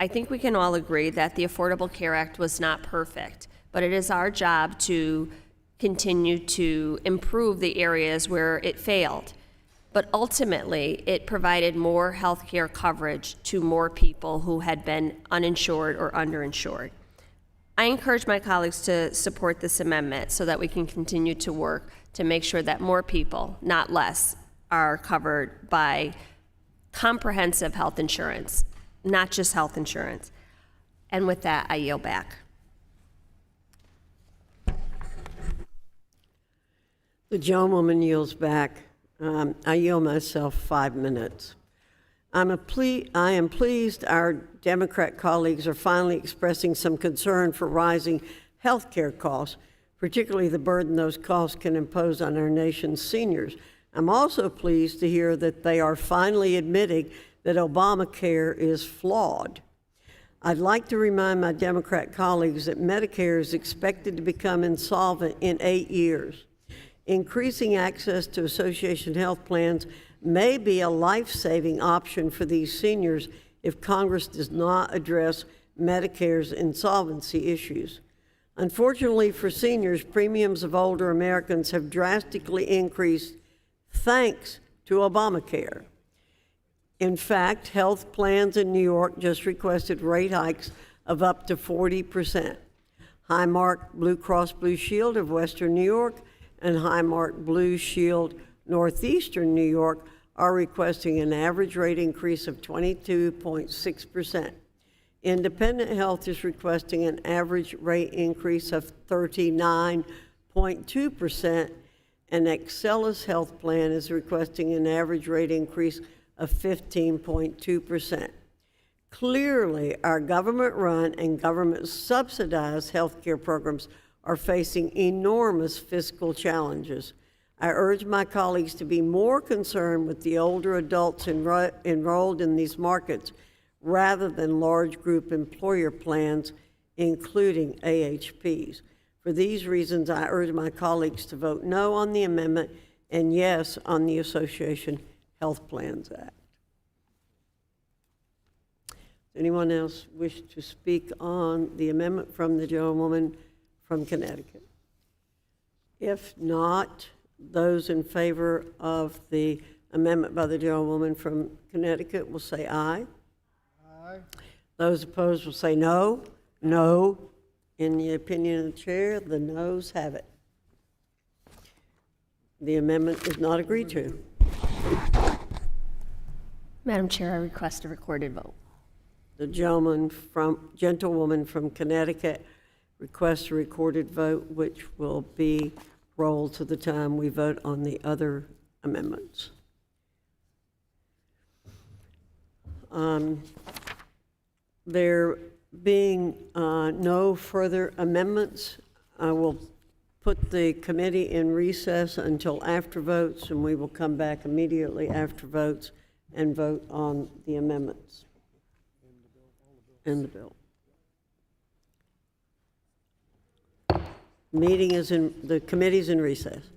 I think we can all agree that the Affordable Care Act was not perfect, but it is our job to continue to improve the areas where it failed. But ultimately, it provided more health care coverage to more people who had been uninsured or underinsured. I encourage my colleagues to support this amendment so that we can continue to work to make sure that more people, not less, are covered by comprehensive health insurance, not just health insurance. And with that, I yield back.
The gentlewoman yields back. I yield myself 5 minutes. I am pleased our Democrat colleagues are finally expressing some concern for rising health care costs, particularly the burden those costs can impose on our nation's seniors. I'm also pleased to hear that they are finally admitting that Obamacare is flawed. I'd like to remind my Democrat colleagues that Medicare is expected to become insolvent in 8 years. Increasing access to association health plans may be a life-saving option for these seniors if Congress does not address Medicare's insolvency issues. Unfortunately for seniors, premiums of older Americans have drastically increased thanks to Obamacare. In fact, health plans in New York just requested rate hikes of up to 40%. Highmark Blue Cross Blue Shield of Western New York and Highmark Blue Shield Northeastern New York are requesting an average rate increase of 22.6%. Independent Health is requesting an average rate increase of 39.2%, and Excellus Health Plan is requesting an average rate increase of 15.2%. Clearly, our government-run and government-subsidized health care programs are facing enormous fiscal challenges. I urge my colleagues to be more concerned with the older adults enrolled in these markets rather than large group employer plans, including AHPs. For these reasons, I urge my colleagues to vote no on the amendment and yes on the Association Health Plans Act. Does anyone else wish to speak on the amendment from the gentlewoman from Connecticut? If not, those in favor of the amendment by the gentlewoman from Connecticut will say aye. Aye. Those opposed will say no. No. In the opinion of the chair, the noes have it. The amendment is not agreed to.
Madam Chair, I request a recorded vote.
The gentlewoman from Connecticut requests a recorded vote, which will be rolled to the time we vote on the other amendments. There being no further amendments, I will put the committee in recess until after votes, and we will come back immediately after votes and vote on the amendments and the bill. The committee's in recess.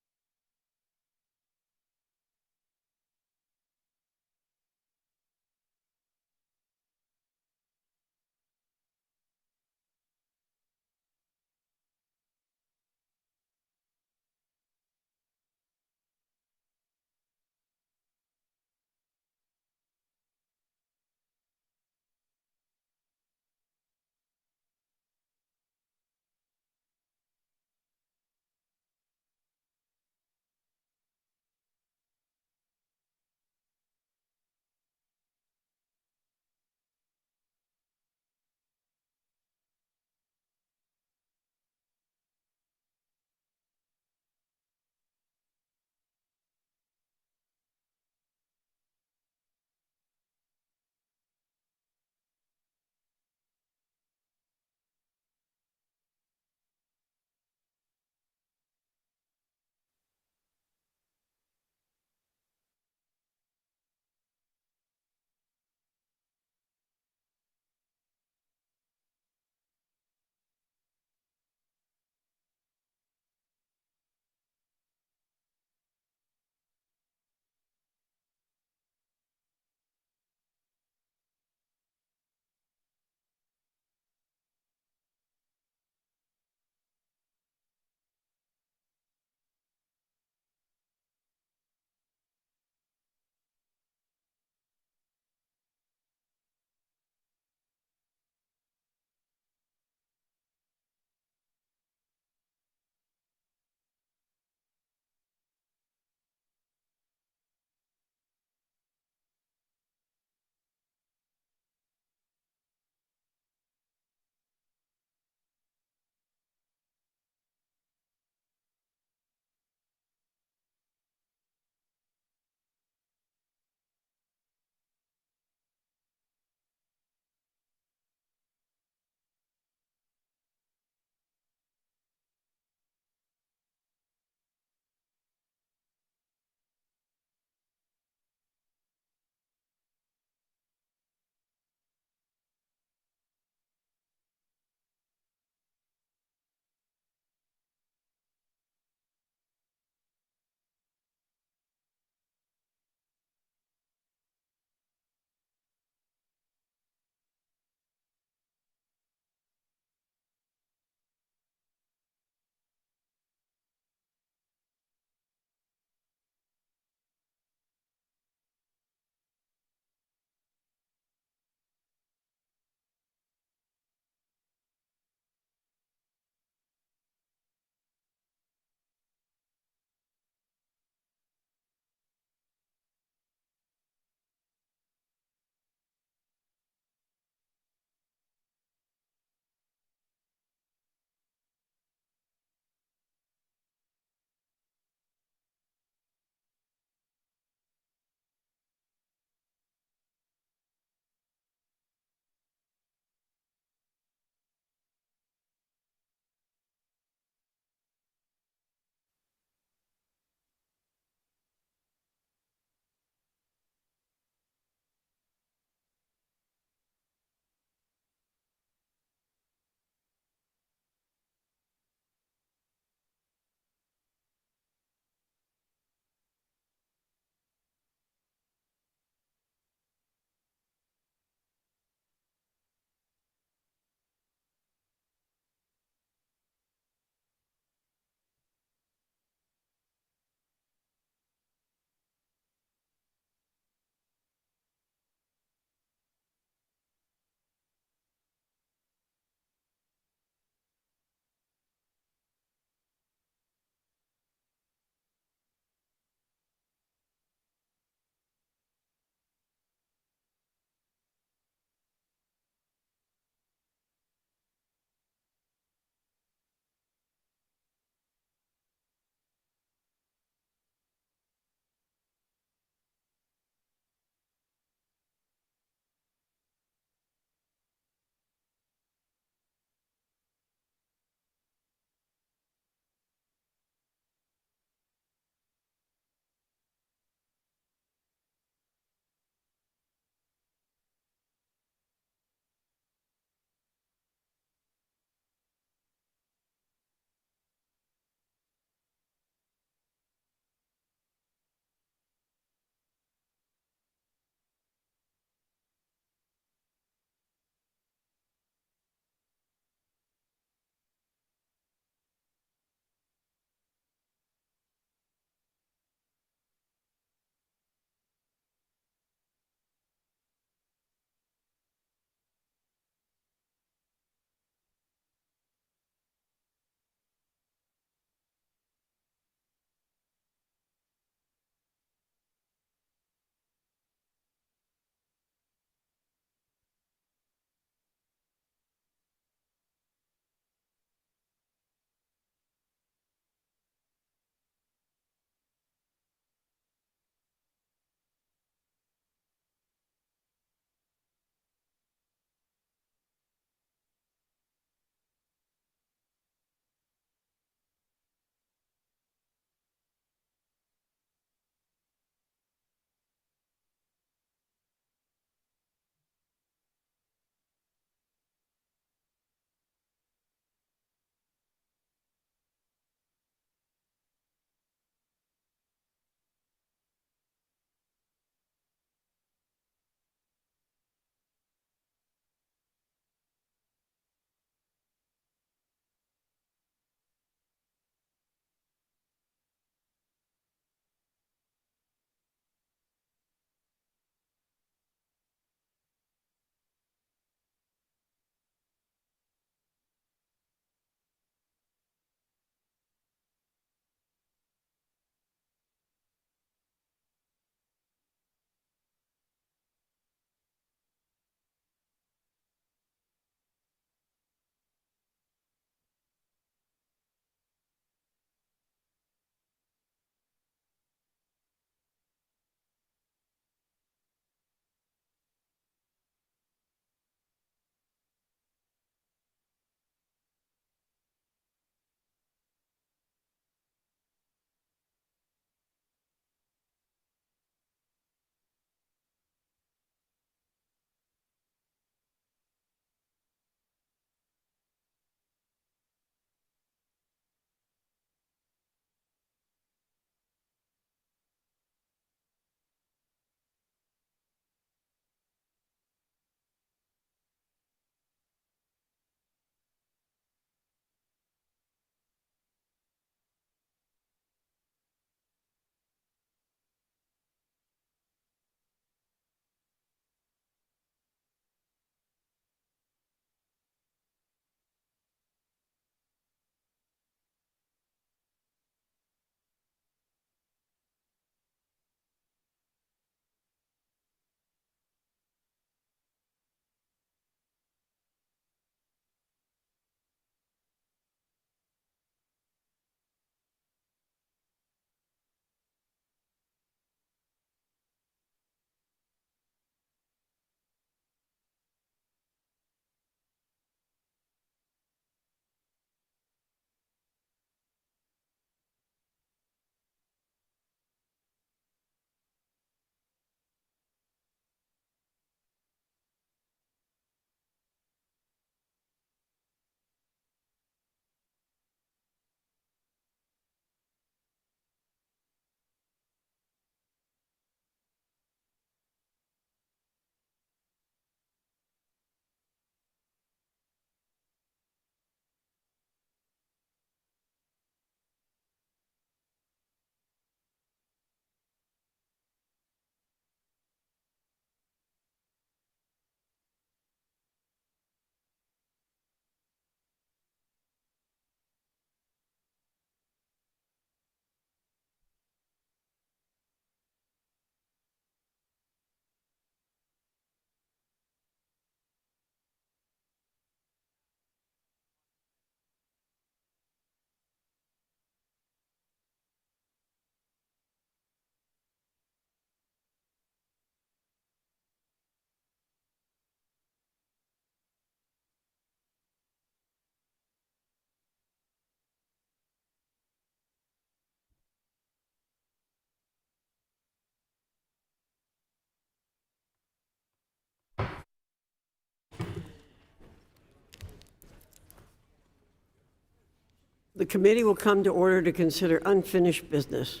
The committee will come to order to consider unfinished business.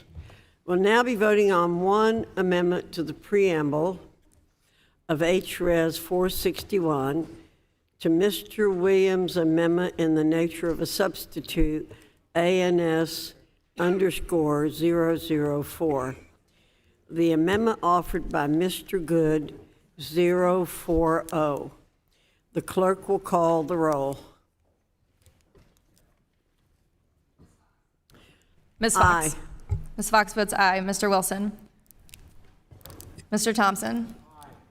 We'll now be voting on one amendment to the preamble of HRes 461 to Mr. Williams' amendment in the nature of a substitute ANS_004. The amendment offered by Mr. Good 040. The clerk will call the roll.
Ms. Fox?
Aye.
Ms. Fox votes aye. Mr. Wilson? Mr. Thompson?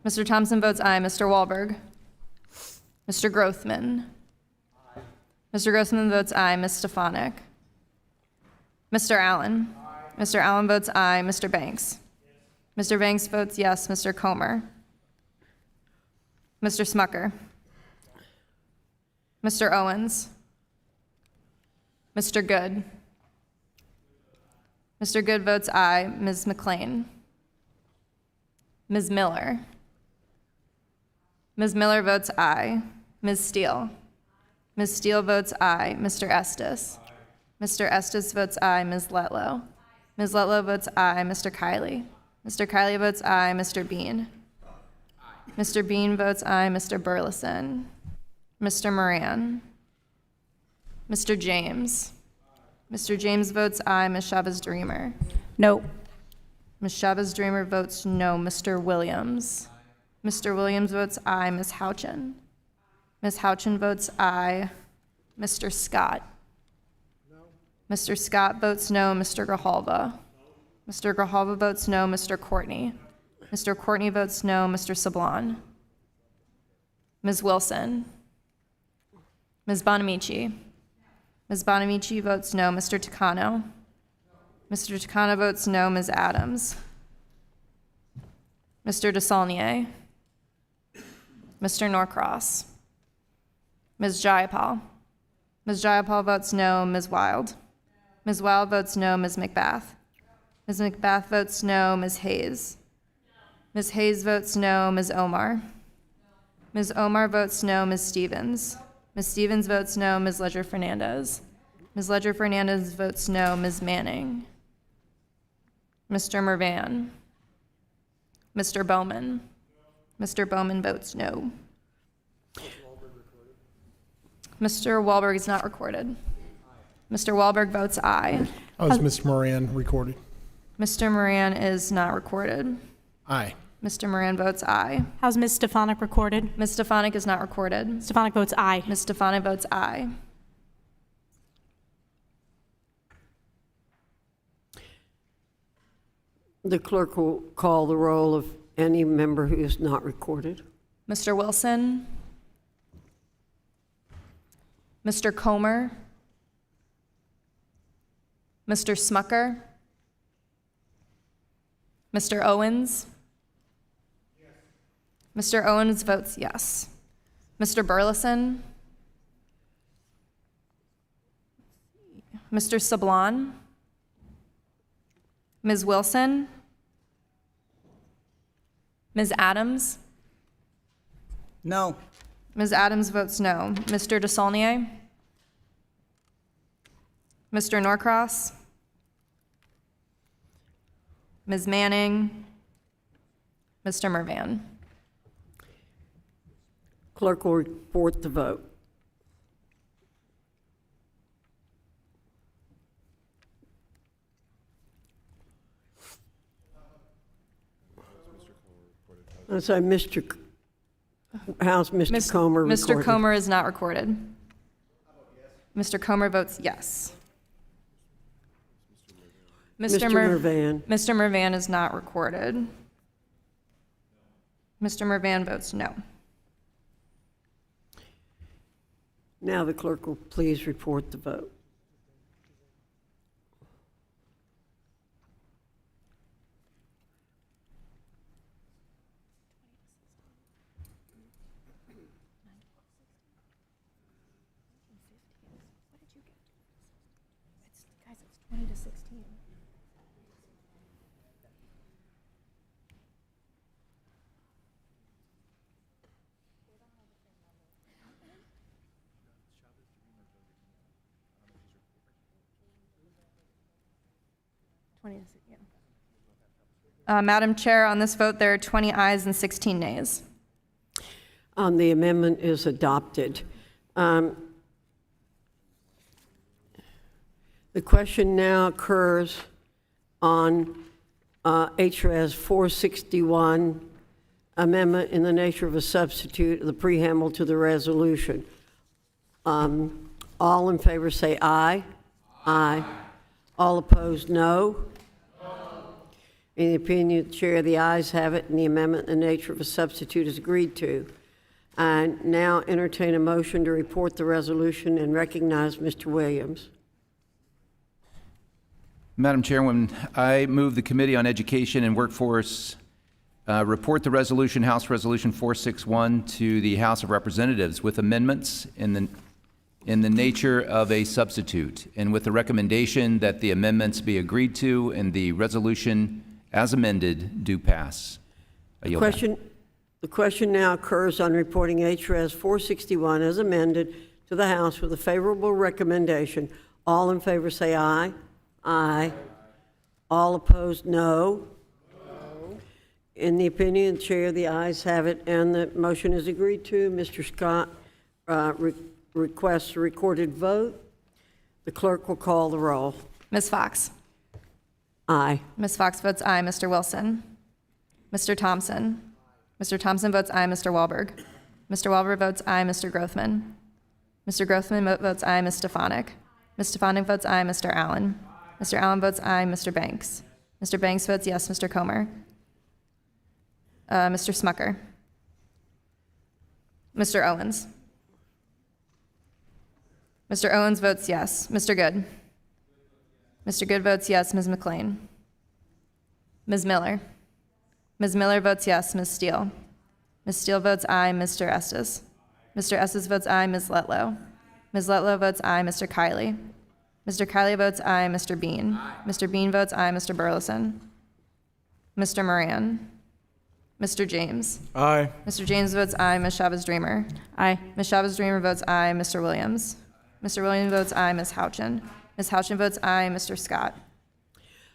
Mr. Thompson votes aye. Mr. Wahlberg? Mr. Grothman? Mr. Grothman votes aye. Ms. Stefanik? Mr. Allen? Mr. Allen votes aye. Mr. Banks? Mr. Banks votes yes. Mr. Comer? Mr. Smucker? Mr. Owens? Mr. Good? Mr. Good votes aye. Ms. McLean? Ms. Miller? Ms. Miller votes aye. Ms. Steele? Ms. Steele votes aye. Mr. Estes? Mr. Estes votes aye. Ms. Letlow? Ms. Letlow votes aye. Mr. Kiley? Mr. Kiley votes aye. Mr. Bean? Mr. Bean votes aye. Mr. Burleson? Mr. Moran? Mr. James? Mr. James votes aye. Ms. Chavez-Dreamer?
No.
Ms. Chavez-Dreamer votes no. Mr. Williams? Mr. Williams votes aye. Ms. Houchin? Ms. Houchin votes aye. Mr. Scott? Mr. Scott votes no. Mr. Grijalva? Mr. Grijalva votes no. Mr. Courtney? Mr. Courtney votes no. Mr. Sablon? Ms. Wilson? Ms. Bonamici? Ms. Bonamici votes no. Mr. Takano? Mr. Takano votes no. Ms. Adams? Mr. DeSaulnier? Mr. Norcross? Ms. Jayapal? Ms. Jayapal votes no. Ms. Wild? Ms. Wild votes no. Ms. McBath? Ms. McBath votes no. Ms. Hayes? Ms. Hayes votes no. Ms. Omar? Ms. Omar votes no. Ms. Stevens? Ms. Stevens votes no. Ms. Ledger-Fernandez? Ms. Ledger-Fernandez votes no. Ms. Manning? Mr. Mervan? Mr. Bowman? Mr. Bowman votes no. Mr. Wahlberg is not recorded. Mr. Wahlberg votes aye.
How is Mr. Moran recorded?
Mr. Moran is not recorded.
Aye.
Mr. Moran votes aye.
How's Ms. Stefanik recorded?
Ms. Stefanik is not recorded.
Stefanik votes aye.
Ms. Stefanik votes aye.
The clerk will call the roll of any member who is not recorded.
Mr. Wilson? Mr. Comer? Mr. Smucker? Mr. Owens? Mr. Owens votes yes. Mr. Burleson? Mr. Sablon? Ms. Wilson? Ms. Adams?
No.
Ms. Adams votes no. Mr. DeSaulnier? Mr. Norcross? Ms. Manning? Mr. Mervan?
Clerk will report the vote. I'm sorry, how's Mr. Comer recorded?
Mr. Comer is not recorded. Mr. Comer votes yes.
Mr. Mervan.
Mr. Mervan is not recorded. Mr. Mervan votes no.
Now the clerk will please report the vote.
Guys, it's 20 to 16.
Madam Chair, on this vote, there are 20 ayes and 16 nays.
The amendment is adopted. The question now occurs on HRES 461, amendment in the nature of a substitute of the preamble to the resolution. All in favor say aye. Aye. All opposed, no. In the opinion of the chair, the ayes have it, and the amendment in the nature of a substitute is agreed to. I now entertain a motion to report the resolution and recognize Mr. Williams.
Madam Chairwoman, I move the Committee on Education and Workforce report the resolution, House Resolution 461, to the House of Representatives with amendments in the nature of a substitute, and with the recommendation that the amendments be agreed to and the resolution as amended do pass. I yield back.
The question now occurs on reporting HRES 461 as amended to the House with a favorable recommendation. All in favor say aye. Aye. All opposed, no. In the opinion of the chair, the ayes have it, and the motion is agreed to. Mr. Scott requests a recorded vote. The clerk will call the roll.
Ms. Fox?
Aye.
Ms. Fox votes aye. Mr. Wilson? Mr. Thompson? Mr. Thompson votes aye. Mr. Wahlberg? Mr. Wahlberg votes aye. Mr. Grothman? Mr. Grothman votes aye. Ms. Stefanik? Ms. Stefanik votes aye. Mr. Allen? Mr. Allen votes aye. Mr. Banks? Mr. Banks votes yes. Mr. Comer? Mr. Smucker? Mr. Owens? Mr. Owens votes yes. Mr. Good? Mr. Good votes yes. Ms. McLean? Ms. Miller? Ms. Miller votes yes. Ms. Steele? Ms. Steele votes aye. Mr. Estes? Mr. Estes votes aye. Ms. Letlow? Ms. Letlow votes aye. Mr. Kiley? Mr. Kiley votes aye. Mr. Bean? Mr. Bean votes aye. Mr. Burleson? Mr. Moran? Mr. James?
Aye.
Mr. James votes aye. Ms. Chavez-Dreamer?
Aye.
Ms. Chavez-Dreamer votes aye. Mr. Williams? Mr. Williams votes aye. Ms. Houchin? Ms. Houchin votes aye. Mr. Scott?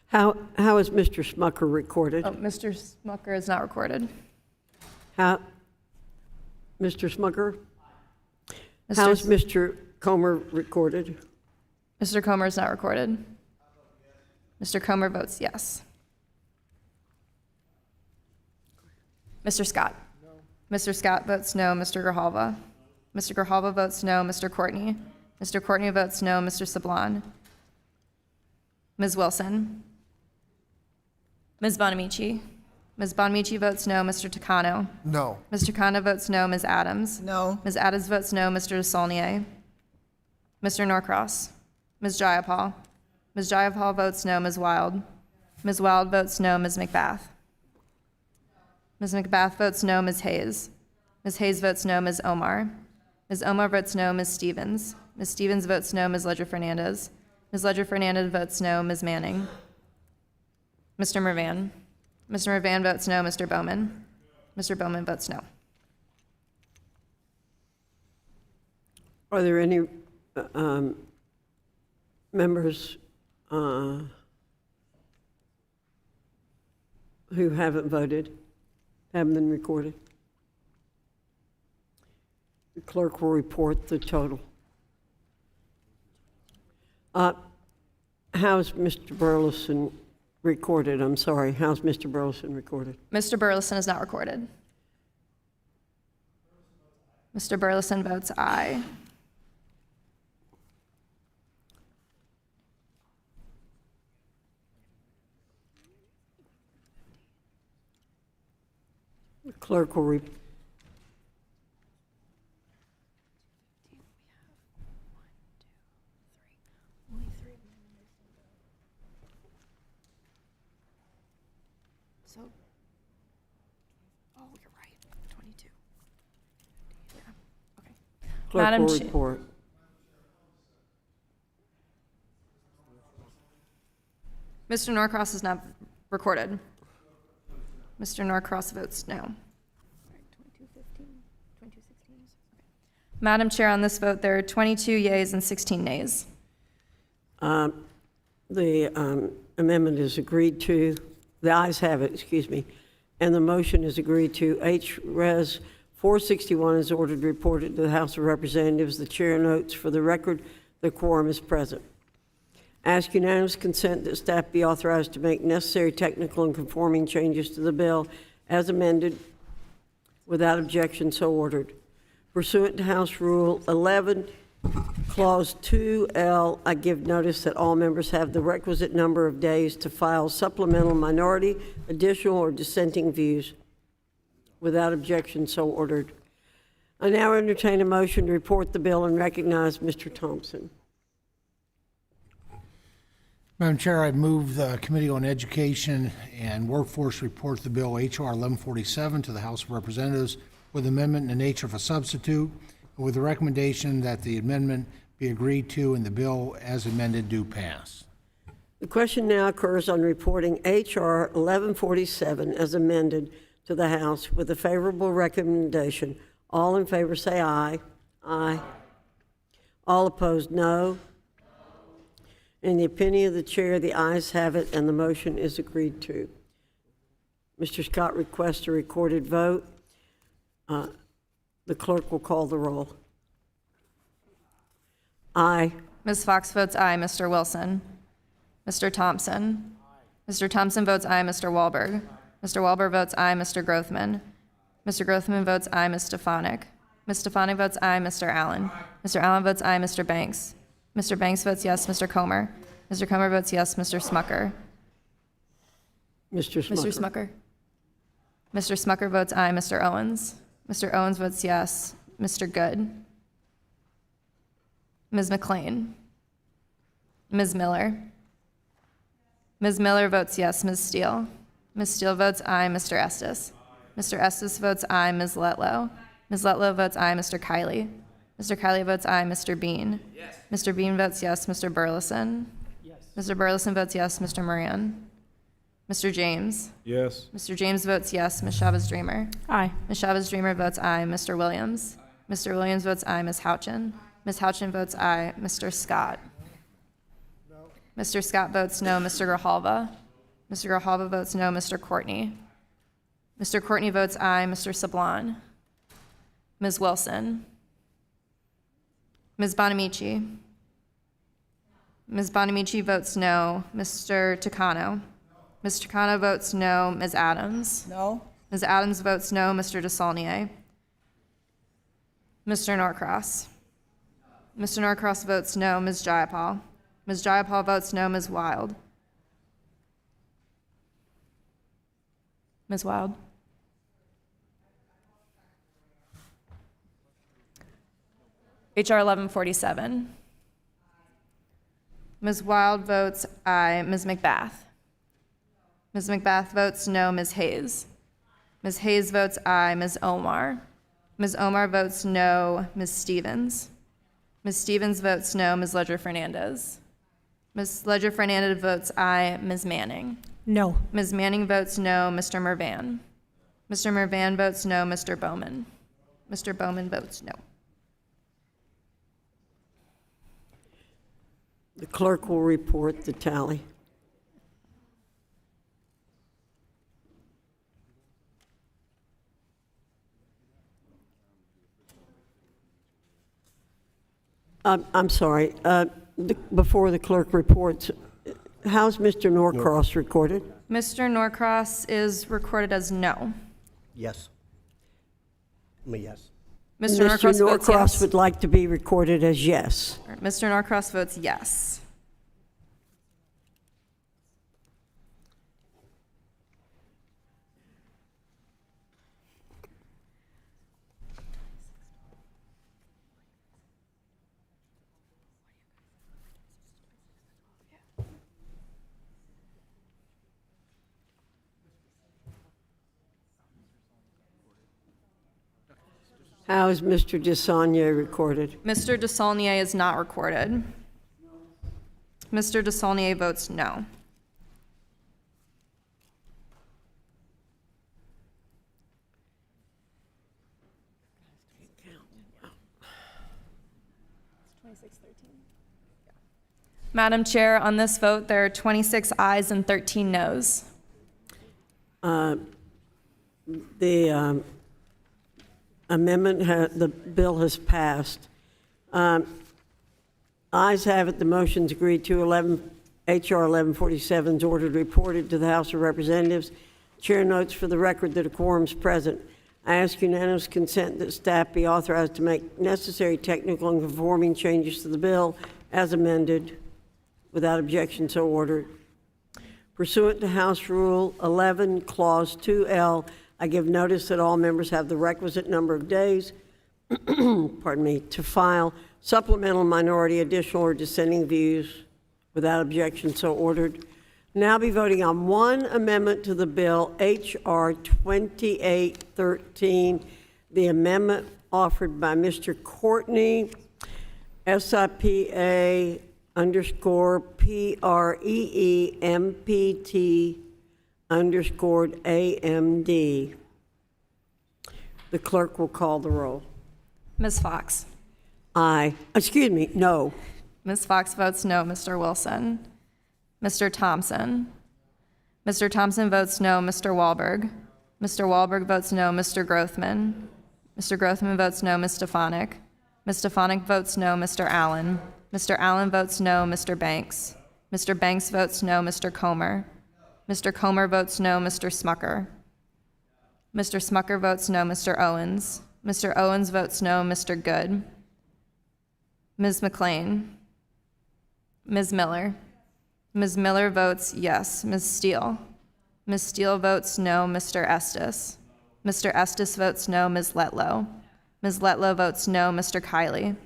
How is Mr. Smucker recorded?
Oh, Mr. Smucker is not recorded.
How, Mr. Smucker? How is Mr. Comer recorded?
Mr. Comer is not recorded. Mr. Comer votes yes. Mr. Scott? No. Mr. Scott votes no. Mr. Grijalva? Mr. Grijalva votes no. Mr. Courtney? Mr. Courtney votes no. Mr. Sablon? Ms. Wilson? Ms. Bonamici? Ms. Bonamici votes no. Mr. Takano?
No.
Mr. Takano votes no. Ms. Adams?
No.
Ms. Adams votes no. Mr. DeSaulnier? Mr. Norcross? Ms. Jayapal? Ms. Jayapal votes no. Ms. Wild? Ms. Wild votes no. Ms. McBath? Ms. McBath votes no. Ms. Hayes? Ms. Hayes votes no. Ms. Omar? Ms. Omar votes no. Ms. Stevens? Ms. Stevens votes no. Ms. Ledger-Fernandez? Ms. Ledger-Fernandez votes no. Ms. Manning? Mr. Mervan? Mr. Mervan votes no. Mr. Bowman? Mr. Bowman votes no.
Are there any members who haven't voted, haven't been recorded? The clerk will report the total. How's Mr. Burleson recorded? I'm sorry, how's Mr. Burleson recorded?
Mr. Burleson is not recorded. Mr. Burleson votes aye.
The clerk will report.
So, oh, you're right, 22. Yeah, okay.
Clerk
Madam
will
Chair.
report.
Mr. Norcross is not recorded. Mr. Norcross votes no. Madam Chair, on this vote, there are 22 yeas and 16 nays.
The amendment is agreed to. The ayes have it, excuse me. And the motion is agreed to. H-Res 461 is ordered reported to the House of Representatives. The chair notes for the record the quorum is present. Ask unanimous consent that staff be authorized to make necessary technical and conforming changes to the bill as amended. Without objection, so ordered. Pursuant to House Rule 11, Clause 2L, I give notice that all members have the requisite number of days to file supplemental minority, additional, or dissenting views. Without objection, so ordered. I now entertain a motion to report the bill and recognize Mr. Thompson.
Madam Chair, I move the Committee on Education and Workforce report the bill H.R. 1147 to the House of Representatives with amendment in the nature of a substitute, and with the recommendation that the amendment be agreed to and the bill as amended do pass.
The question now occurs on reporting H.R. 1147 as amended to the House with a favorable recommendation. All in favor say aye. Aye. All opposed, no. In the opinion of the chair, the ayes have it and the motion is agreed to. Mr. Scott requests a recorded vote. The clerk will call the roll. Aye.
Ms. Fox votes aye. Mr. Wilson. Mr. Thompson. Mr. Thompson votes aye. Mr. Wahlberg. Mr. Wahlberg votes aye. Mr. Grothman. Mr. Grothman votes aye. Ms. Stefanik. Ms. Stefanik votes aye. Mr. Allen. Mr. Allen votes aye. Mr. Banks. Mr. Banks votes yes. Mr. Comer. Mr. Comer votes yes. Mr. Smucker.
Mr. Smucker.
Mr. Smucker. Mr. Smucker votes aye. Mr. Owens. Mr. Owens votes yes. Mr. Good. Ms. McLean. Ms. Miller. Ms. Miller votes yes. Ms. Steele. Ms. Steele votes aye. Mr. Estes. Mr. Estes votes aye. Ms. Letlow. Ms. Letlow votes aye. Mr. Kiley. Mr. Kiley votes aye. Mr. Bean. Yes. Mr. Bean votes yes. Mr. Burleson. Yes. Mr. Burleson votes yes. Mr. Moran. Mr. James.
Yes.
Mr. James votes yes. Ms. Chavez-Dreamer.
Aye.
Ms. Chavez-Dreamer votes aye. Mr. Williams. Mr. Williams votes aye. Ms. Houchin. Ms. Houchin votes aye. Mr. Scott. No. Mr. Scott votes no. Mr. Grijalva. Mr. Grijalva votes no. Mr. Courtney. Mr. Courtney votes aye. Mr. Sablon. Ms. Wilson. Ms. Bonamici. Ms. Bonamici votes no. Mr. Takano. Mr. Takano votes no. Ms. Adams.
No?
Ms. Adams votes no. Mr. DeSaulnier. Mr. Norcross. Mr. Norcross votes no. Ms. Jayapal. Ms. Jayapal votes no. Ms. Wild. Ms. Wild. HR 1147. Ms. Wild votes aye. Ms. McBath. Ms. McBath votes no. Ms. Hayes. Ms. Hayes votes aye. Ms. Omar. Ms. Omar votes no. Ms. Stevens. Ms. Stevens votes no. Ms. Ledger-Fernandez. Ms. Ledger-Fernandez votes aye. Ms. Manning.
No.
Ms. Manning votes no. Mr. Mervan. Mr. Mervan votes no. Mr. Bowman. Mr. Bowman votes no.
The clerk will report the tally. I'm sorry. Before the clerk reports, how's Mr. Norcross recorded?
Mr. Norcross is recorded as no.
Yes. I'm a yes.
Mr. Norcross votes yes.
would like to be recorded as yes.
Mr. Norcross votes yes.
How is Mr. DeSaulnier recorded?
Mr. DeSaulnier is not recorded. Mr. DeSaulnier votes no. Madam Chair, on this vote, there are 26 ayes and 13 noes.
The the bill has passed. Ayes have it, the motion's agreed to. H.R. 1147 is ordered reported to the House of Representatives. Chair notes for the record that a quorum is present. I ask unanimous consent that staff be authorized to make necessary technical and conforming changes to the bill as amended. Without objection, so ordered. Pursuant to House Rule 11, Clause 2L, I give notice that all members have the requisite number of days pardon me, to file supplemental, minority, additional, or dissenting views. Without objection, so ordered. Now be voting on one amendment to the bill, H.R. 2813, the amendment offered by Mr. Courtney, SIPA _ PREEMPT _ AMD. The clerk will call the roll.
Ms. Fox.
Aye. Excuse me, no.
Ms. Fox votes no. Mr. Wilson. Mr. Thompson. Mr. Thompson votes no. Mr. Wahlberg. Mr. Wahlberg votes no. Mr. Grothman. Mr. Grothman votes no. Ms. Stefanik. Ms. Stefanik votes no. Mr. Allen. Mr. Allen votes no. Mr. Banks. Mr. Banks votes no. Mr. Comer. Mr. Comer votes no. Mr. Smucker. Mr. Smucker votes no. Mr. Owens. Mr. Owens votes no. Mr. Good. Ms. McLean. Ms. Miller. Ms. Miller votes yes. Ms. Steele. Ms. Steele votes no. Mr. Estes. Mr. Estes votes no. Ms. Letlow. Ms. Letlow votes no. Mr. Kiley.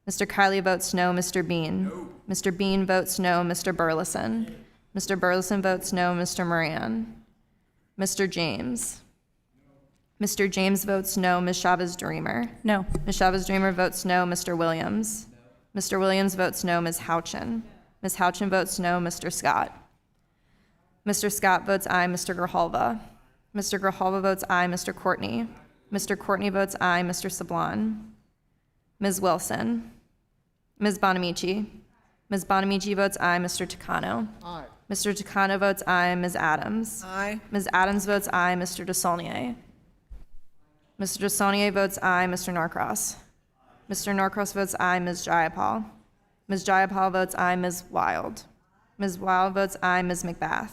Mr. Kiley votes no. Mr. Bean. No. Mr. Bean votes no. Mr. Burleson. Mr. Burleson votes no. Mr. Moran. Mr. James. Mr. James votes no. Ms. Chavez-Dreamer.
No.
Ms. Chavez-Dreamer votes no. Mr. Williams. Mr. Williams votes no. Ms. Houchin. Ms. Houchin votes no. Mr. Scott. Mr. Scott votes aye. Mr. Grijalva. Mr. Grijalva votes aye. Mr. Courtney. Mr. Courtney votes aye. Mr. Sablon. Ms. Wilson. Ms. Bonamici. Ms. Bonamici votes aye. Mr. Takano.
Aye.
Mr. Takano votes aye. Ms. Adams.
Aye.
Ms. Adams votes aye. Mr. DeSaulnier. Mr. DeSaulnier votes aye. Mr. Norcross. Mr. Norcross votes aye. Ms. Jayapal. Ms. Jayapal votes aye. Ms. Wild. Ms. Wild votes aye. Ms. McBath.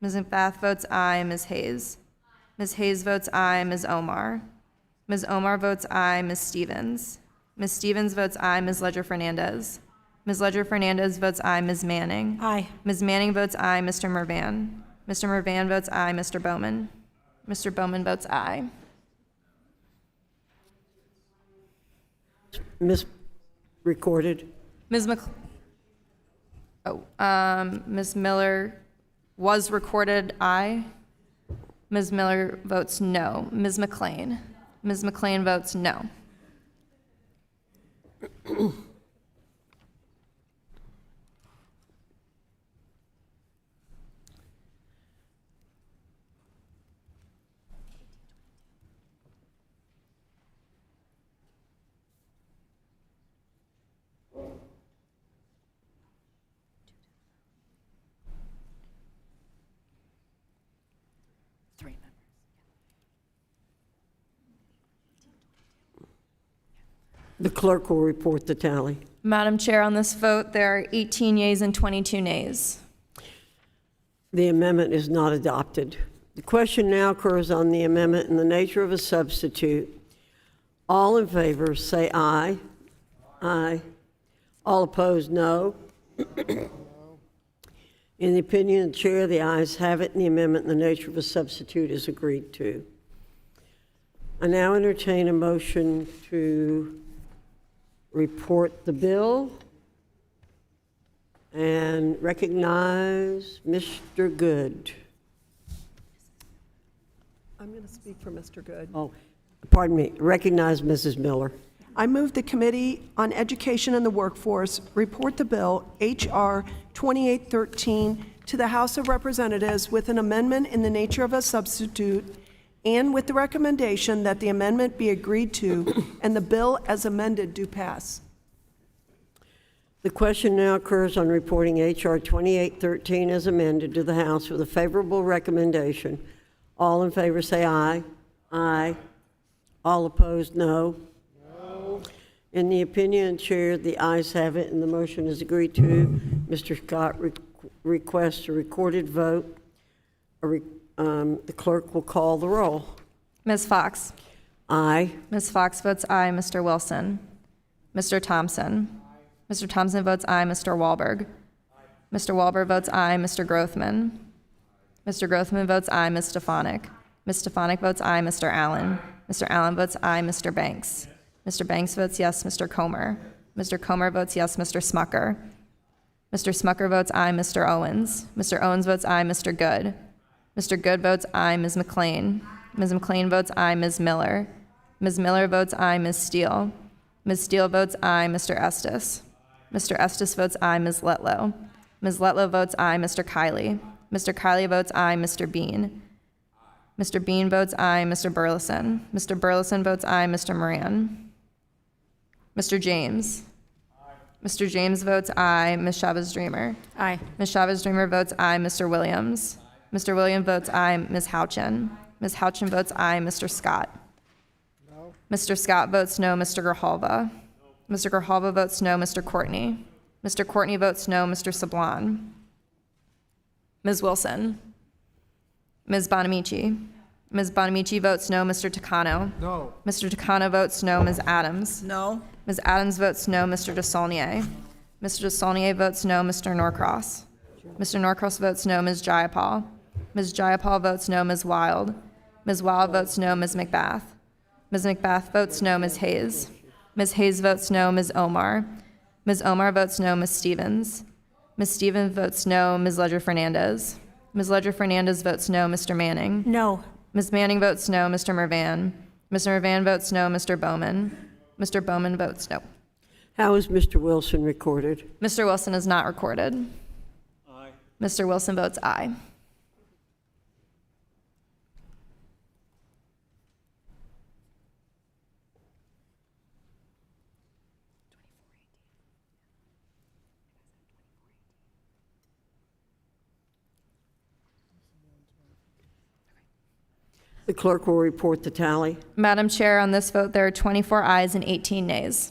Ms. McBath votes aye. Ms. Hayes. Ms. Hayes votes aye. Ms. Omar. Ms. Omar votes aye. Ms. Stevens. Ms. Stevens votes aye. Ms. Ledger-Fernandez. Ms. Ledger-Fernandez votes aye. Ms. Manning.
Aye.
Ms. Manning votes aye. Mr. Mervan. Mr. Mervan votes aye. Mr. Bowman. Mr. Bowman votes aye.
Ms. Recorded.
Ms. Ms. Miller was recorded aye. Ms. Miller votes no. Ms. McLean. Ms. McLean votes no.
The clerk will report the tally.
Madam Chair, on this vote, there are 18 yeas and 22 nays.
The amendment is not adopted. The question now occurs on the amendment in the nature of a substitute. All in favor say aye. Aye. All opposed, no. In the opinion of the chair, the ayes have it, and the amendment in the nature of a substitute is agreed to. I now entertain a motion to report the bill and recognize Mr. Good.
I'm going to speak for Mr. Good.
Oh, pardon me, recognize Mrs. Miller.
I move the Committee on Education and the Workforce report the bill H.R. 2813 to the House of Representatives with an amendment in the nature of a substitute and with the recommendation that the amendment be agreed to and the bill as amended do pass.
The question now occurs on reporting H.R. 2813 as amended to the House with a favorable recommendation. All in favor say aye. Aye. All opposed, no. No. In the opinion of the chair, the ayes have it and the motion is agreed to. Mr. Scott requests a recorded vote. The clerk will call the roll.
Ms. Fox?
Aye.
Ms. Fox votes aye. Mr. Wilson? Mr. Thompson? Mr. Thompson votes aye. Mr. Wahlberg? Mr. Wahlberg votes aye. Mr. Grothman? Mr. Grothman votes aye. Ms. Stefanik? Ms. Stefanik votes aye. Mr. Allen? Mr. Allen votes aye. Mr. Banks? Mr. Banks votes yes. Mr. Comer? Mr. Comer votes yes. Mr. Smucker? Mr. Smucker votes aye. Mr. Owens? Mr. Owens votes aye. Mr. Good? Mr. Good votes aye. Ms. McLean? Ms. McLean votes aye. Ms. Miller? Ms. Miller votes aye. Ms. Steele? Ms. Steele votes aye. Mr. Estes? Mr. Estes votes aye. Ms. Letlow? Ms. Letlow votes aye. Mr. Kiley? Mr. Kiley votes aye. Mr. Bean? Mr. Bean votes aye. Mr. Burleson? Mr. Burleson votes aye. Mr. Moran? Mr. James? Mr. James votes aye. Ms. Chavez-Dreamer?
Aye.
Ms. Chavez-Dreamer votes aye. Mr. Williams? Mr. Williams votes aye. Ms. Houchin? Ms. Houchin votes aye. Mr. Scott? No. Mr. Scott votes no. Mr. Grijalva? No. Mr. Grijalva votes no. Mr. Courtney? Mr. Courtney votes no. Mr. Sablon? Ms. Wilson? Ms. Bonamici? Ms. Bonamici votes no. Mr. Takano?
No.
Mr. Takano votes no. Ms. Adams?
No.
Ms. Adams votes no. Mr. DeSaulnier? Mr. DeSaulnier votes no. Mr. Norcross? Mr. Norcross votes no. Ms. Jayapal? Ms. Jayapal votes no. Ms. Wild? Ms. Wild votes no. Ms. McBath? Ms. McBath votes no. Ms. Hayes? Ms. Hayes votes no. Ms. Omar? Ms. Omar votes no. Ms. Stevens? Ms. Stevens votes no. Ms. Ledger-Fernandez? Ms. Ledger-Fernandez votes no. Mr. Manning?
No.
Ms. Manning votes no. Mr. Mervan? Mr. Mervan votes no. Mr. Bowman? Mr. Bowman votes no.
How is Mr. Wilson recorded?
Mr. Wilson is not recorded. Aye. Mr. Wilson votes aye.
The clerk will report the tally.
Madam Chair, on this vote, there are 24 ayes and 18 nays.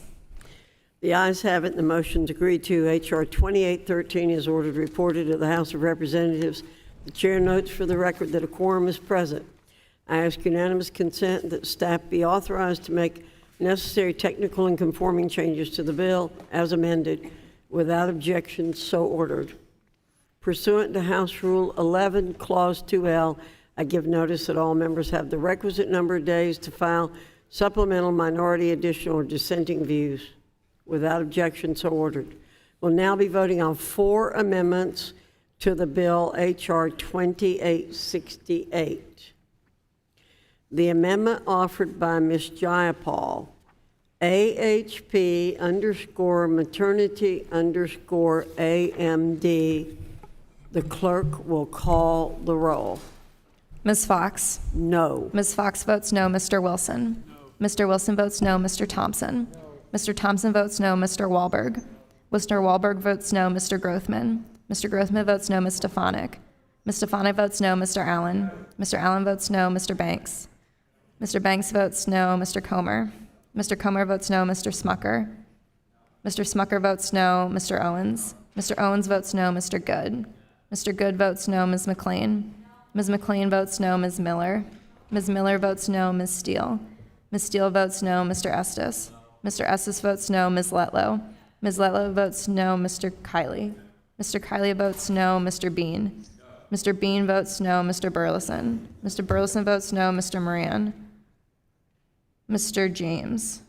The ayes have it, and the motion is agreed to. H.R. 2813 is ordered reported to the House of Representatives. The chair notes for the record that a quorum is present. I ask unanimous consent that staff be authorized to make necessary technical and conforming changes to the bill as amended. Without objection, so ordered. Pursuant to House Rule 11, Clause 2L, I give notice that all members have the requisite number of days to file supplemental, minority, additional, or dissenting views. Without objection, so ordered. We'll now be voting on 4 amendments to the bill H.R. 2868. The amendment offered by Ms. Jayapal, AHP_maternity_AMD. The clerk will call the roll.
Ms. Fox?
No.
Ms. Fox votes no. Mr. Wilson? No. Mr. Wilson votes no. Mr. Thompson? No. Mr. Thompson votes no. Mr. Wahlberg? Mr. Wahlberg votes no. Mr. Grothman? Mr. Grothman votes no. Ms. Stefanik? Ms. Stefanik votes no. Mr. Allen? Mr. Allen votes no. Mr. Banks? Mr. Banks votes no. Mr. Comer? Mr. Comer votes no. Mr. Smucker? Mr. Smucker votes no. Mr. Owens? Mr. Owens votes no. Mr. Good? Mr. Good votes no. Ms. McLean? Ms. McLean votes no. Ms. Miller? Ms. Miller votes no. Ms. Steele? Ms. Steele votes no. Mr. Estes? Mr. Estes votes no. Ms. Letlow? Ms. Letlow votes no. Mr. Kiley? Mr. Kiley votes no. Mr. Bean? Mr. Bean votes no. Mr. Burleson? Mr. Burleson votes no. Mr. Moran? Mr. James?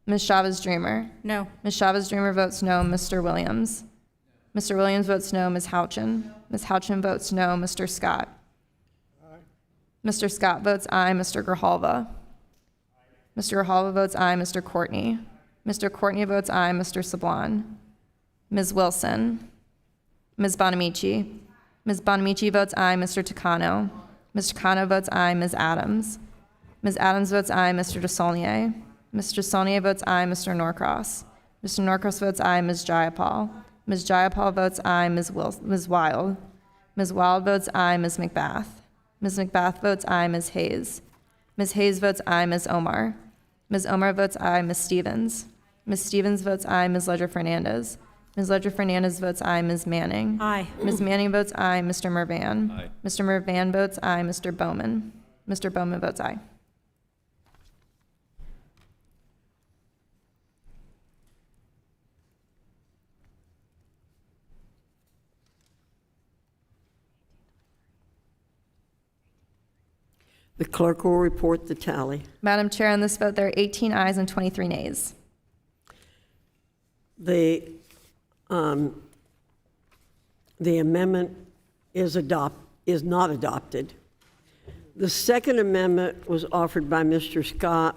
Ms. Chavez-Dreamer?
No.
Ms. Chavez-Dreamer votes no. Mr. Williams? Mr. Williams votes no. Ms. Houchin? Ms. Houchin votes no. Mr. Scott? Aye. Mr. Scott votes aye. Mr. Grijalva? Mr. Grijalva votes aye. Mr. Courtney? Mr. Courtney votes aye. Mr. Sablon? Ms. Wilson? Ms. Bonamici? Ms. Bonamici votes aye. Mr. Takano? Mr. Takano votes aye. Ms. Adams? Ms. Adams votes aye. Mr. DeSaulnier? Mr. DeSaulnier votes aye. Mr. Norcross? Mr. Mr. Norcross votes aye. Ms. Jayapal. Ms. Jayapal votes aye. Ms. Wild. Ms. Wild votes aye. Ms. McBath. Ms. McBath votes aye. Ms. Hayes. Ms. Hayes votes aye. Ms. Omar. Ms. Omar votes aye. Ms. Stevens. Ms. Stevens votes aye. Ms. Ledger Fernandez. Ms. Ledger Fernandez votes aye. Ms. Manning.
Aye.
Ms. Manning votes aye. Mr. Mervan. Aye. Mr. Mervan votes aye. Mr. Bowman. Mr. Bowman votes aye.
The clerk will report the tally.
Madam Chair, on this vote, there are 18 ayes and 23 nays.
The amendment is not adopted. The second amendment was offered by Mr. Scott,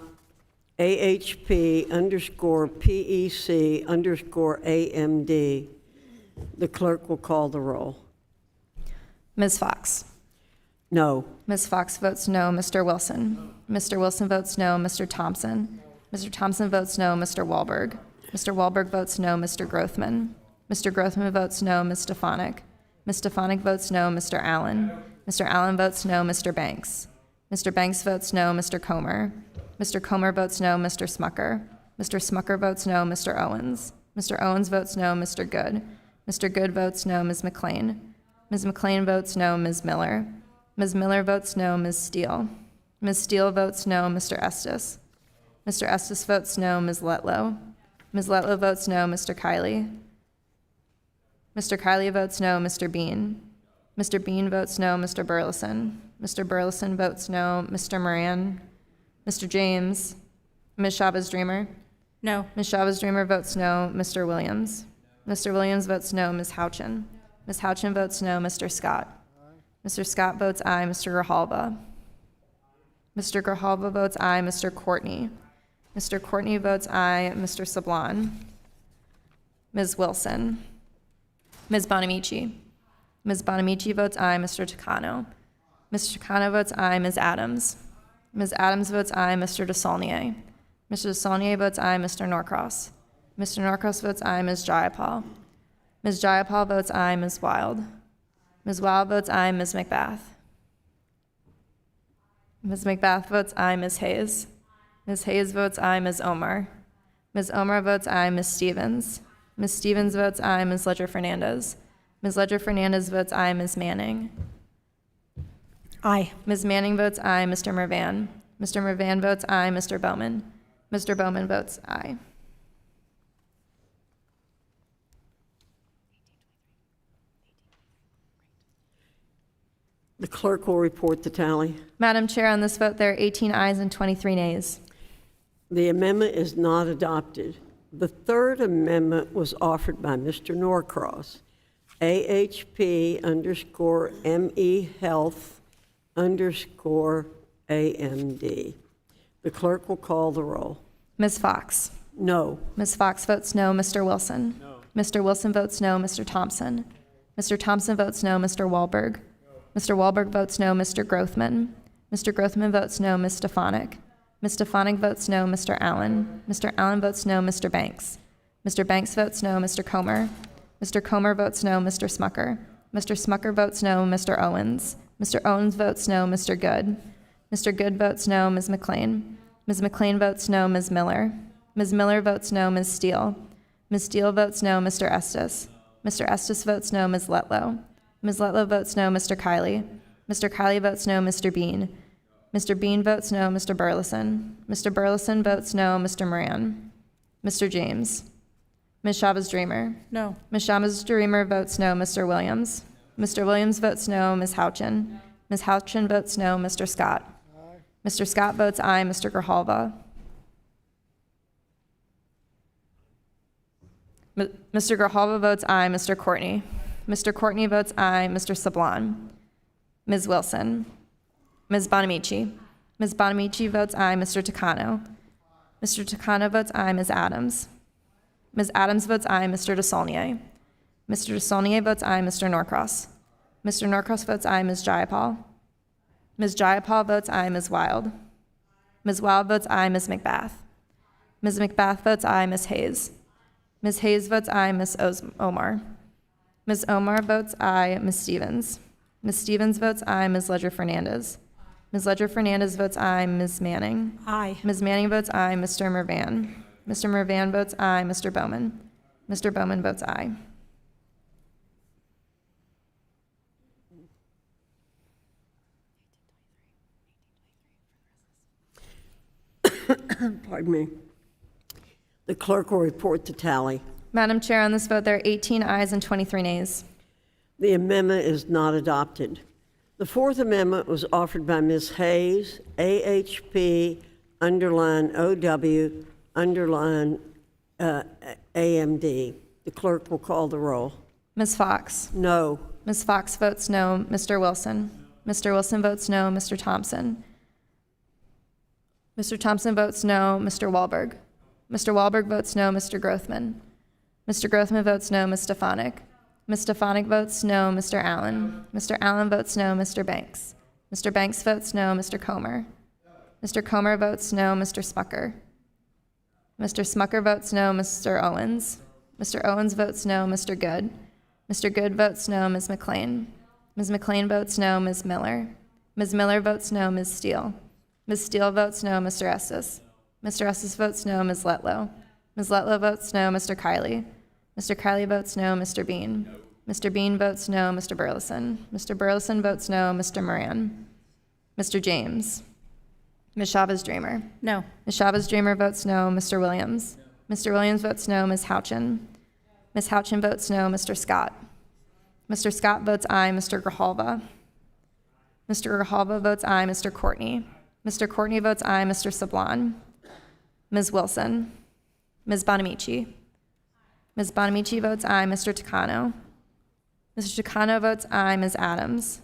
AHP_PEC_AMD. The clerk will call the roll.
Ms. Fox.
No.
Ms. Fox votes no. Mr. Wilson. Mr. Wilson votes no. Mr. Thompson. Mr. Thompson votes no. Mr. Wahlberg. Mr. Wahlberg votes no. Mr. Grothman. Mr. Grothman votes no. Ms. Stefanik. Ms. Stefanik votes no. Mr. Allen. Mr. Allen votes no. Mr. Banks. Mr. Banks votes no. Mr. Comer. Mr. Comer votes no. Mr. Smucker. Mr. Smucker votes no. Mr. Owens. Mr. Owens votes no. Mr. Good. Mr. Good votes no. Ms. McLean. Ms. McLean votes no. Ms. Miller. Ms. Miller votes no. Ms. Steele. Ms. Steele votes no. Mr. Estes. Mr. Estes votes no. Ms. Letlow. Ms. Letlow votes no. Mr. Kiley. Mr. Kiley votes no. Mr. Bean. Mr. Bean votes no. Mr. Burleson. Mr. Burleson votes no. Mr. Moran. Mr. James. Ms. Chavez-Dreamer.
No.
Ms. Chavez-Dreamer votes no. Mr. Williams. Mr. Williams votes no. Ms. Houchin. Ms. Houchin votes no. Mr. Scott. Mr. Scott votes aye. Mr. Grijalva. Mr. Grijalva votes aye. Mr. Courtney. Mr. Courtney votes aye. Mr. Sablon. Ms. Wilson. Ms. Bonamici. Ms. Bonamici votes aye. Mr. Takano. Mr. Takano votes aye. Ms. Adams. Ms. Adams votes aye. Mr. DeSaulnier. Mr. DeSaulnier votes aye. Mr. Norcross. Mr. Norcross votes aye. Ms. Jayapal. Ms. Jayapal votes aye. Ms. Wild. Ms. Wild votes aye. Ms. McBath. Ms. McBath votes aye. Ms. Hayes. Ms. Hayes votes aye. Ms. Omar. Ms. Omar votes aye. Ms. Stevens. Ms. Stevens votes aye. Ms. Ledger Fernandez. Ms. Ledger Fernandez votes aye. Ms. Manning.
Aye.
Ms. Manning votes aye. Mr. Mervan. Mr. Mervan votes aye. Mr. Bowman. Mr. Bowman votes aye.
The clerk will report the tally.
Madam Chair, on this vote, there are 18 ayes and 23 nays.
The amendment is not adopted. The third amendment was offered by Mr. Norcross, AHP_ME Health_AMD. The clerk will call the roll.
Ms. Fox.
No.
Ms. Fox votes no. Mr. Wilson. No. Mr. Wilson votes no. Mr. Thompson. Mr. Thompson votes no. Mr. Wahlberg. Mr. Wahlberg votes no. Mr. Grothman. Mr. Grothman votes no. Ms. Stefanik. Ms. Stefanik votes no. Mr. Allen. Mr. Allen votes no. Mr. Banks. Mr. Banks votes no. Mr. Comer. Mr. Comer votes no. Mr. Smucker. Mr. Smucker votes no. Mr. Owens. Mr. Owens votes no. Mr. Good. Mr. Good votes no. Ms. McLean. Ms. McLean votes no. Ms. Miller. Ms. Miller votes no. Ms. Steele. Ms. Steele votes no. Mr. Estes. Mr. Estes votes no. Ms. Letlow. Ms. Letlow votes no. Mr. Kiley. Mr. Kiley votes no. Mr. Bean. Mr. Bean votes no. Mr. Burleson. Mr. Burleson votes no. Mr. Moran. Mr. James. Ms. Chavez-Dreamer.
No.
Ms. Chavez-Dreamer votes no. Mr. Williams. Mr. Williams votes no. Ms. Houchin. Ms. Houchin votes no. Mr. Scott. Mr. Scott votes aye. Mr. Grijalva. Mr. Grijalva votes aye. Mr. Courtney. Mr. Courtney votes aye. Mr. Sablon. Ms. Wilson. Ms. Bonamici. Ms. Bonamici votes aye. Mr. Takano. Mr. Takano votes aye. Ms. Adams. Ms. Adams votes aye. Mr. DeSaulnier. Mr. DeSaulnier votes aye. Mr. Norcross. Mr. Norcross votes aye. Ms. Jayapal. Ms. Jayapal votes aye. Ms. Wild. Ms. Wild votes aye. Ms. McBath. Ms. McBath votes aye. Ms. Hayes. Ms. Hayes votes aye. Ms. Omar. Ms. Omar votes aye. Ms. Stevens. Ms. Stevens votes aye. Ms. Ledger-Fernandez. Ms. Ledger-Fernandez votes aye. Ms. Manning.
Aye.
Ms. Manning votes aye. Mr. Mervan. Mr. Mervan votes aye. Mr. Bowman. Mr. Bowman votes aye.
Pardon me. The clerk will report the tally.
Madam Chair, on this vote, there are 18 ayes and 23 nays.
The amendment is not adopted. The Fourth Amendment was offered by Ms. Hayes, AHP, underline OW, underline AMD. The clerk will call the roll.
Ms. Fox.
No.
Ms. Fox votes no. Mr. Wilson. Mr. Wilson votes no. Mr. Thompson. Mr. Thompson votes no. Mr. Wahlberg. Mr. Wahlberg votes no. Mr. Grothman. Mr. Grothman votes no. Ms. Stefanik. Ms. Stefanik votes no. Mr. Allen. Mr. Allen votes no. Mr. Banks. Mr. Banks votes no. Mr. Comer. Mr. Comer votes no. Mr. Smucker. Mr. Smucker votes no. Mr. Owens. Mr. Owens votes no. Mr. Good. Mr. Good votes no. Ms. McLean. Ms. McLean votes no. Ms. Miller. Ms. Miller votes no. Ms. Steele. Ms. Steele votes no. Mr. Estes. Mr. Estes votes no. Ms. Letlow. Ms. Letlow votes no. Mr. Kiley. Mr. Kiley votes no. Mr. Bean. Mr. Bean votes no. Mr. Burleson. Mr. Burleson votes no. Mr. Moran. Mr. James. Ms. Chavez-Dreamer.
No.
Ms. Chavez-Dreamer votes no. Mr. Williams. Mr. Williams votes no. Ms. Houchin. Ms. Houchin votes no. Mr. Scott. Mr. Scott votes aye. Mr. Grijalva. Mr. Grijalva votes aye. Mr. Courtney. Mr. Courtney votes aye. Mr. Sablon. Ms. Wilson. Ms. Bonamici. Ms. Bonamici votes aye. Mr. Takano. Mr. Takano votes aye. Ms. Adams.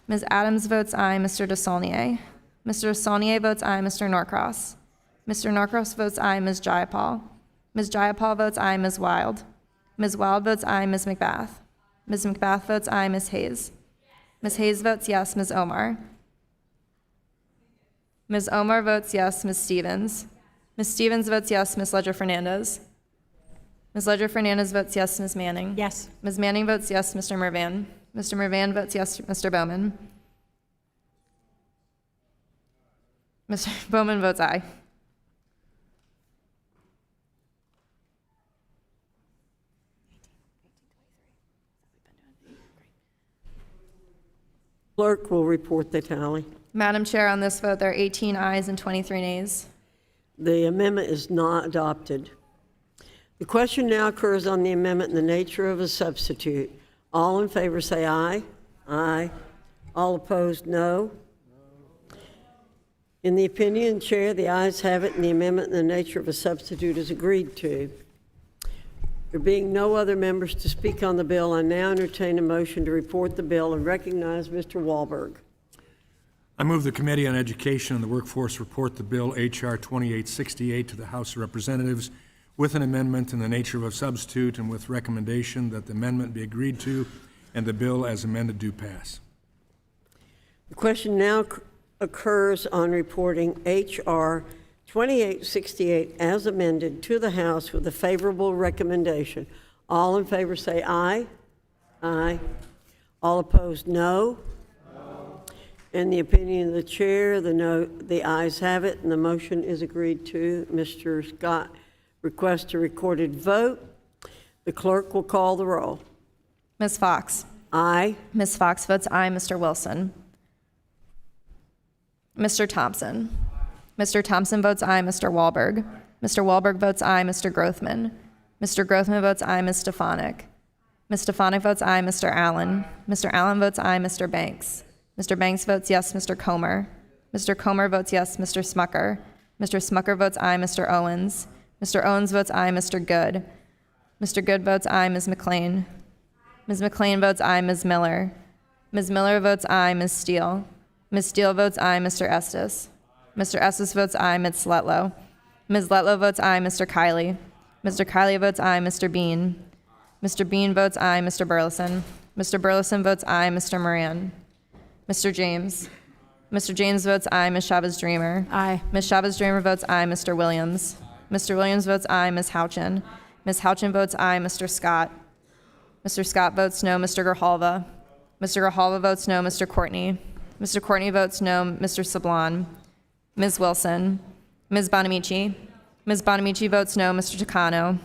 Ms. Adams votes aye. Mr. DeSaulnier. Mr. DeSaulnier votes aye. Mr. Norcross. Mr. Norcross votes aye. Ms. Jayapal. Ms. Jayapal votes aye. Ms. Wild. Ms. Wild votes aye. Ms. McBath. Ms. McBath votes aye. Ms. Hayes. Ms. Hayes votes yes. Ms. Omar. Ms. Omar votes yes. Ms. Stevens. Ms. Stevens votes yes. Ms. Ledger-Fernandez. Ms. Ledger-Fernandez votes yes. Ms. Manning.
Yes.
Ms. Manning votes yes. Mr. Mervan. Mr. Mervan votes yes. Mr. Bowman. Mr. Bowman votes aye.
Clerk will report the tally.
Madam Chair, on this vote, there are 18 ayes and 23 nays.
The amendment is not adopted. The question now occurs on the amendment in the nature of a substitute. All in favor say aye. Aye. All opposed, no. In the opinion of the chair, the ayes have it, and the amendment in the nature of a substitute is agreed to. There being no other members to speak on the bill, I now entertain a motion to report the bill and recognize Mr. Wahlberg.
I move the Committee on Education and the Workforce report the bill H.R. 2868 to the House of Representatives with an amendment in the nature of a substitute and with recommendation that the amendment be agreed to and the bill as amended do pass.
The question now occurs on reporting H.R. 2868 as amended to the House with a favorable recommendation. All in favor say aye. Aye. All opposed, no. In the opinion of the chair, the ayes have it, and the motion is agreed to. Mr. Scott requests a recorded vote. The clerk will call the roll.
Ms. Fox.
Aye.
Ms. Fox votes aye. Mr. Wilson. Mr. Thompson. Mr. Thompson votes aye. Mr. Wahlberg. Mr. Wahlberg votes aye. Mr. Grothman. Mr. Grothman votes aye. Ms. Stefanik. Ms. Stefanik votes aye. Mr. Allen. Mr. Allen votes aye. Mr. Banks. Mr. Banks votes yes. Mr. Comer. Mr. Comer votes yes. Mr. Smucker. Mr. Smucker votes aye. Mr. Owens. Mr. Owens votes aye. Mr. Good. Mr. Good votes aye. Ms. McLean. Ms. McLean votes aye. Ms. Miller. Ms. Miller votes aye. Ms. Steele. Ms. Steele votes aye. Mr. Estes. Mr. Estes votes aye. Ms. Letlow. Ms. Letlow votes aye. Mr. Kiley. Mr. Kiley votes aye. Mr. Bean. Mr. Bean votes aye. Mr. Burleson. Mr. Burleson votes aye. Mr. Moran. Mr. James. Mr. James votes aye. Ms. Chavez-Dreamer.
Aye.
Ms. Chavez-Dreamer votes aye. Mr. Williams. Mr. Williams votes aye. Ms. Houchin. Ms. Houchin votes aye. Mr. Scott. Mr. Scott votes no. Mr. Grijalva. Mr. Grijalva votes no. Mr. Courtney. Mr. Courtney votes no. Mr. Sablon. Ms. Wilson. Ms. Bonamici. Ms. Bonamici votes no. Mr. Takano.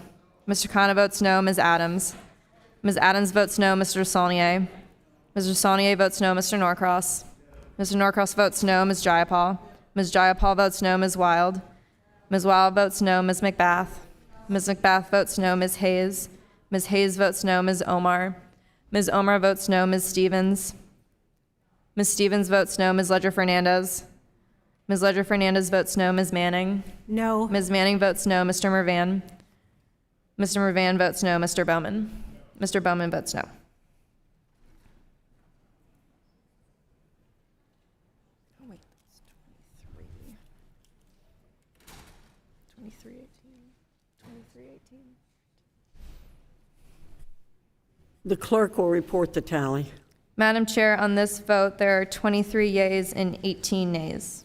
Mr. Takano votes no. Ms. Adams. Ms. Adams votes no. Mr. Saulnier. Mr. Saulnier votes no. Mr. Norcross. Mr. Norcross votes no. Ms. Jayapal. Ms. Jayapal votes no. Ms. Wild. Ms. Wild votes no. Ms. McBath. Ms. McBath votes no. Ms. Hayes. Ms. Hayes votes no. Ms. Omar. Ms. Omar votes no. Ms. Stevens. Ms. Stevens votes no. Ms. Ledger-Fernandez. Ms. Ledger-Fernandez votes no. Ms. Manning.
No.
Ms. Manning votes no. Mr. Mervan. Mr. Mervan votes no. Mr. Bowman. Mr. Bowman votes no.
Oh, wait, that's 23. 2318.
The clerk will report the tally.
Madam Chair, on this vote, there are 23 yeas and 18 nays.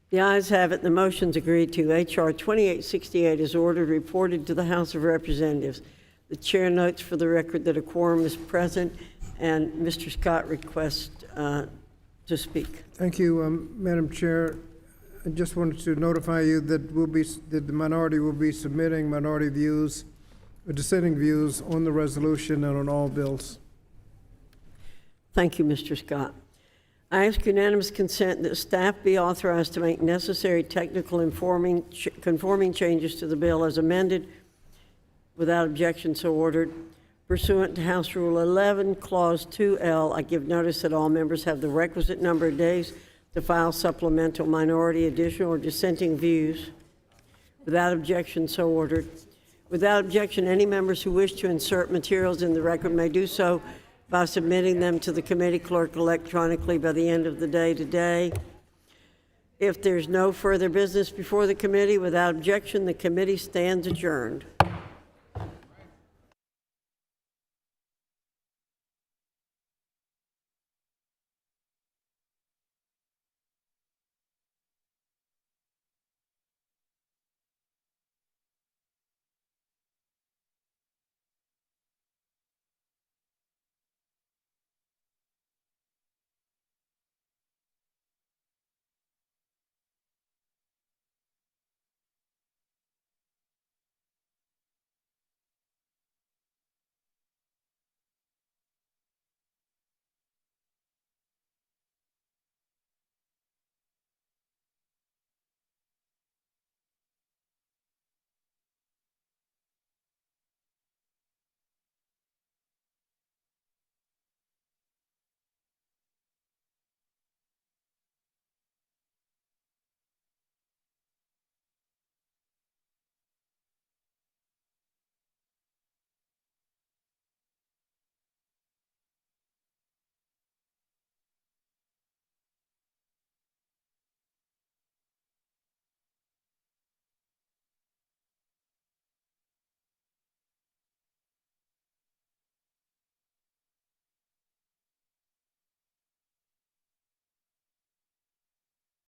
The ayes have it. The motion's agreed to. H.R. 2868 is ordered, reported to the House of Representatives. The chair notes for the record that a quorum is present, and Mr. Scott requests to speak.
Thank you, Madam Chair. I just wanted to notify you that that the minority will be submitting minority views, dissenting views on the resolution and on all bills.
Thank you, Mr. Scott. I ask unanimous consent that staff be authorized to make necessary technical conforming changes to the bill as amended. Without objection, so ordered. Pursuant to House Rule 11, Clause 2L, I give notice that all members have the requisite number of days to file supplemental, minority, additional, or dissenting views. Without objection, so ordered. Without objection, any members who wish to insert materials in the record may do so by submitting them to the committee clerk electronically by the end of the day today. If there's no further business before the committee, without objection, the committee stands adjourned.